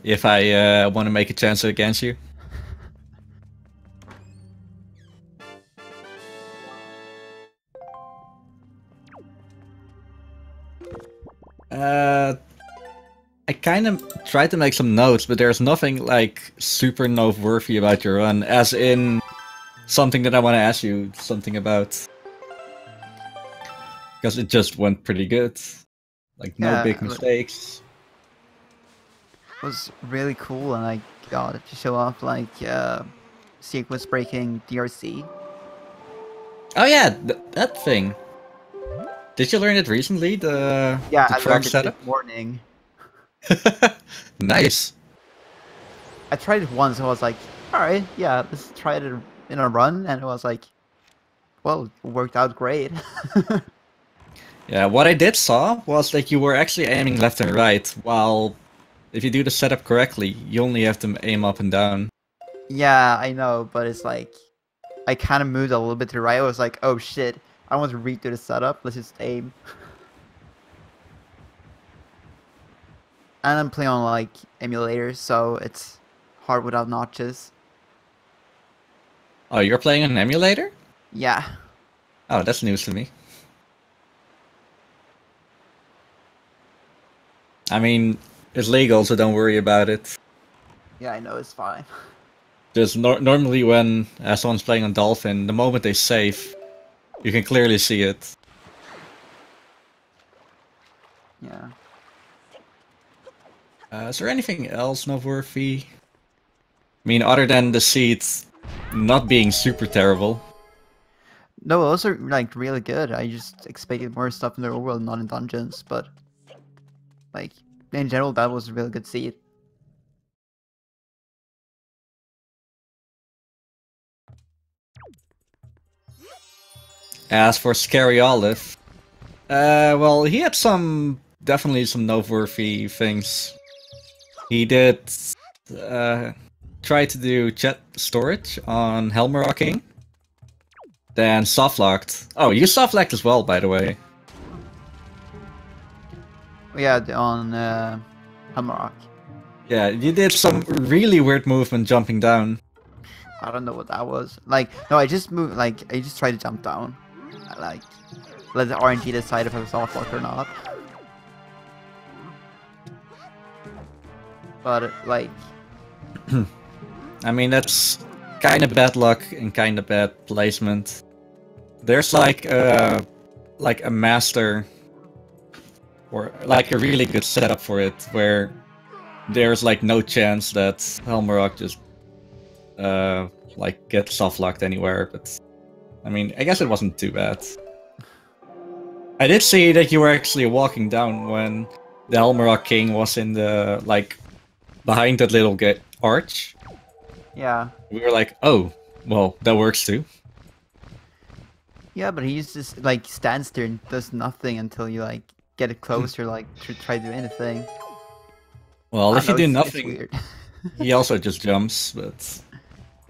if I want to make a chance against you. I kind of tried to make some notes, but there's nothing like super noteworthy about your run, as in something that I want to ask you something about. Because it just went pretty good. Like, no Yeah, big mistakes. It was really cool, and I got to show off like sequence breaking DRC. Oh yeah, that thing. Did you learn it recently, the I truck learned it setup? this morning. Nice. I tried it once, and I was like, alright, yeah, let's try it in a run, and it was like, well, it worked out great. Yeah, what I did saw was that you were actually aiming left and right, while if you do the setup correctly, you only have to aim up and down. Yeah, I know, but it's like, I kind of moved a little bit to the right. I was like, oh shit, I don't want to redo the setup, let's just aim. And I'm playing on like emulators, so it's hard without notches. Oh, you're playing an emulator? Yeah. Oh, that's news to me. I mean, it's legal, so don't worry about it. Yeah, I know, it's fine. Just normally when someone's playing on Dolphin, the moment they save, you can clearly see it. Yeah. Is there anything else noteworthy? I mean, other than the seats not being super terrible. No, those are like really good. I just expected more stuff in the overworld, not in dungeons, but like in general, that was a really good seat. As for Scaryolive, well, he had definitely some noteworthy things. He did try to do jet storage on Helmer King. Then softlocked. Oh, you softlocked as well, by the way. Yeah, on Hamrock. Yeah, you did some really weird movement jumping down. I don't know what that was. Like, no, I just moved. Like, I just tried to jump down. I, like, let the RNG decide if I was softlocked or not. But like, I mean, that's kind of bad luck and kind of bad placement. There's like a master or like a really good setup for it, where there's like no chance that Helmerok just like gets softlocked anywhere. But I mean, I guess it wasn't too bad. I did see that you were actually walking down when the Helmerok King was in the like behind that little arch. yeah. We were like, oh, well, that works too. Yeah, but he just like stands there and does nothing until you like get it closer, like to try to do anything. Well, if you do It's nothing, weird. he also just jumps, but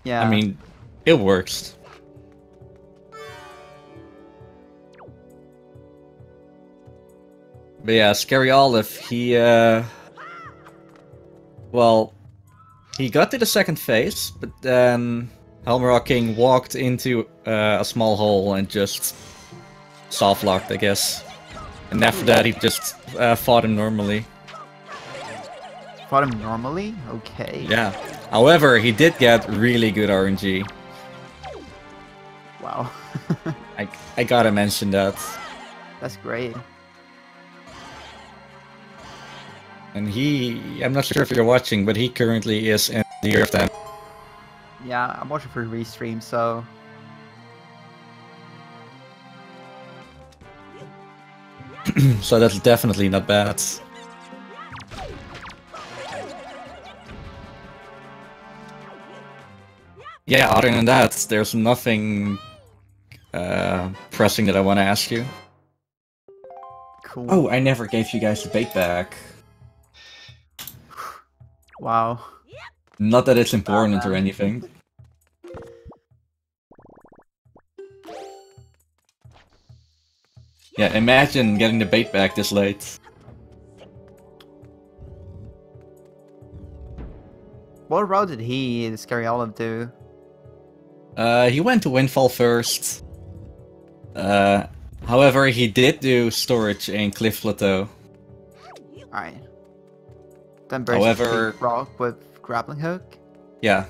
Yeah. I mean, it works. But yeah, Scaryolive, he well, he got to the second phase, but then Helmer King walked into a small hole and just softlocked, I guess. And after that, he just fought him normally. Fought him normally? Okay. Yeah. However, he did get really good RNG. Wow. I gotta mention that. That's great. And I'm not sure if you're watching, but he currently is in the Earth 10. Yeah, I'm watching for restream, so So that's definitely not bad. Yeah, other than that, there's nothing pressing that I want to ask you. cool. Oh, I never gave you guys the bait back. Wow. Not that it's important or anything. Yeah, imagine getting the bait back this late. What route did the Scaryolive do? He went to Windfall first. However, he did do storage in Cliff Plateau. Alright. Then burst However, rock with grappling hook. yeah.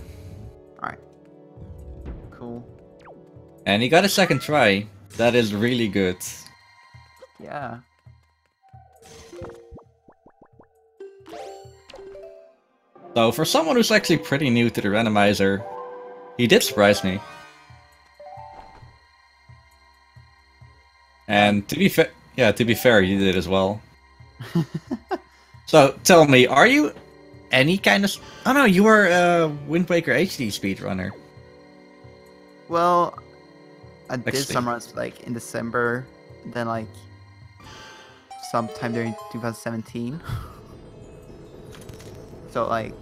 Alright. Cool. And he got a second try. That is really good. Yeah. So for someone who's actually pretty new to the randomizer, he did surprise me. And to be fair, yeah, to be fair, you did as well. So tell me, are you any kind of? Oh no, you are a Wind Waker HD speedrunner. Well, I did Actually. some runs like in December, then like sometime during 2017. So like,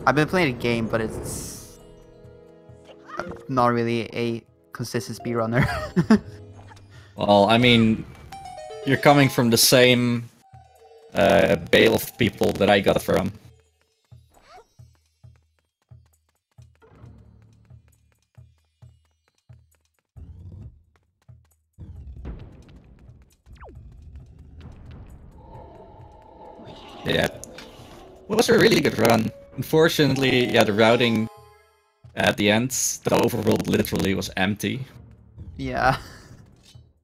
I've been playing the game, but it's not really a consistent speedrunner. Well, I mean, you're coming from the same bale of people that I got from. Yeah. It was a really good run. Unfortunately, yeah, the routing at the end, the overworld literally was empty. Yeah.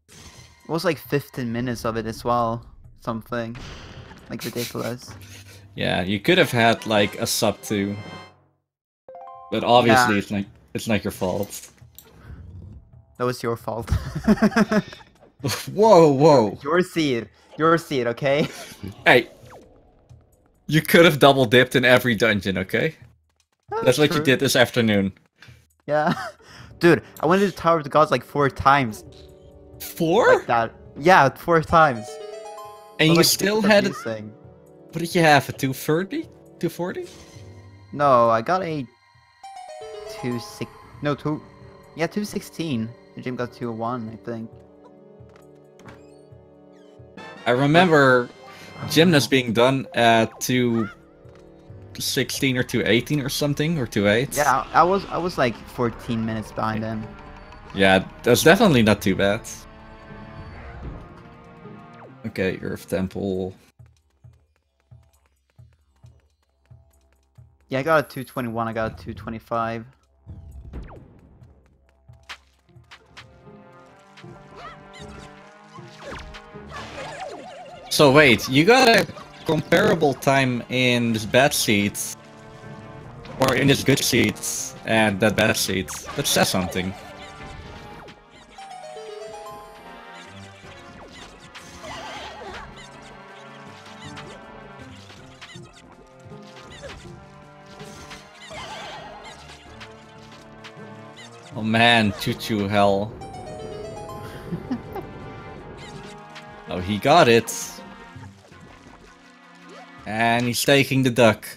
It was like 15 minutes of it as well. Something. Like ridiculous. Yeah, you could have had like a sub 2. But obviously Yeah. it's not your fault. That was your fault. Whoa, whoa. Your seed. Your seed, okay? Hey. You could have double dipped in every dungeon, okay? That's what you True. did this afternoon. Yeah. Dude, I went to the Tower of the Gods like 4 times. 4? Like that. Yeah, 4 times. And But, you like, still it's had... confusing. What did you have? A 230? 240? No, I got a 216. No, 216. The gym got 201, I think. I remember gymnast being done at 216 or 218 or something, or 28. Yeah, I was like 14 minutes behind him. Yeah, that's definitely not too bad. Okay, Earth Temple. Yeah, I got a 221, I got a 225. So wait, you got a comparable time in this bad seat, or in this good seat, and that bad seat. That says something. Oh man, choo-choo hell. Oh, he got it. And he's taking the duck.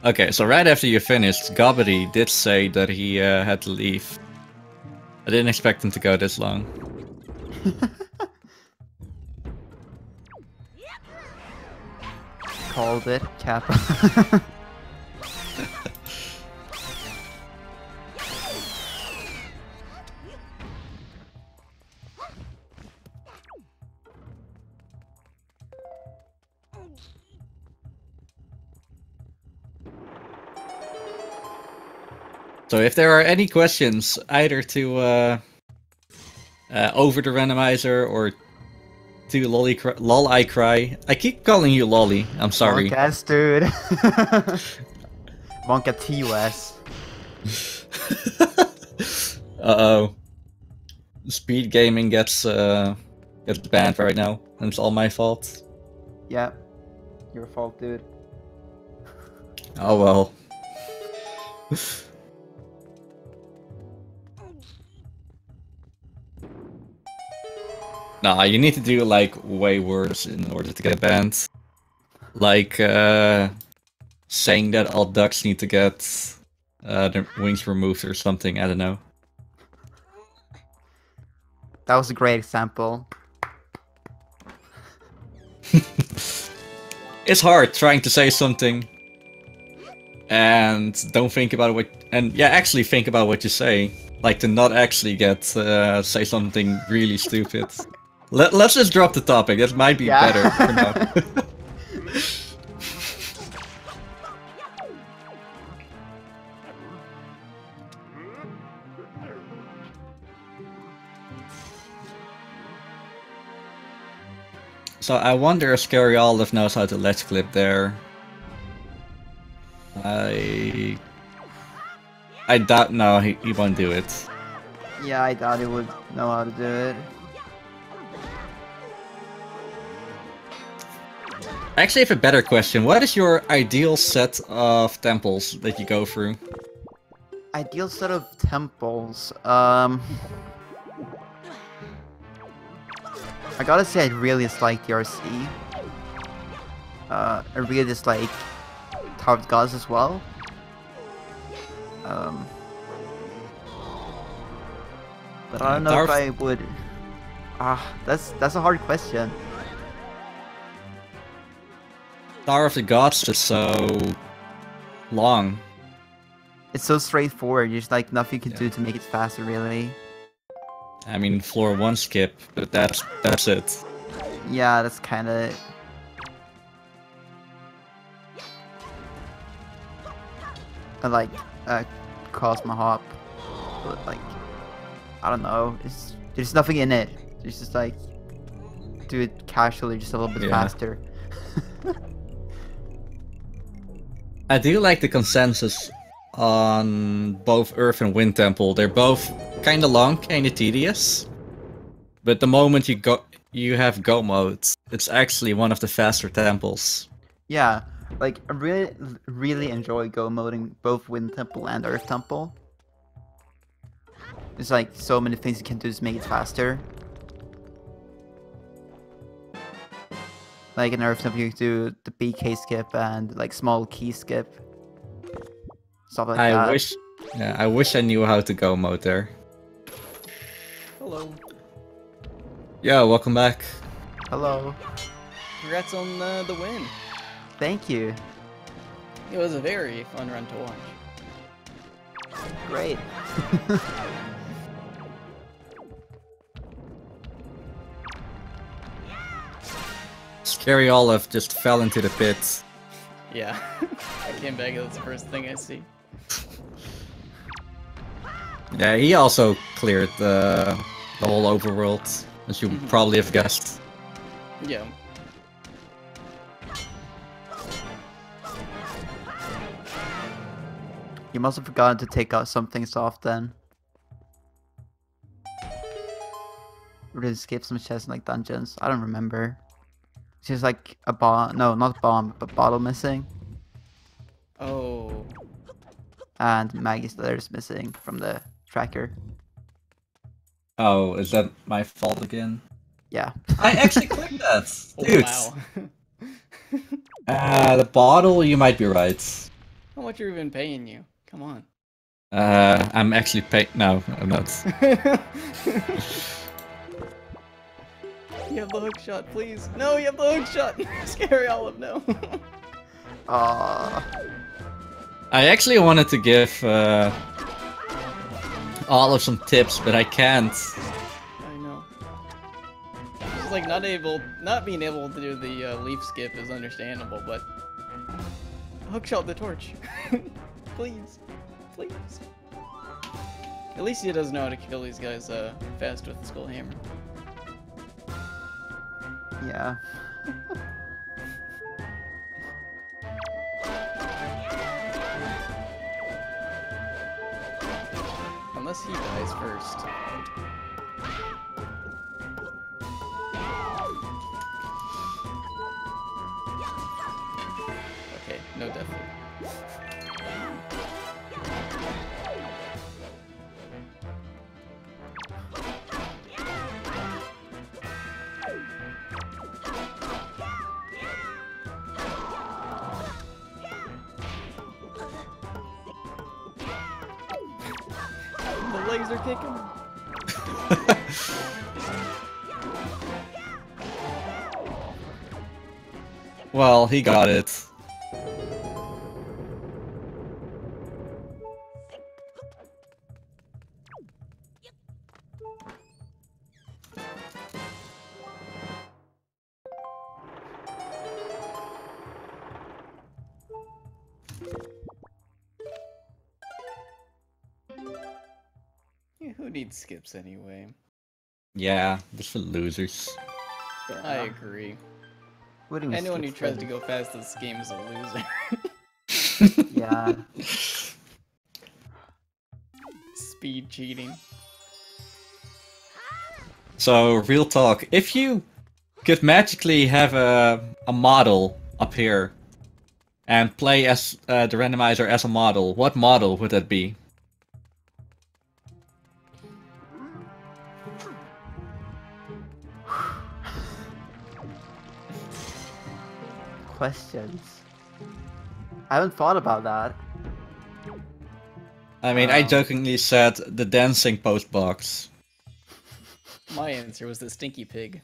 Okay, so right after you finished, Gobbity did say that he had to leave. I didn't expect him to go this long. Called it, Kappa. So if there are any questions, either to over the randomizer or to Lolicry. I keep calling you Lolly. I'm sorry. Monk-ass, dude. Monka TOS. Uh-oh. Speed gaming gets banned right now, and it's all my fault. Yeah. Your fault, dude. Oh well. Nah, you need to do like way worse in order to get banned. Like saying that all ducks need to get their wings removed or something, I don't know. That was a great example. It's hard trying to say something and don't think about what, and yeah, actually think about what you say. Like to not actually get say something really stupid. Let's just drop the topic. That might be better for now. So I wonder if Scaryolive knows how to ledge clip there. I doubt no, he won't do it. Yeah, I doubt he would know how to do it. I actually have a better question. What is your ideal set of temples that you go through? Ideal set of temples. I gotta say, I really dislike the RC. I really dislike Tower of Gods as well. But I don't know if I would. That's a hard question. Tower of the Gods is so long. It's so straightforward. There's like nothing you can do to make it faster, really. I mean, floor 1 skip, but that's it. Yeah, that's kind of. I like Cosmo Hop, but like I don't know. There's nothing in it. It's just like do it casually, just a little bit faster. I do like the consensus on both Earth and Wind Temple. They're both kind of long, kind of tedious. But the moment you have go mode, it's actually one of the faster temples. Yeah, like I really enjoy go moding both Wind Temple and Earth Temple. There's like so many things you can do to make it faster. Like in Earth Temple, you can do the BK skip and like small key skip. Stuff like that. I wish I knew how to go mode there. Hello. Yeah, welcome back. Hello. Congrats on the win. Thank you. It was a very fun run to watch. Great. Scaryolive just fell into the pit. Yeah. I came back and that's the first thing I see. Yeah, he also cleared the whole overworld, as you probably have guessed. Yeah. You must have forgotten to take out some things off then. Or did skip some chests in like dungeons? I don't remember. It's just like a bomb. No, not bomb, but bottle missing. Oh. And Maggie's letters missing from the tracker. Oh, is that my fault again? Yeah. I actually clicked that! Dude! Wow. The bottle, you might be right. How much are even paying you? Come on. I'm actually No, I'm not. You have the hook shot, please. No, you have the hook shot. Scaryolive, no. I actually wanted to give Olive some tips, but I can't. I know. Just like not being able to do the leaf skip is understandable, but hook shot the torch, please, please. At least he does know how to kill these guys fast with the skull hammer. Yeah. Unless he dies first. Okay, no death. The legs are kicking. Well, he got it. Yeah, who needs skips anyway? Yeah, just for losers. I agree. What do we Anyone who skip tries then? to go past this game is a loser. Yeah. Speed cheating. So, real talk, if you could magically have a model up here and play as the randomizer as a model, what model would that be? Questions. I haven't thought about that. I mean, I jokingly said the dancing post box. My answer was the stinky pig.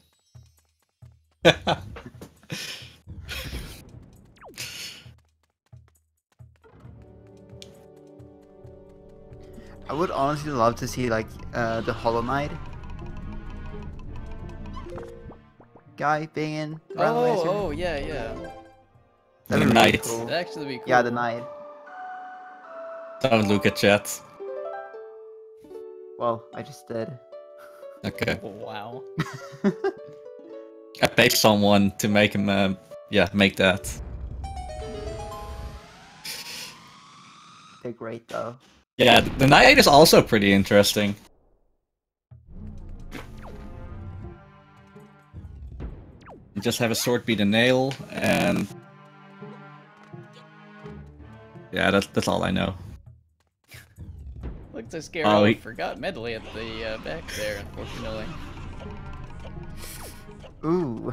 I would honestly love to see like the Hollow Knight guy being in Randomizer. Oh, yeah, yeah. The That'd be really knight. cool. That'd actually be cool. Yeah, the knight. Don't look at chat. Well, I just did. Okay. Wow. I paid someone to make him, yeah, make that. They're great though. Yeah, the knight is also pretty interesting. You just have a sword beat a nail, and yeah, that's all I know. Looks like Scaryolive Oh, he- forgot medley at the back there, unfortunately. Ooh.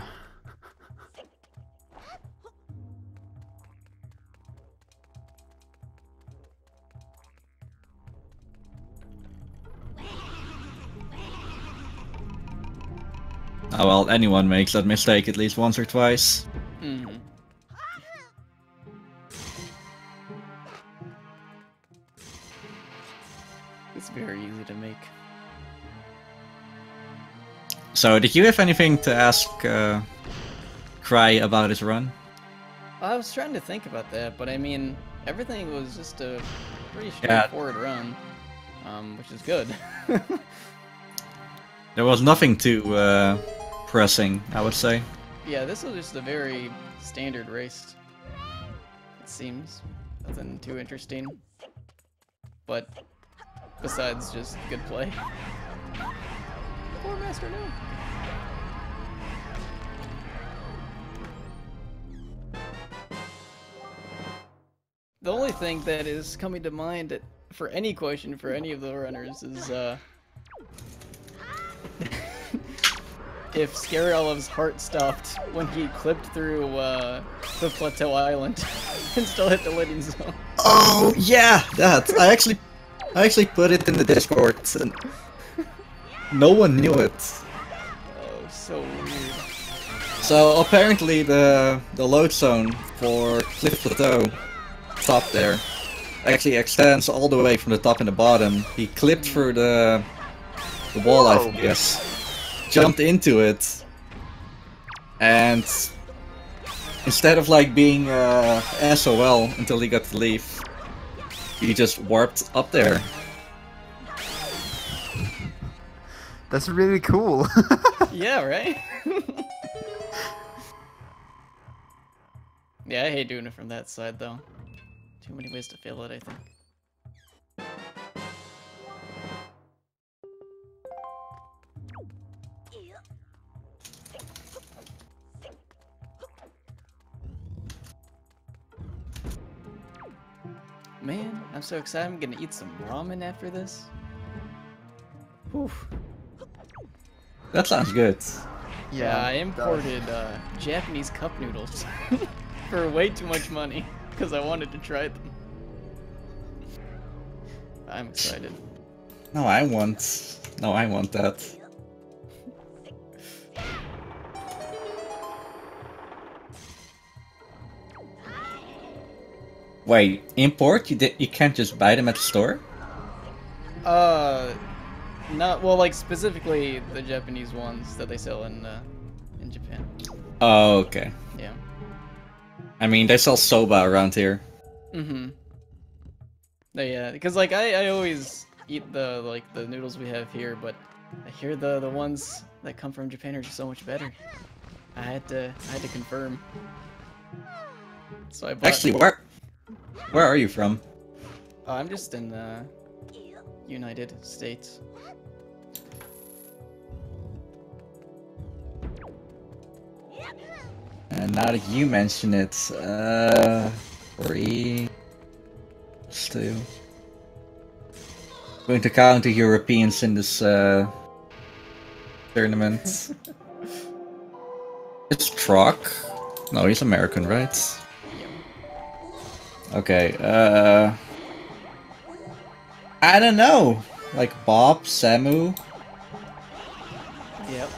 Oh well, anyone makes that mistake at least once or twice. Mm-hmm. It's very easy to make. So, did you have anything to ask Cry about his run? I was trying to think about that, but I mean, everything was just a pretty Yeah. straightforward run, which is good. There was nothing too pressing, I would say. Yeah, this was just a very standard race. It seems. Nothing too interesting. But besides just good play. Poor Master No. The only thing that is coming to mind for any question for any of the runners is if Scaryolive's heart stopped when he clipped through the Plateau Island and still hit the landing zone. Oh yeah, that I actually put it in the Discord, and no one knew it. Oh, so weird. So apparently the load zone for Cliff Plateau, top there, actually extends all the way from the top and the bottom. He clipped through the wall, I guess, jumped into it, and instead of like being SOL until he got to leave, he just warped up there. That's really cool. Yeah, right? Yeah, I hate doing it from that side, though. Too many ways to fail it, I think. Man, I'm so excited. I'm gonna eat some ramen after this. Whew. That sounds good. Yeah, I it does. imported Japanese cup noodles for way too much money because I wanted to try them. I'm excited. No, I want that. Wait, import? You can't just buy them at the store? Not well, like specifically the Japanese ones that they sell in Japan. Oh, okay. Yeah. I mean, they sell soba around here. Mm-hmm. No, yeah, because like I always eat the noodles we have here, but I hear the ones that come from Japan are just so much better. I had to confirm. So I bought. Actually, where are you from? Oh, I'm just in the United States. And now that you mention it, 3, 2. Going to count the Europeans in this tournament. It's Truck. No, he's American, right? Okay, I don't know. Like Bob, Samu. Yep.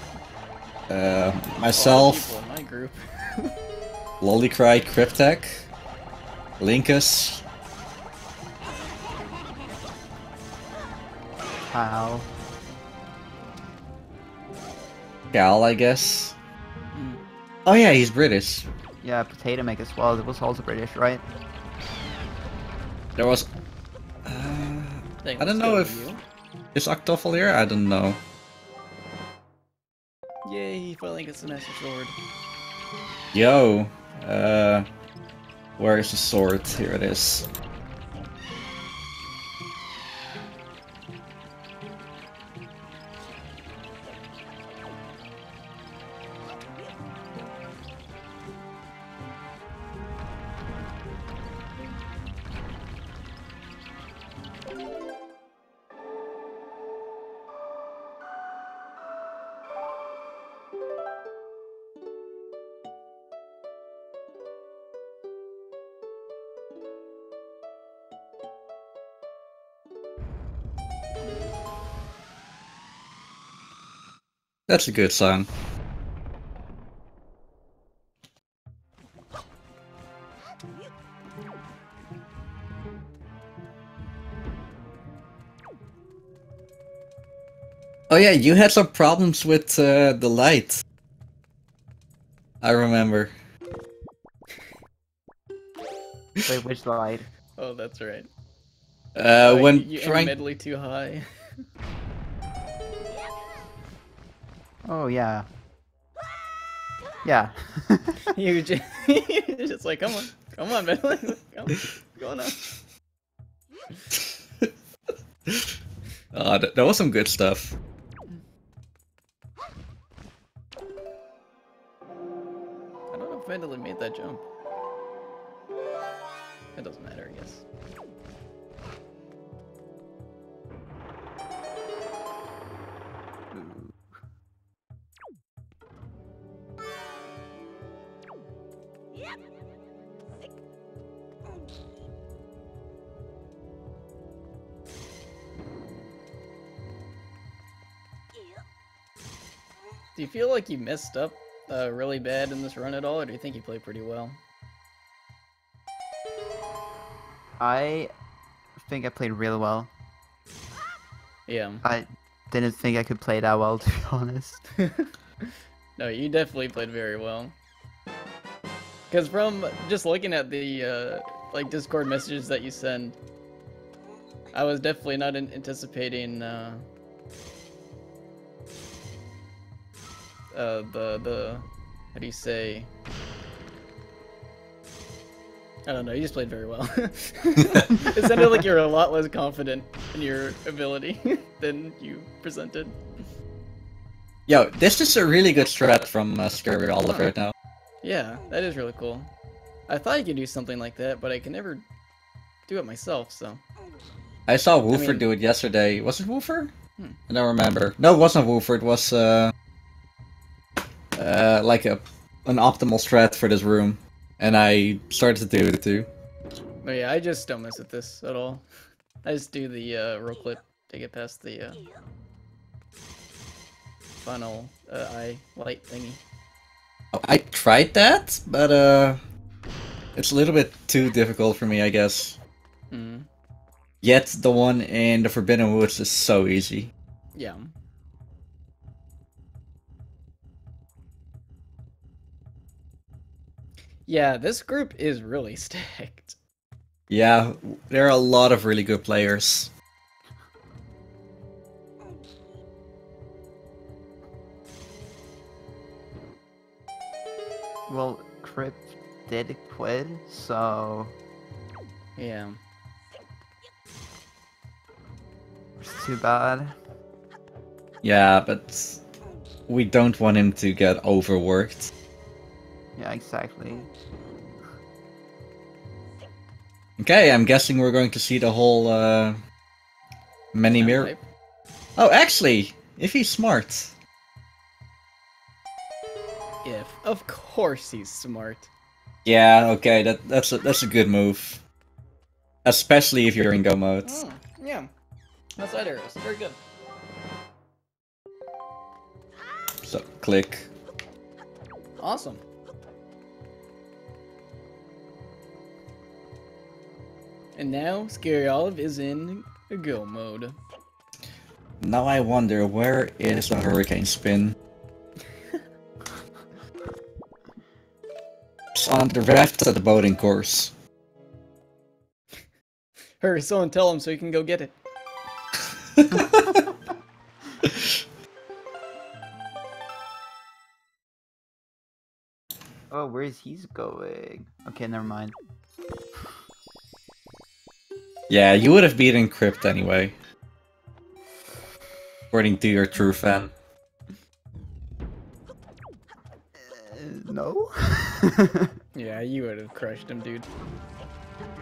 Myself. A lot of people in my group. Lolicry, Cryptek, Linkus. How? Gal, I guess. Oh yeah, he's British. Yeah, Potato Make as well. It was also British, right? There was... Dang, I don't let's know go if... with you. Is Octophil here? I don't know. Yay, he finally gets the Master Sword. Yo. Where is the sword? Here it is. That's a good song. Oh yeah, you had some problems with the light. I remember. Wait, which light? Oh, that's right. When you trying... medley too high. Oh, yeah. Yeah. you just, just like, come on, medley, go on. That was some good stuff. I don't know if Medley made that jump. It doesn't matter, I guess. Do you feel like you messed up really bad in this run at all, or do you think you played pretty well? I think I played really well. Yeah. I didn't think I could play that well, to be honest. No, you definitely played very well. Because from just looking at the like Discord messages that you send, I was definitely not anticipating the how do you say? I don't know. You just played very well. It sounded like you were a lot less confident in your ability than you presented. Yo, this is a really good strat from Scaryolive right now. Yeah, that is really cool. I thought you could do something like that, but I can never do it myself, so... I saw Woofer do it yesterday. Was it Woofer? Hmm. I don't remember. No, it wasn't Woofer. It was like an optimal strat for this room. And I started to do it too. But yeah, I just don't mess with this at all. I just do the roll clip to get past the final eye light thingy. Oh, I tried that, but it's a little bit too difficult for me, I guess. Mm. Yet the one in the Forbidden Woods is so easy. Yeah. Yeah, this group is really stacked. Yeah, there are a lot of really good players. Well, Crypt did quit, so Yeah. it's too bad. Yeah, but we don't want him to get overworked. Yeah, exactly. Okay, I'm guessing we're going to see the whole many mirror. Type. Oh, actually, if he's smart. If. Of course he's smart. Yeah, okay, that's a good move. Especially if you're in go mode. Oh, yeah. Outside arrows. Very good. So, click. Awesome. And now, Scaryolive is in go mode. Now I wonder, where is the hurricane spin? It's on the raft at the boating course. Hurry, someone tell him so he can go get it. Oh, where is he going? Okay, never mind. Yeah, you would have beaten Crypt anyway. According to your true fan. No? Yeah, you would have crushed him, dude.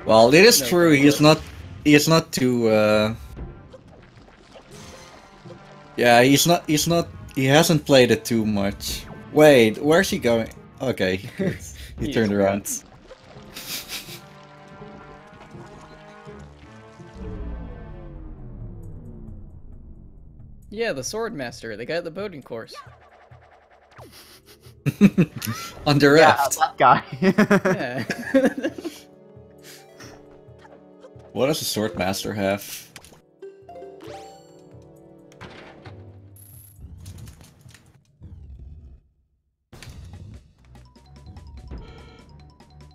Well, it is No true, he is not too yeah, he hasn't played it too much. Wait, where's he going? Okay, he He turned is around. Yeah, the sword master, the guy at the boating course. On the Yeah, raft. that guy. Yeah. What does the sword master have?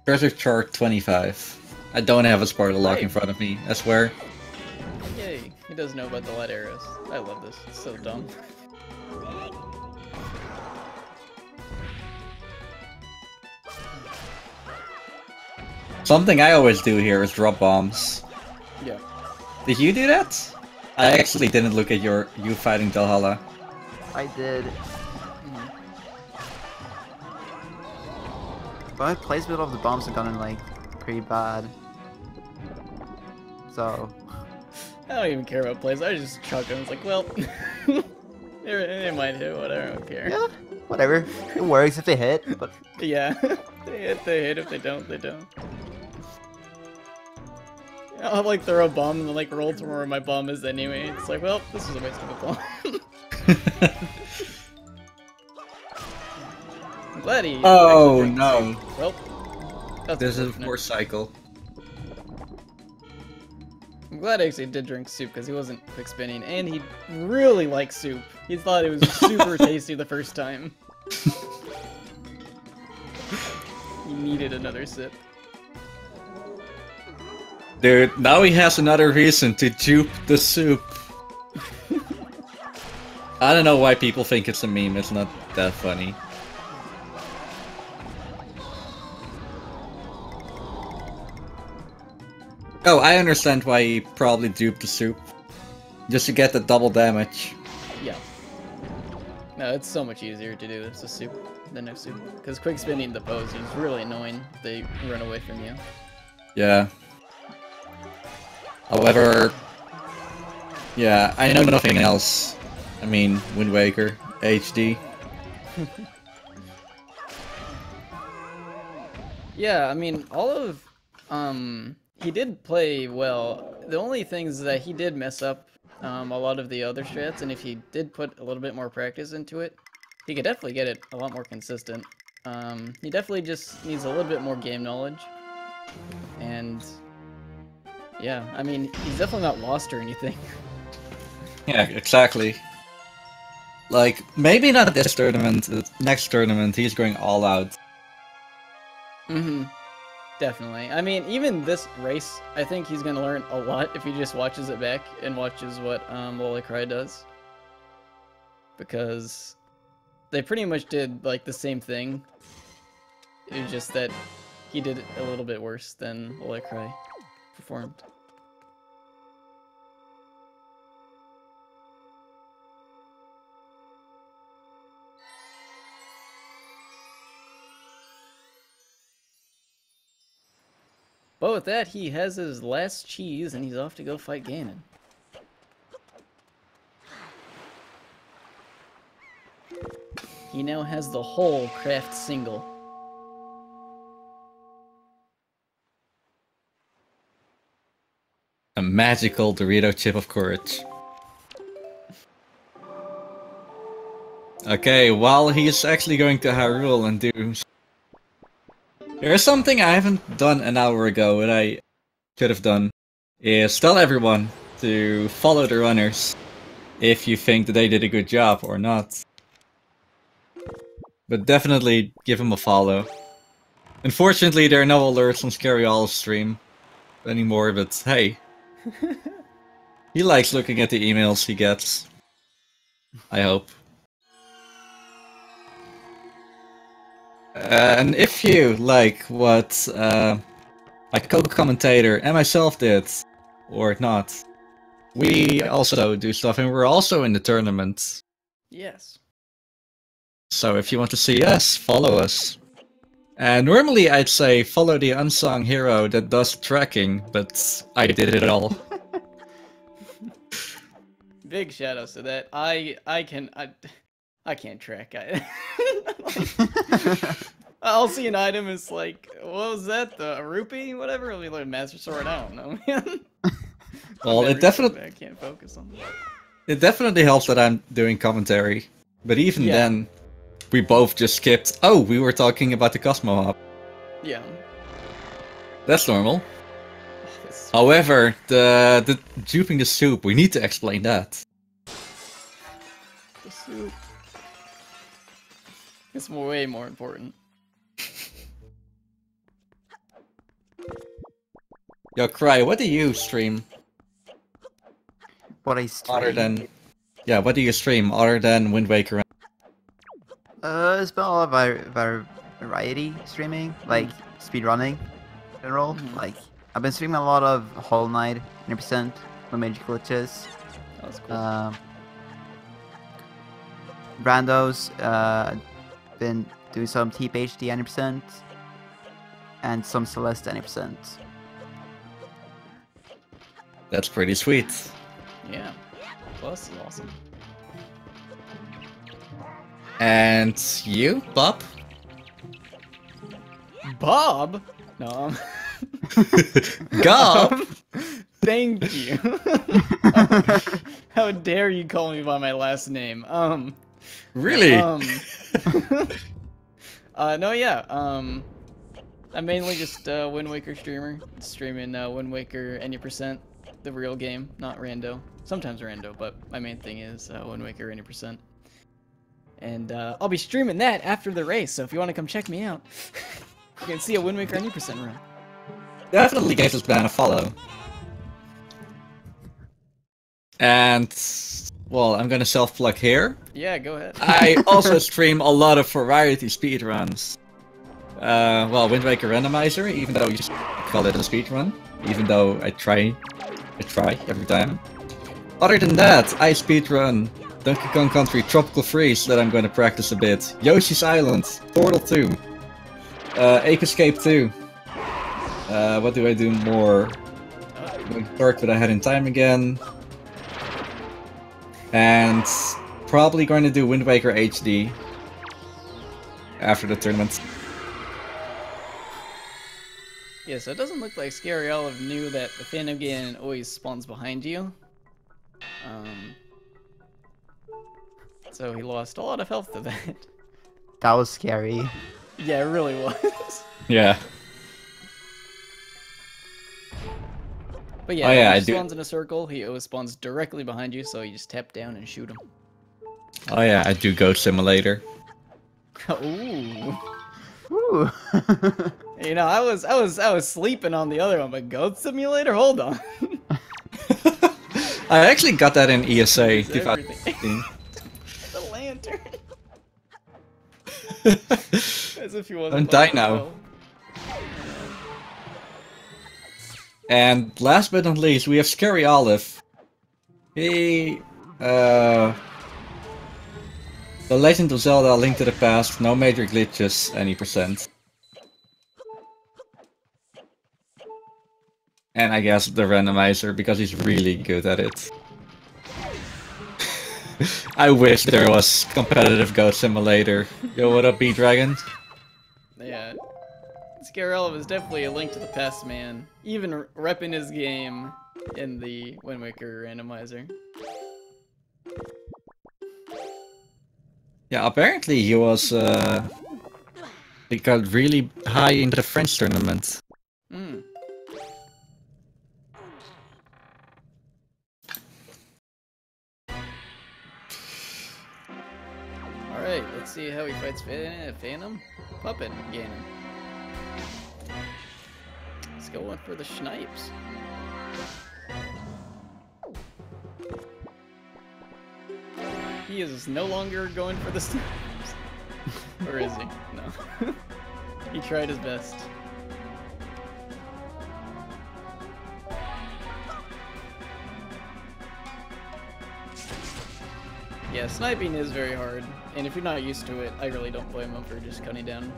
Treasure chart 25. I don't have a Sparta lock in Right. front of me, I swear. Yay, he does know about the light arrows. I love this, it's so dumb. Something I always do here is drop bombs. Yeah. Did you do that? I actually didn't look at you fighting Valhalla. I did. Mhm. But my placement of the bombs have gotten like pretty bad. So I don't even care about plays, I just chuck them. It's like, well, it might hit, whatever, I don't care. yeah, whatever. It works if they hit, but Yeah, they hit, if they don't, they don't. I'll like throw a bomb and then like roll to where my bomb is anyway. It's like, well, this is a waste of a bomb. I'm glad he. Oh, actually drank no. soup. Well, that's There's a unfortunate. more cycle. I'm glad I actually did drink soup because he wasn't quick spinning and he really liked soup. He thought it was super tasty the first time. He needed another sip. Dude, now he has another reason to dupe the soup. I don't know why people think it's a meme, it's not that funny. Oh, I understand why he probably duped the soup. Just to get the double damage. Yeah. No, it's so much easier to do this with soup than no soup. Because quick spinning the pose is really annoying. They run away from you. Yeah. However, yeah, I know nothing else. I mean, Wind Waker, HD. Yeah, I mean, all of, he did play well. The only thing is that he did mess up a lot of the other strats, and if he did put a little bit more practice into it, he could definitely get it a lot more consistent. He definitely just needs a little bit more game knowledge, and yeah, I mean, he's definitely not lost or anything. Yeah, exactly. Like, maybe not this tournament, next tournament he's going all out. Mm-hmm. Definitely. I mean, even this race, I think he's gonna learn a lot if he just watches it back and watches what Lolicry does. Because they pretty much did like the same thing. It was just that he did it a little bit worse than Lolicry performed. But with that, he has his last cheese, and he's off to go fight Ganon. He now has the whole craft single. A magical Dorito chip of courage. Okay, while he's actually going to Hyrule and do... There's something I haven't done an hour ago that I could have done, is tell everyone to follow the runners if you think that they did a good job or not. But definitely give him a follow. Unfortunately, there are no alerts on Scaryolive's stream anymore, but hey. He likes looking at the emails he gets. I hope. And if you like what my co-commentator and myself did, or not, we also do stuff, and we're also in the tournament. Yes. So if you want to see us, follow us. And normally I'd say follow the unsung hero that does tracking, but I did it all. Big shoutouts to that. I can't track. I'll see an item, it's like, what was that? A rupee? Whatever? I'll be like, Master Sword, I don't know, man. Well, it definitely... I can't focus on that. It definitely helps that I'm doing commentary. But even then, we both just skipped. Oh, we were talking about the Cosmo Hop. Yeah. That's normal. However, the duping the soup, we need to explain that. The soup. It's way more important. Yo, Cry, what do you stream? What I stream? Other than... Yeah, what do you stream other than Wind Waker? It's been a lot of variety streaming, like speedrunning in general. Like, I've been streaming a lot of Hollow Knight, 100%, no major glitches. That's cool. Randos, been doing some TPHD 100%, and some Celeste 100%. That's pretty sweet. Yeah. Plus is awesome. And you, Bob? Bob? No. Gob? Thank you. How dare you call me by my last name? Really? No, yeah. I'm mainly just a Wind Waker streamer. Streaming Wind Waker any percent, the real game, not Rando. Sometimes Rando, but my main thing is Wind Waker any percent. And I'll be streaming that after the race, so if you want to come check me out, you can see a Wind Waker any percent run. Definitely gave this band a follow. And, well, I'm gonna self-plug here. Yeah, go ahead. I also stream a lot of variety speedruns. Well, Wind Waker Randomizer, even though you just call it a speedrun. Even though I try every time. Other than that, I speedrun Donkey Kong Country Tropical Freeze that I'm gonna practice a bit. Yoshi's Island, Portal 2, Ape Escape 2. What do I do more? Dark That I Had in Time again. And probably going to do Wind Waker HD after the tournament. Yeah, so it doesn't look like Scaryolive knew that the Phantom Ganon always spawns behind you. So he lost a lot of health to that. That was scary. Yeah, it really was. Yeah. But yeah, Oh, yeah, if he spawns in a circle, he always spawns directly behind you, so you just tap down and shoot him. Oh yeah, I do Ghost Simulator. Ooh. Ooh. You know, I was sleeping on the other one, but Goat Simulator. Hold on. I actually got that in ESA It's everything. 2015. The lantern. As if he wasn't. Don't die now. And last but not least, we have Scaryolive. He, The Legend of Zelda: Link to the Past, no major glitches, any percent. And I guess the randomizer, because he's really good at it. I wish there was competitive Goat Simulator. Yo, what up, B-Dragon? Yeah. Scaryolive is definitely a Link to the Past man. Even repping his game in the Wind Waker randomizer. Yeah, apparently he was, he got really high in the French tournament. Hmm. Alright, let's see how he fights Phantom. Puppet Ganon. Let's go in for the Snipes. He is no longer going for the Snipes. Or is he? No. He tried his best. Yeah, sniping is very hard, and if you're not used to it, I really don't blame him for just cutting down.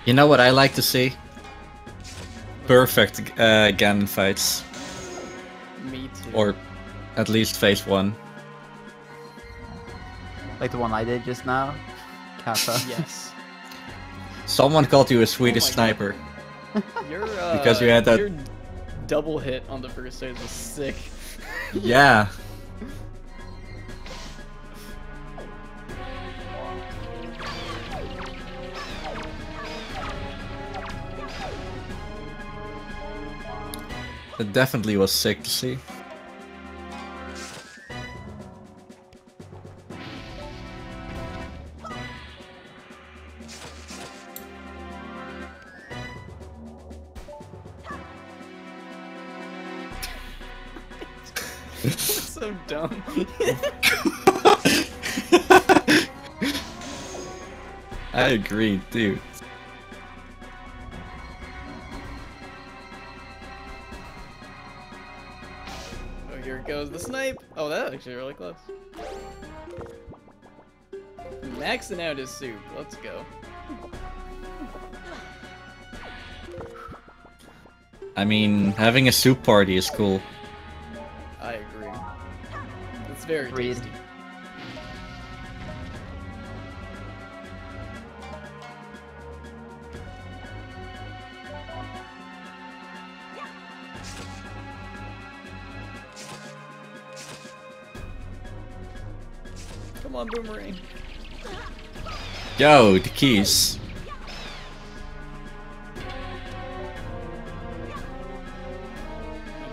You know what I like to see? Perfect Ganon fights. Me too. Or at least phase 1. Like the one I did just now. Kappa. Yes. Someone called you a Swedish Oh my sniper. Your, Because you had that- your double hit on the first stage was sick. Yeah. It definitely was sick to see. So dumb. I agree, dude. Oh, here it goes, the snipe! Oh, that's actually really close. Maxing out his soup, let's go. I mean, having a soup party is cool. I agree. It's very Agreed. tasty. Come on, Boomerang. Yo, the keys.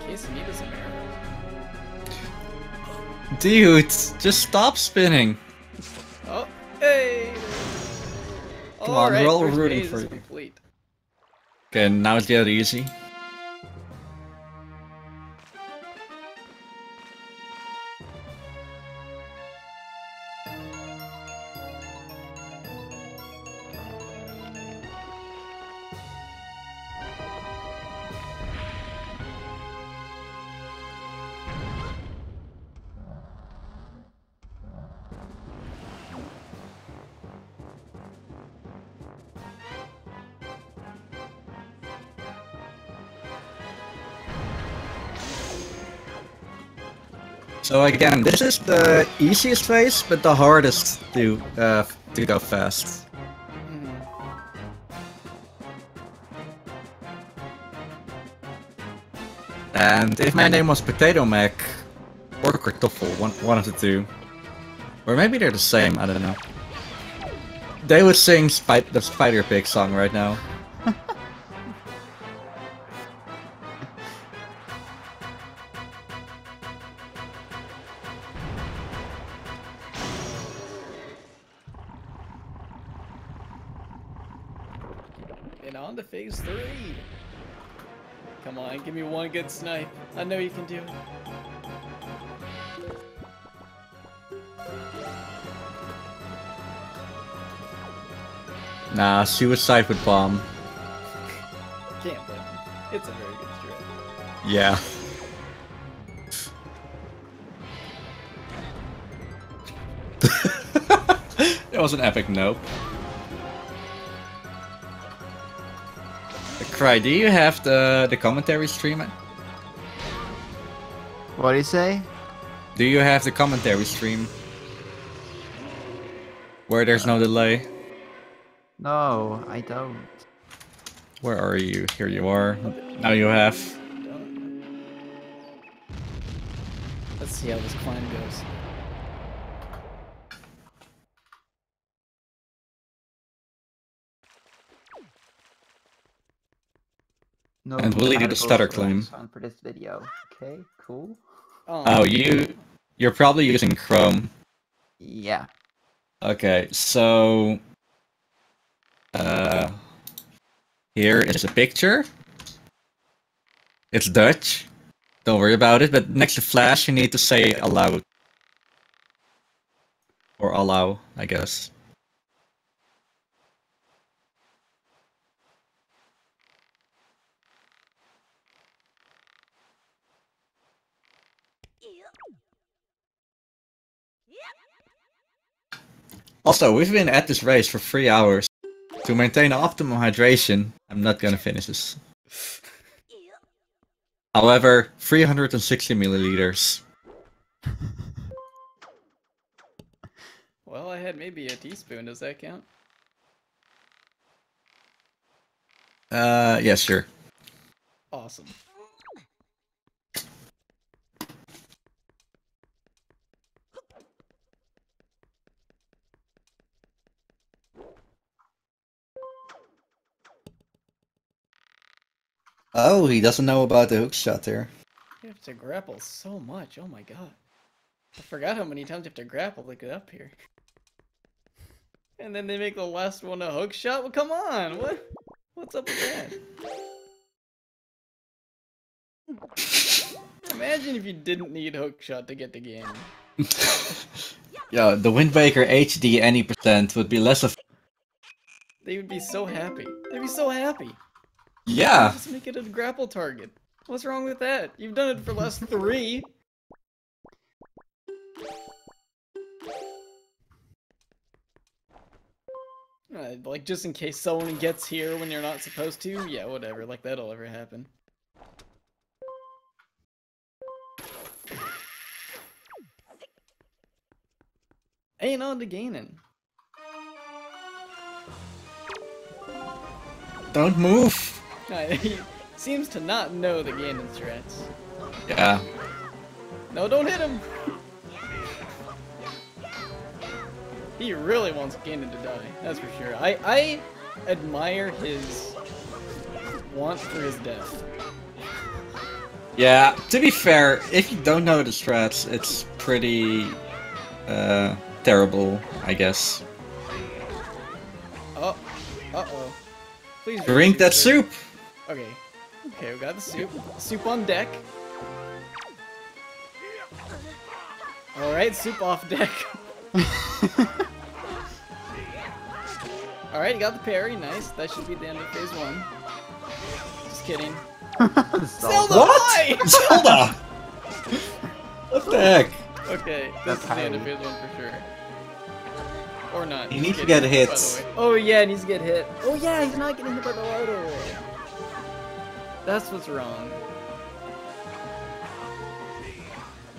In case you need some arrows. Dude, just stop spinning. Oh, hey! Come on, we're all first rooting phase for is you. complete. Okay, now it's the other easy. So again, this is the easiest phase, but the hardest to go fast. Mhm. And if my name was Potato Mac or Kartoffel, one of the two, or maybe they're the same, I don't know. They would sing the Spider Pig song right now. And on to phase 3. Come on, give me one good snipe. I know you can do it. Nah, suicide with bomb. Can't blame him. It's a very good strat. Yeah. It was an epic nope. Cry, do you have the commentary stream? What do you say? Do you have the commentary stream? Where there's no delay? No, I don't. Where are you? Here you are. Now you have. Let's see how this climb goes. No. And Willie did a stutter climb. For this video. Okay, cool. Oh, you're probably using Chrome. Yeah. Okay, so here is a picture. It's Dutch. Don't worry about it, but next to flash you need to say allow. Or allow, I guess. Also, we've been at this race for 3 hours. To maintain optimum hydration, I'm not gonna finish this. However, 360 milliliters. Well, I had maybe a teaspoon. Does that count? Yeah, sure. Awesome. Oh, he doesn't know about the hook shot there. You have to grapple so much. Oh my god. I forgot how many times you have to grapple to get up here. And then they make the last one a hook shot? Well, come on! What's up with that? Imagine if you didn't need hook shot to get the game. Yeah, the Windbreaker HD any percent would be less of. They would be so happy. They'd be so happy. Yeah! Just make it a grapple target. What's wrong with that? You've done it for last 3. Like, just in case someone gets here when you're not supposed to? Yeah, whatever. Like, that'll ever happen. Ain't on to gaining. Don't move! He seems to not know the Ganon strats. Yeah. No, don't hit him! He really wants Ganon to die, that's for sure. I admire his want for his death. Yeah, to be fair, if you don't know the strats, it's pretty terrible, I guess. Oh, uh-oh. Please Drink that soup! Okay. Okay, we got the soup. Soup on deck. Alright, soup off deck. Alright, you got the parry, nice. That should be the end of phase 1. Just kidding. Zelda, What? why? Zelda! What the heck? Okay, this is the end of phase 1 for sure. Or not. You need to Just get kidding, hit. by the way. Oh yeah, he needs to get hit. Oh yeah, he's not getting hit by the light array. That's what's wrong.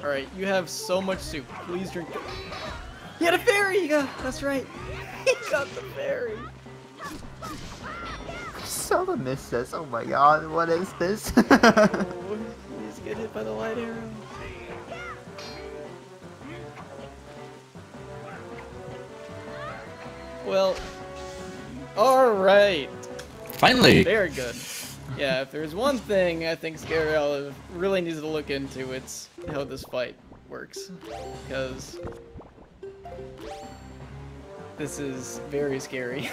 Alright, you have so much soup. Please drink it. He had a fairy! That's right. He got the fairy. Zelda missed this. Oh my god, what is this? Oh, he needs to get hit by the light arrow. Well, alright. Finally! Very good. Yeah, if there's one thing I think Scaryolive really needs to look into, it's how this fight works. Because this is very scary.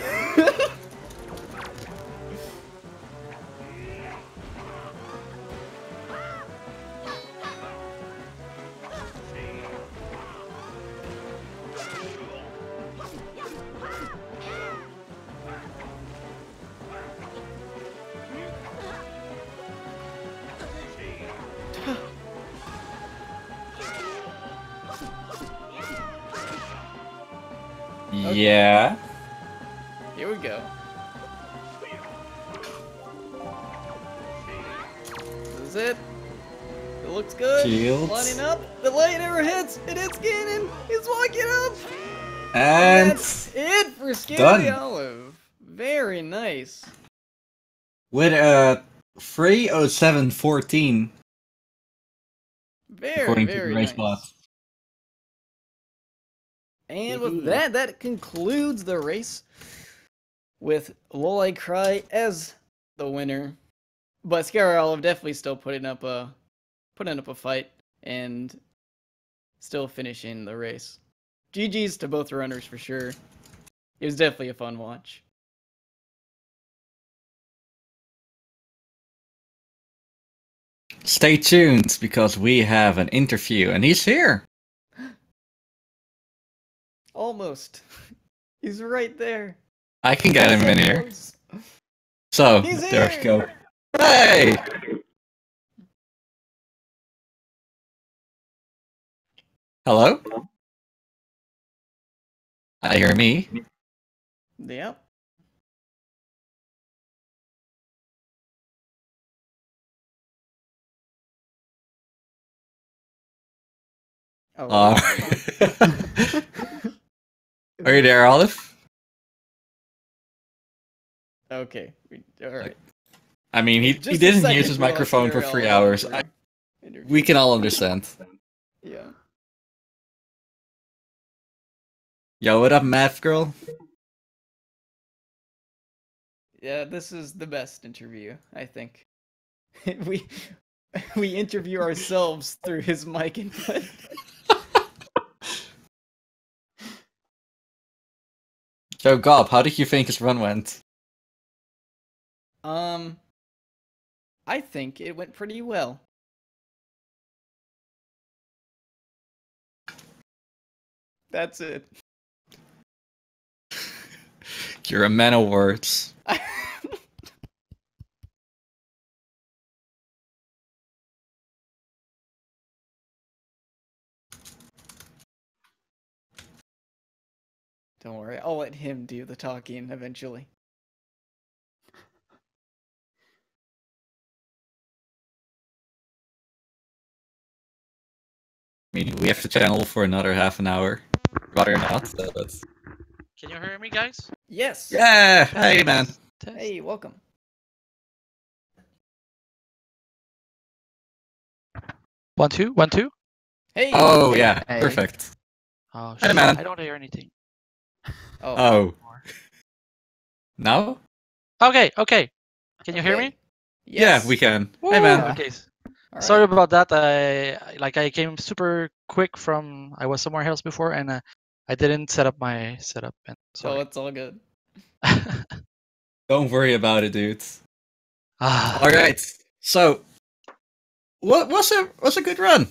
Yeah. Here we go. This is it. It looks good. Shields. Lining up. The light never hits. It hits Ganon. He's walking up. And That's it for done. Scaryolive. Very nice. With a 3:07:14, Very, according to the very race nice. bot. And with that concludes the race with Lolicry as the winner. But Scaryolive definitely still putting up a fight and still finishing the race. GG's to both runners for sure. It was definitely a fun watch. Stay tuned because we have an interview and he's here. Almost. He's right there. I can get him in here. Close. So, He's there we here. go. Hey! Hello? I hear me. Yep. Oh. Are you there, Olive? Okay. All right. I mean, he Just a didn't second use his we lost microphone for 3 Scaryolive hours. for interview. We can all understand. Yeah. Yo, what up, math girl? Yeah, this is the best interview, I think. we interview ourselves through his mic input. Yo, Gob, how did you think his run went? I think it went pretty well. That's it. You're a man of words. Don't worry, I'll let him do the talking eventually. I mean, we have to channel for another half an hour. Rather not, so that's... Can you hear me, guys? Yes! Yeah! Hey, man! Test. Hey, welcome. 1 2 1 2. Hey! Oh, yeah, Hey. perfect. Oh Hey, shit! man. I don't hear anything. Oh. Now? Okay, okay. Can you hear me? Yes. Yeah, we can. Woo! Hey, man. Yeah. Okay. All Sorry right. about that. I came super quick from I was somewhere else before and I didn't set up my setup. And So sorry. it's all good. Don't worry about it, dude. Ah. Alright, so... What was a good run?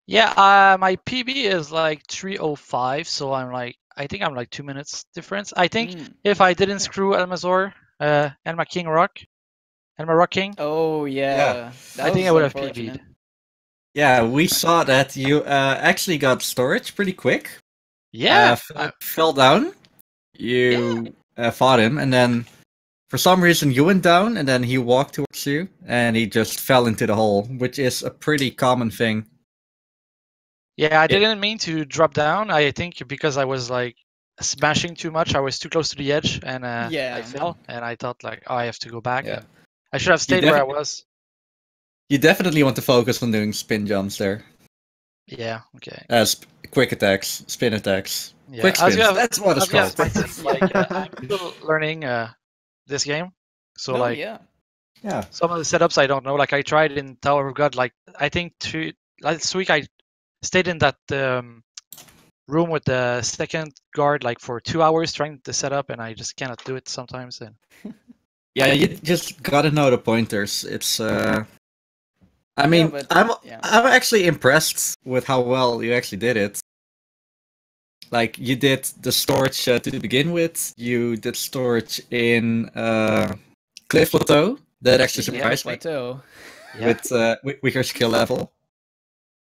Yeah, my PB is like 3:05, so I think I'm like 2 minutes difference. I think Mm. if I didn't screw Elmazor and my King Rock and my Rock King, Oh, yeah. That I think was I would have unfortunate. PB'd. Yeah, we saw that you actually got storage pretty quick. Yeah. Fell down. You fought him, and then for some reason you went down, and then he walked towards you, and he just fell into the hole, which is a pretty common thing. Yeah, I didn't mean to drop down. I think because I was like smashing too much, I was too close to the edge, and Yeah. I fell. And I thought like, oh, I have to go back. Yeah. And I should have stayed where I was. You definitely want to focus on doing spin jumps there. Yeah. Okay. Quick attacks, spin attacks, Yeah. quick As spins. you have, That's what it's as you have called. mentioned, like I'm still learning this game, so No, like yeah. Yeah. some of the setups I don't know. Like I tried in Tower of God. Like I think last week I stayed in that room with the second guard like for 2 hours trying to set up, and I just cannot do it sometimes. And Yeah, you just gotta know the pointers. It's I mean, but- I'm yeah. actually impressed with how well you actually did it. Like you did the storage to begin with. You did storage in Cliff Plateau. That actually Yeah, surprised me Plateau. with your skill level.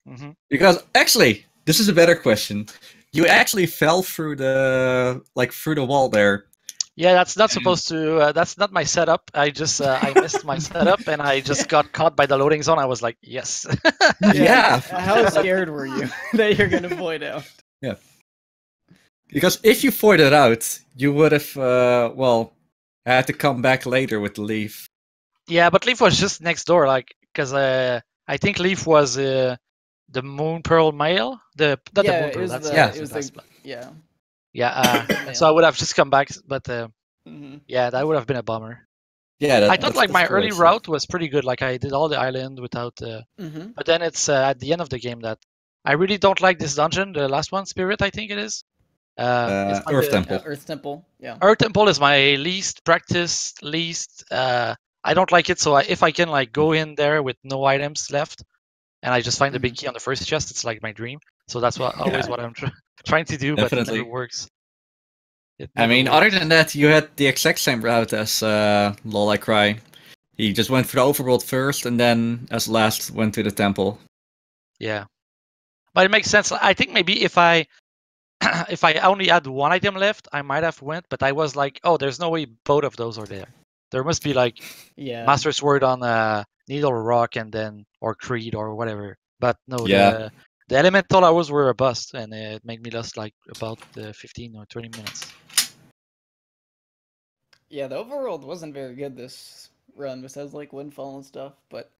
Mhm. Because actually, this is a better question. you actually fell through the wall there. Yeah, that's not supposed to. That's not my setup. I just I missed my setup and I just got caught by the loading zone. I was like, yes. Yeah. How scared were you that you're gonna void out? Yeah. Because if you voided out, you would have had to come back later with the leaf. Yeah, but Leaf was just next door, like because I think Leaf was the Moon Pearl male. Not the Yeah, Moon it Pearl. was That's the- yeah. it was that's- the- yeah. Yeah, Male. so I would have just come back, but Mhm. yeah, that would have been a bummer. Yeah, I thought like my that's early correct. route was pretty good. Like I did all the island without, Mhm. but then it's at the end of the game that I really don't like this dungeon. The last one, Spirit, I think it is. It's like Earth the- Temple. Earth Temple. Yeah. Earth Temple is my least practiced, least. I don't like it. So if I can like go in there with no items left, and I just find the big key on the first chest, it's like my dream. So that's always what I'm trying to do, but it Definitely. never works. I mean, other than that, you had the exact same route as Lolicry. He just went for the overworld first, and then as last went to the temple. Yeah, but it makes sense. I think maybe if I if I only had one item left, I might have went. But I was like, oh, there's no way both of those are there. There must be like Yeah. Master Sword on Needle or Rock, and then or Creed or whatever. But no, Yeah. the elemental hours were a bust, and it made me lost like about 15 or 20 minutes. Yeah, the overworld wasn't very good this run, besides like Windfall and stuff, but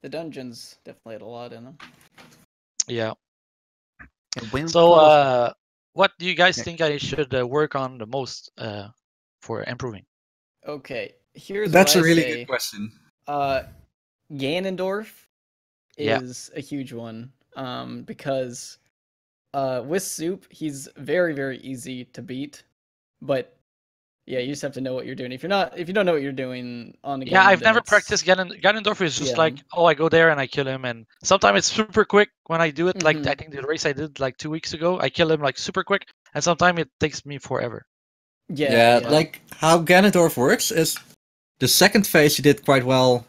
the dungeons definitely had a lot in them. Yeah. Windfall So, was- what do you guys Yeah. think I should work on the most for improving? Okay, here's That's what a really I say. good question. Ganondorf Yeah. is a huge one. Because with Soup, he's very, very easy to beat. But yeah, you just have to know what you're doing. If you don't know what you're doing on the game, Yeah, I've then never it's- practiced Ganondorf. Is just Yeah. like, oh, I go there and I kill him, and sometimes it's super quick when I do it. Like Mhm. I think the race I did like 2 weeks ago, I kill him like super quick, and sometimes it takes me forever. Yeah, Like how Ganondorf works is the second phase you did quite well,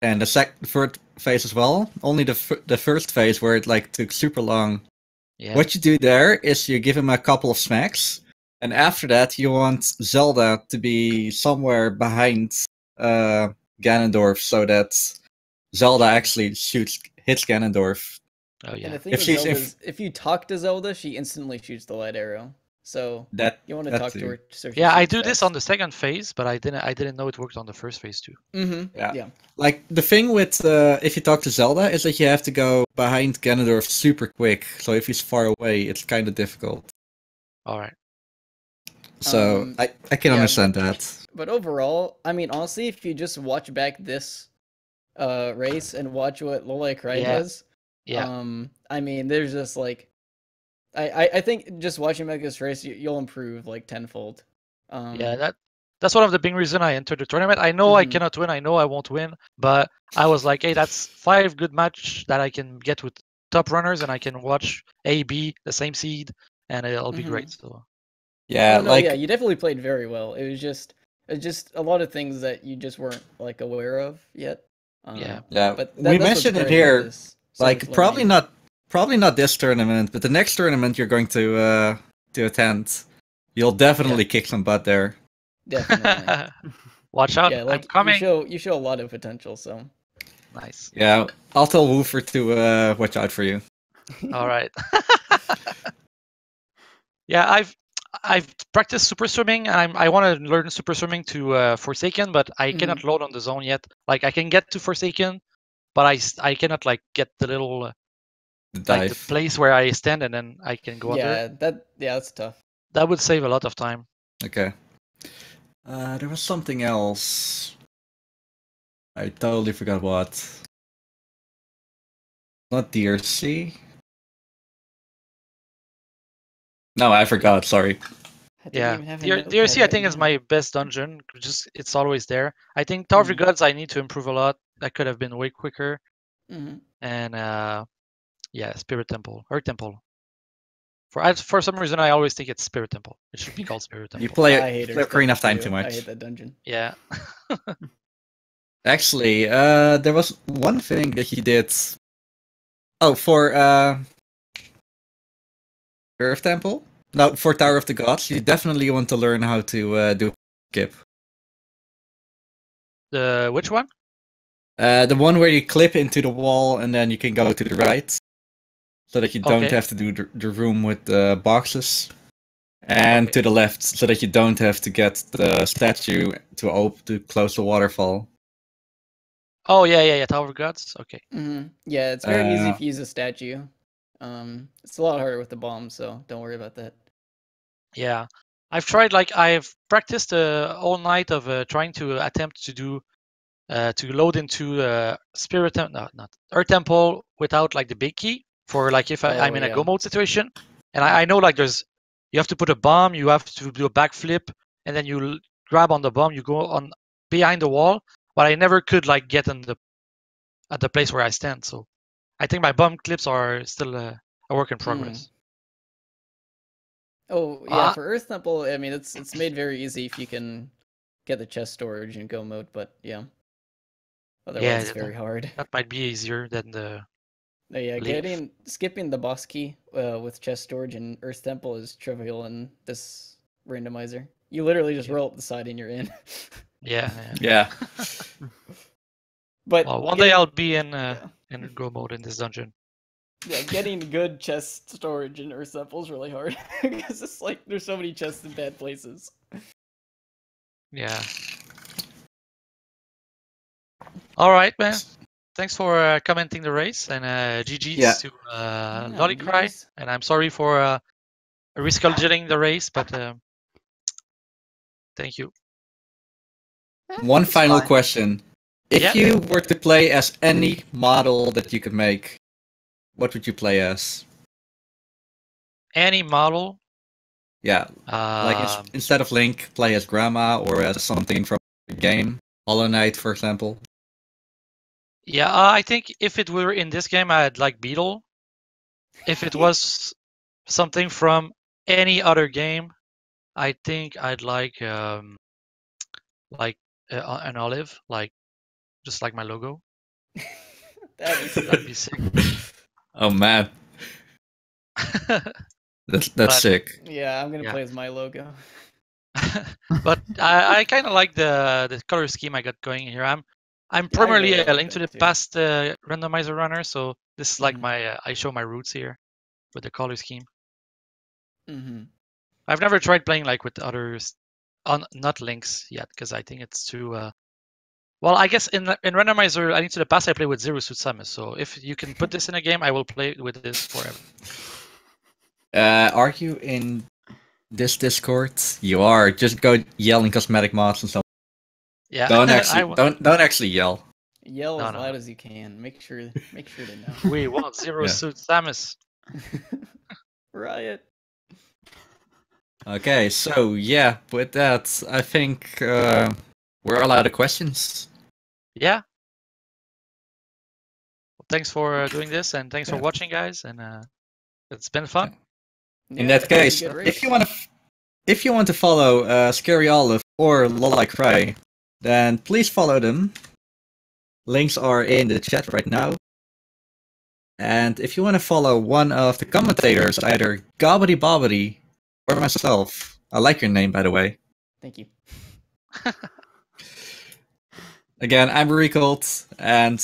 and the third phase as well. Only the first phase where it like took super long. Yeah. What you do there is you give him a couple of smacks, and after that you want Zelda to be somewhere behind Ganondorf so that Zelda actually hits Ganondorf. Oh And yeah. the thing If with she's- Zelda is, if you talk to Zelda, she instantly shoots the light arrow. So That you want to that talk too. to her. So she Yeah, I shoots do this fast. on the second phase, but I didn't know it worked on the first phase too. Mm-hmm. Yeah. Yeah. Like the thing with if you talk to Zelda is that you have to go behind Ganondorf super quick. So if he's far away, it's kind of difficult. All right. So I can yeah, understand that. But overall, I mean, honestly, if you just watch back this race and watch what Lolicry Yeah. does, Yeah. I mean, there's just like, I think just watching back this race, you'll improve like tenfold. Yeah, that's one of the big reasons I entered the tournament. I know I Mhm. cannot win. I know I won't win, but I was like, hey, that's 5 good match that I can get with top runners, and I can watch A, B, the same seed, and it'll be great. So Yeah, Oh, no, like yeah, you definitely played very well. It's just a lot of things that you just weren't like aware of yet. Yeah. yeah, But we that's what's mentioned it great about here. this sort Like of probably learning. not this tournament, but the next tournament you're going to attend, you'll definitely kick some butt there. Definitely. watch out, Yeah, I'm like coming. you show a lot of potential. So Nice. Yeah, I'll tell Woofer to watch out for you. All right. Yeah, I've practiced super swimming. I want to learn super swimming to Forsaken, but I cannot load on the zone yet. Like I can get to Forsaken, but I cannot like get the little The like dive. the place where I stand and then I can go under. yeah, that's tough. That would save a lot of time. Okay. There was something else. I totally forgot what. Not DRC? No, I forgot, sorry. I didn't Yeah, even have a DRC I notepad think right is now. my best dungeon. Just it's always there. I think Tower of the Mhm. Gods I need to improve a lot. That could have been way quicker. Mhm. And yeah, Spirit Temple or Temple. For some reason I always think it's Spirit Temple. It should be called Spirit Temple. You play I hate play Earth Ocarina of Temple Time too. too I much. hate that dungeon. Yeah. Actually, there was one thing that you did. Oh, for Earth Temple? No, for Tower of the Gods, you definitely want to learn how to do skip. The which one? The one where you clip into the wall and then you can go to the right, so that you don't Okay. have to do the room with the boxes, and to the left, so that you don't have to get the statue to close the waterfall. Oh yeah. Tower of Gods. Okay. Yeah, it's very easy if you use a statue. It's a lot harder with the bomb, so don't worry about that. Yeah, I've tried. Like I've practiced all night of trying to attempt to do to load into Spirit no, not Earth Temple without like the big key for like if I'm in a go mode situation, and I know like you have to put a bomb, you have to do a backflip, and then you grab on the bomb, you go on behind the wall, but I never could like get at the place where I stand. So I think my bomb clips are still a work in progress. Oh yeah, for Earth Temple, I mean it's made very easy if you can get the chest storage in go mode, but yeah. Otherwise, it's very hard. That might be easier than the. Yeah, skipping the boss key with chest storage in Earth Temple is trivial in this randomizer. You literally just roll up the side and you're in. Yeah. But one day I'll be in go mode in this dungeon. Yeah, getting good chest storage in Earth Temple is really hard because it's like there's so many chests in bad places. Yeah. All right, man. Thanks for commenting the race, and GG's to Lolicry. And I'm sorry for rescheduling the race, but thank you. One final question. If you were to play as any model that you could make, what would you play as? Any model? Yeah. Like instead of Link, play as Grandma or as something from the game. Hollow Knight, for example. Yeah, I think if it were in this game, I'd like Beetle. If it was something from any other game, I think I'd like an olive, like just like my logo. That'd be sick. Oh man, that's sick. Yeah, I'm gonna play as my logo. But I kind of like the color scheme I got going here. I'm primarily a Link to the Past randomizer runner, so this is like my I show my roots here with the color scheme. I've never tried playing like with others, not Links yet, because I think it's too. Well, I guess in randomizer, Link to the Past, I play with Zero Suit Samus. So if you can put this in a game, I will play with this forever. Are you in this Discord? You are. Just go yelling cosmetic mods and stuff. Yeah. Don't actually yell. Yell as loud as you can. Make sure to know. We want Zero Suit Samus. Riot. Okay, so yeah, with that, I think we're all out of questions. Yeah. Well, thanks for doing this, and thanks for watching, guys. And it's been fun. In that case, if you want to follow Scaryolive or Lolicry, then please follow them. Links are in the chat right now. And if you want to follow one of the commentators, either Gobbity Bobbity or myself, I like your name, by the way. Thank you. Again, I'm Recalled, and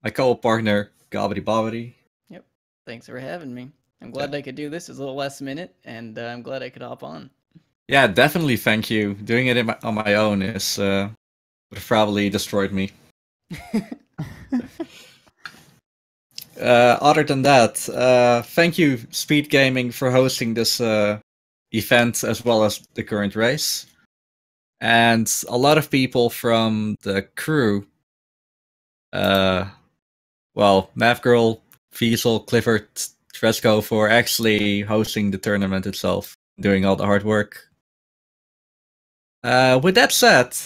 my co-partner, Gobbity Bobbity. Yep. Thanks for having me. I'm glad I could do this. It's a little last minute, and I'm glad I could hop on. Yeah, definitely thank you. Doing it on my own is would have probably destroyed me. Other than that, thank you, Speed Gaming, for hosting this event as well as the current race. And a lot of people from the crew, well, Mavgirl, Fiesel, Clifford, Tresco, for actually hosting the tournament itself, doing all the hard work. With that said,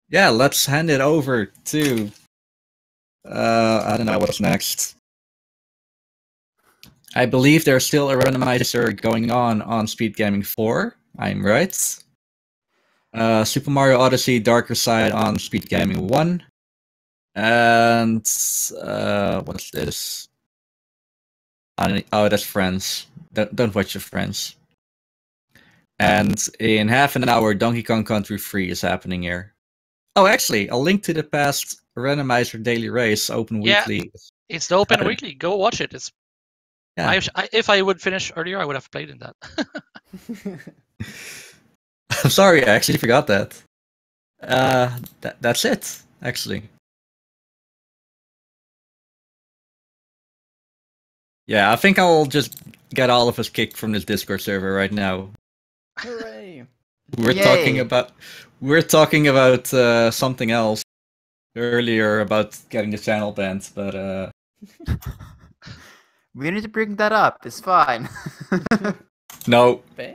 yeah, let's hand it over to I don't know what's next. I believe there's still a randomizer going on Speed Gaming 4. I'm right. Super Mario Odyssey Darker Side on Speed Gaming 1. And what's this? Oh, that's Friends. Don't watch your friends. And in half an hour, Donkey Kong Country 3 is happening here. Oh, actually, a link to the past Randomizer Daily Race open Yeah. weekly. It's the open weekly. Go watch it. It's Yeah. if I would finish earlier, I would have played in that. I'm sorry, I actually forgot that. That's it, actually. Yeah, I think I'll just get all of us kicked from this Discord server right now. Hooray! We're talking about something else earlier about getting the channel banned, but We need to bring that up. It's fine. no.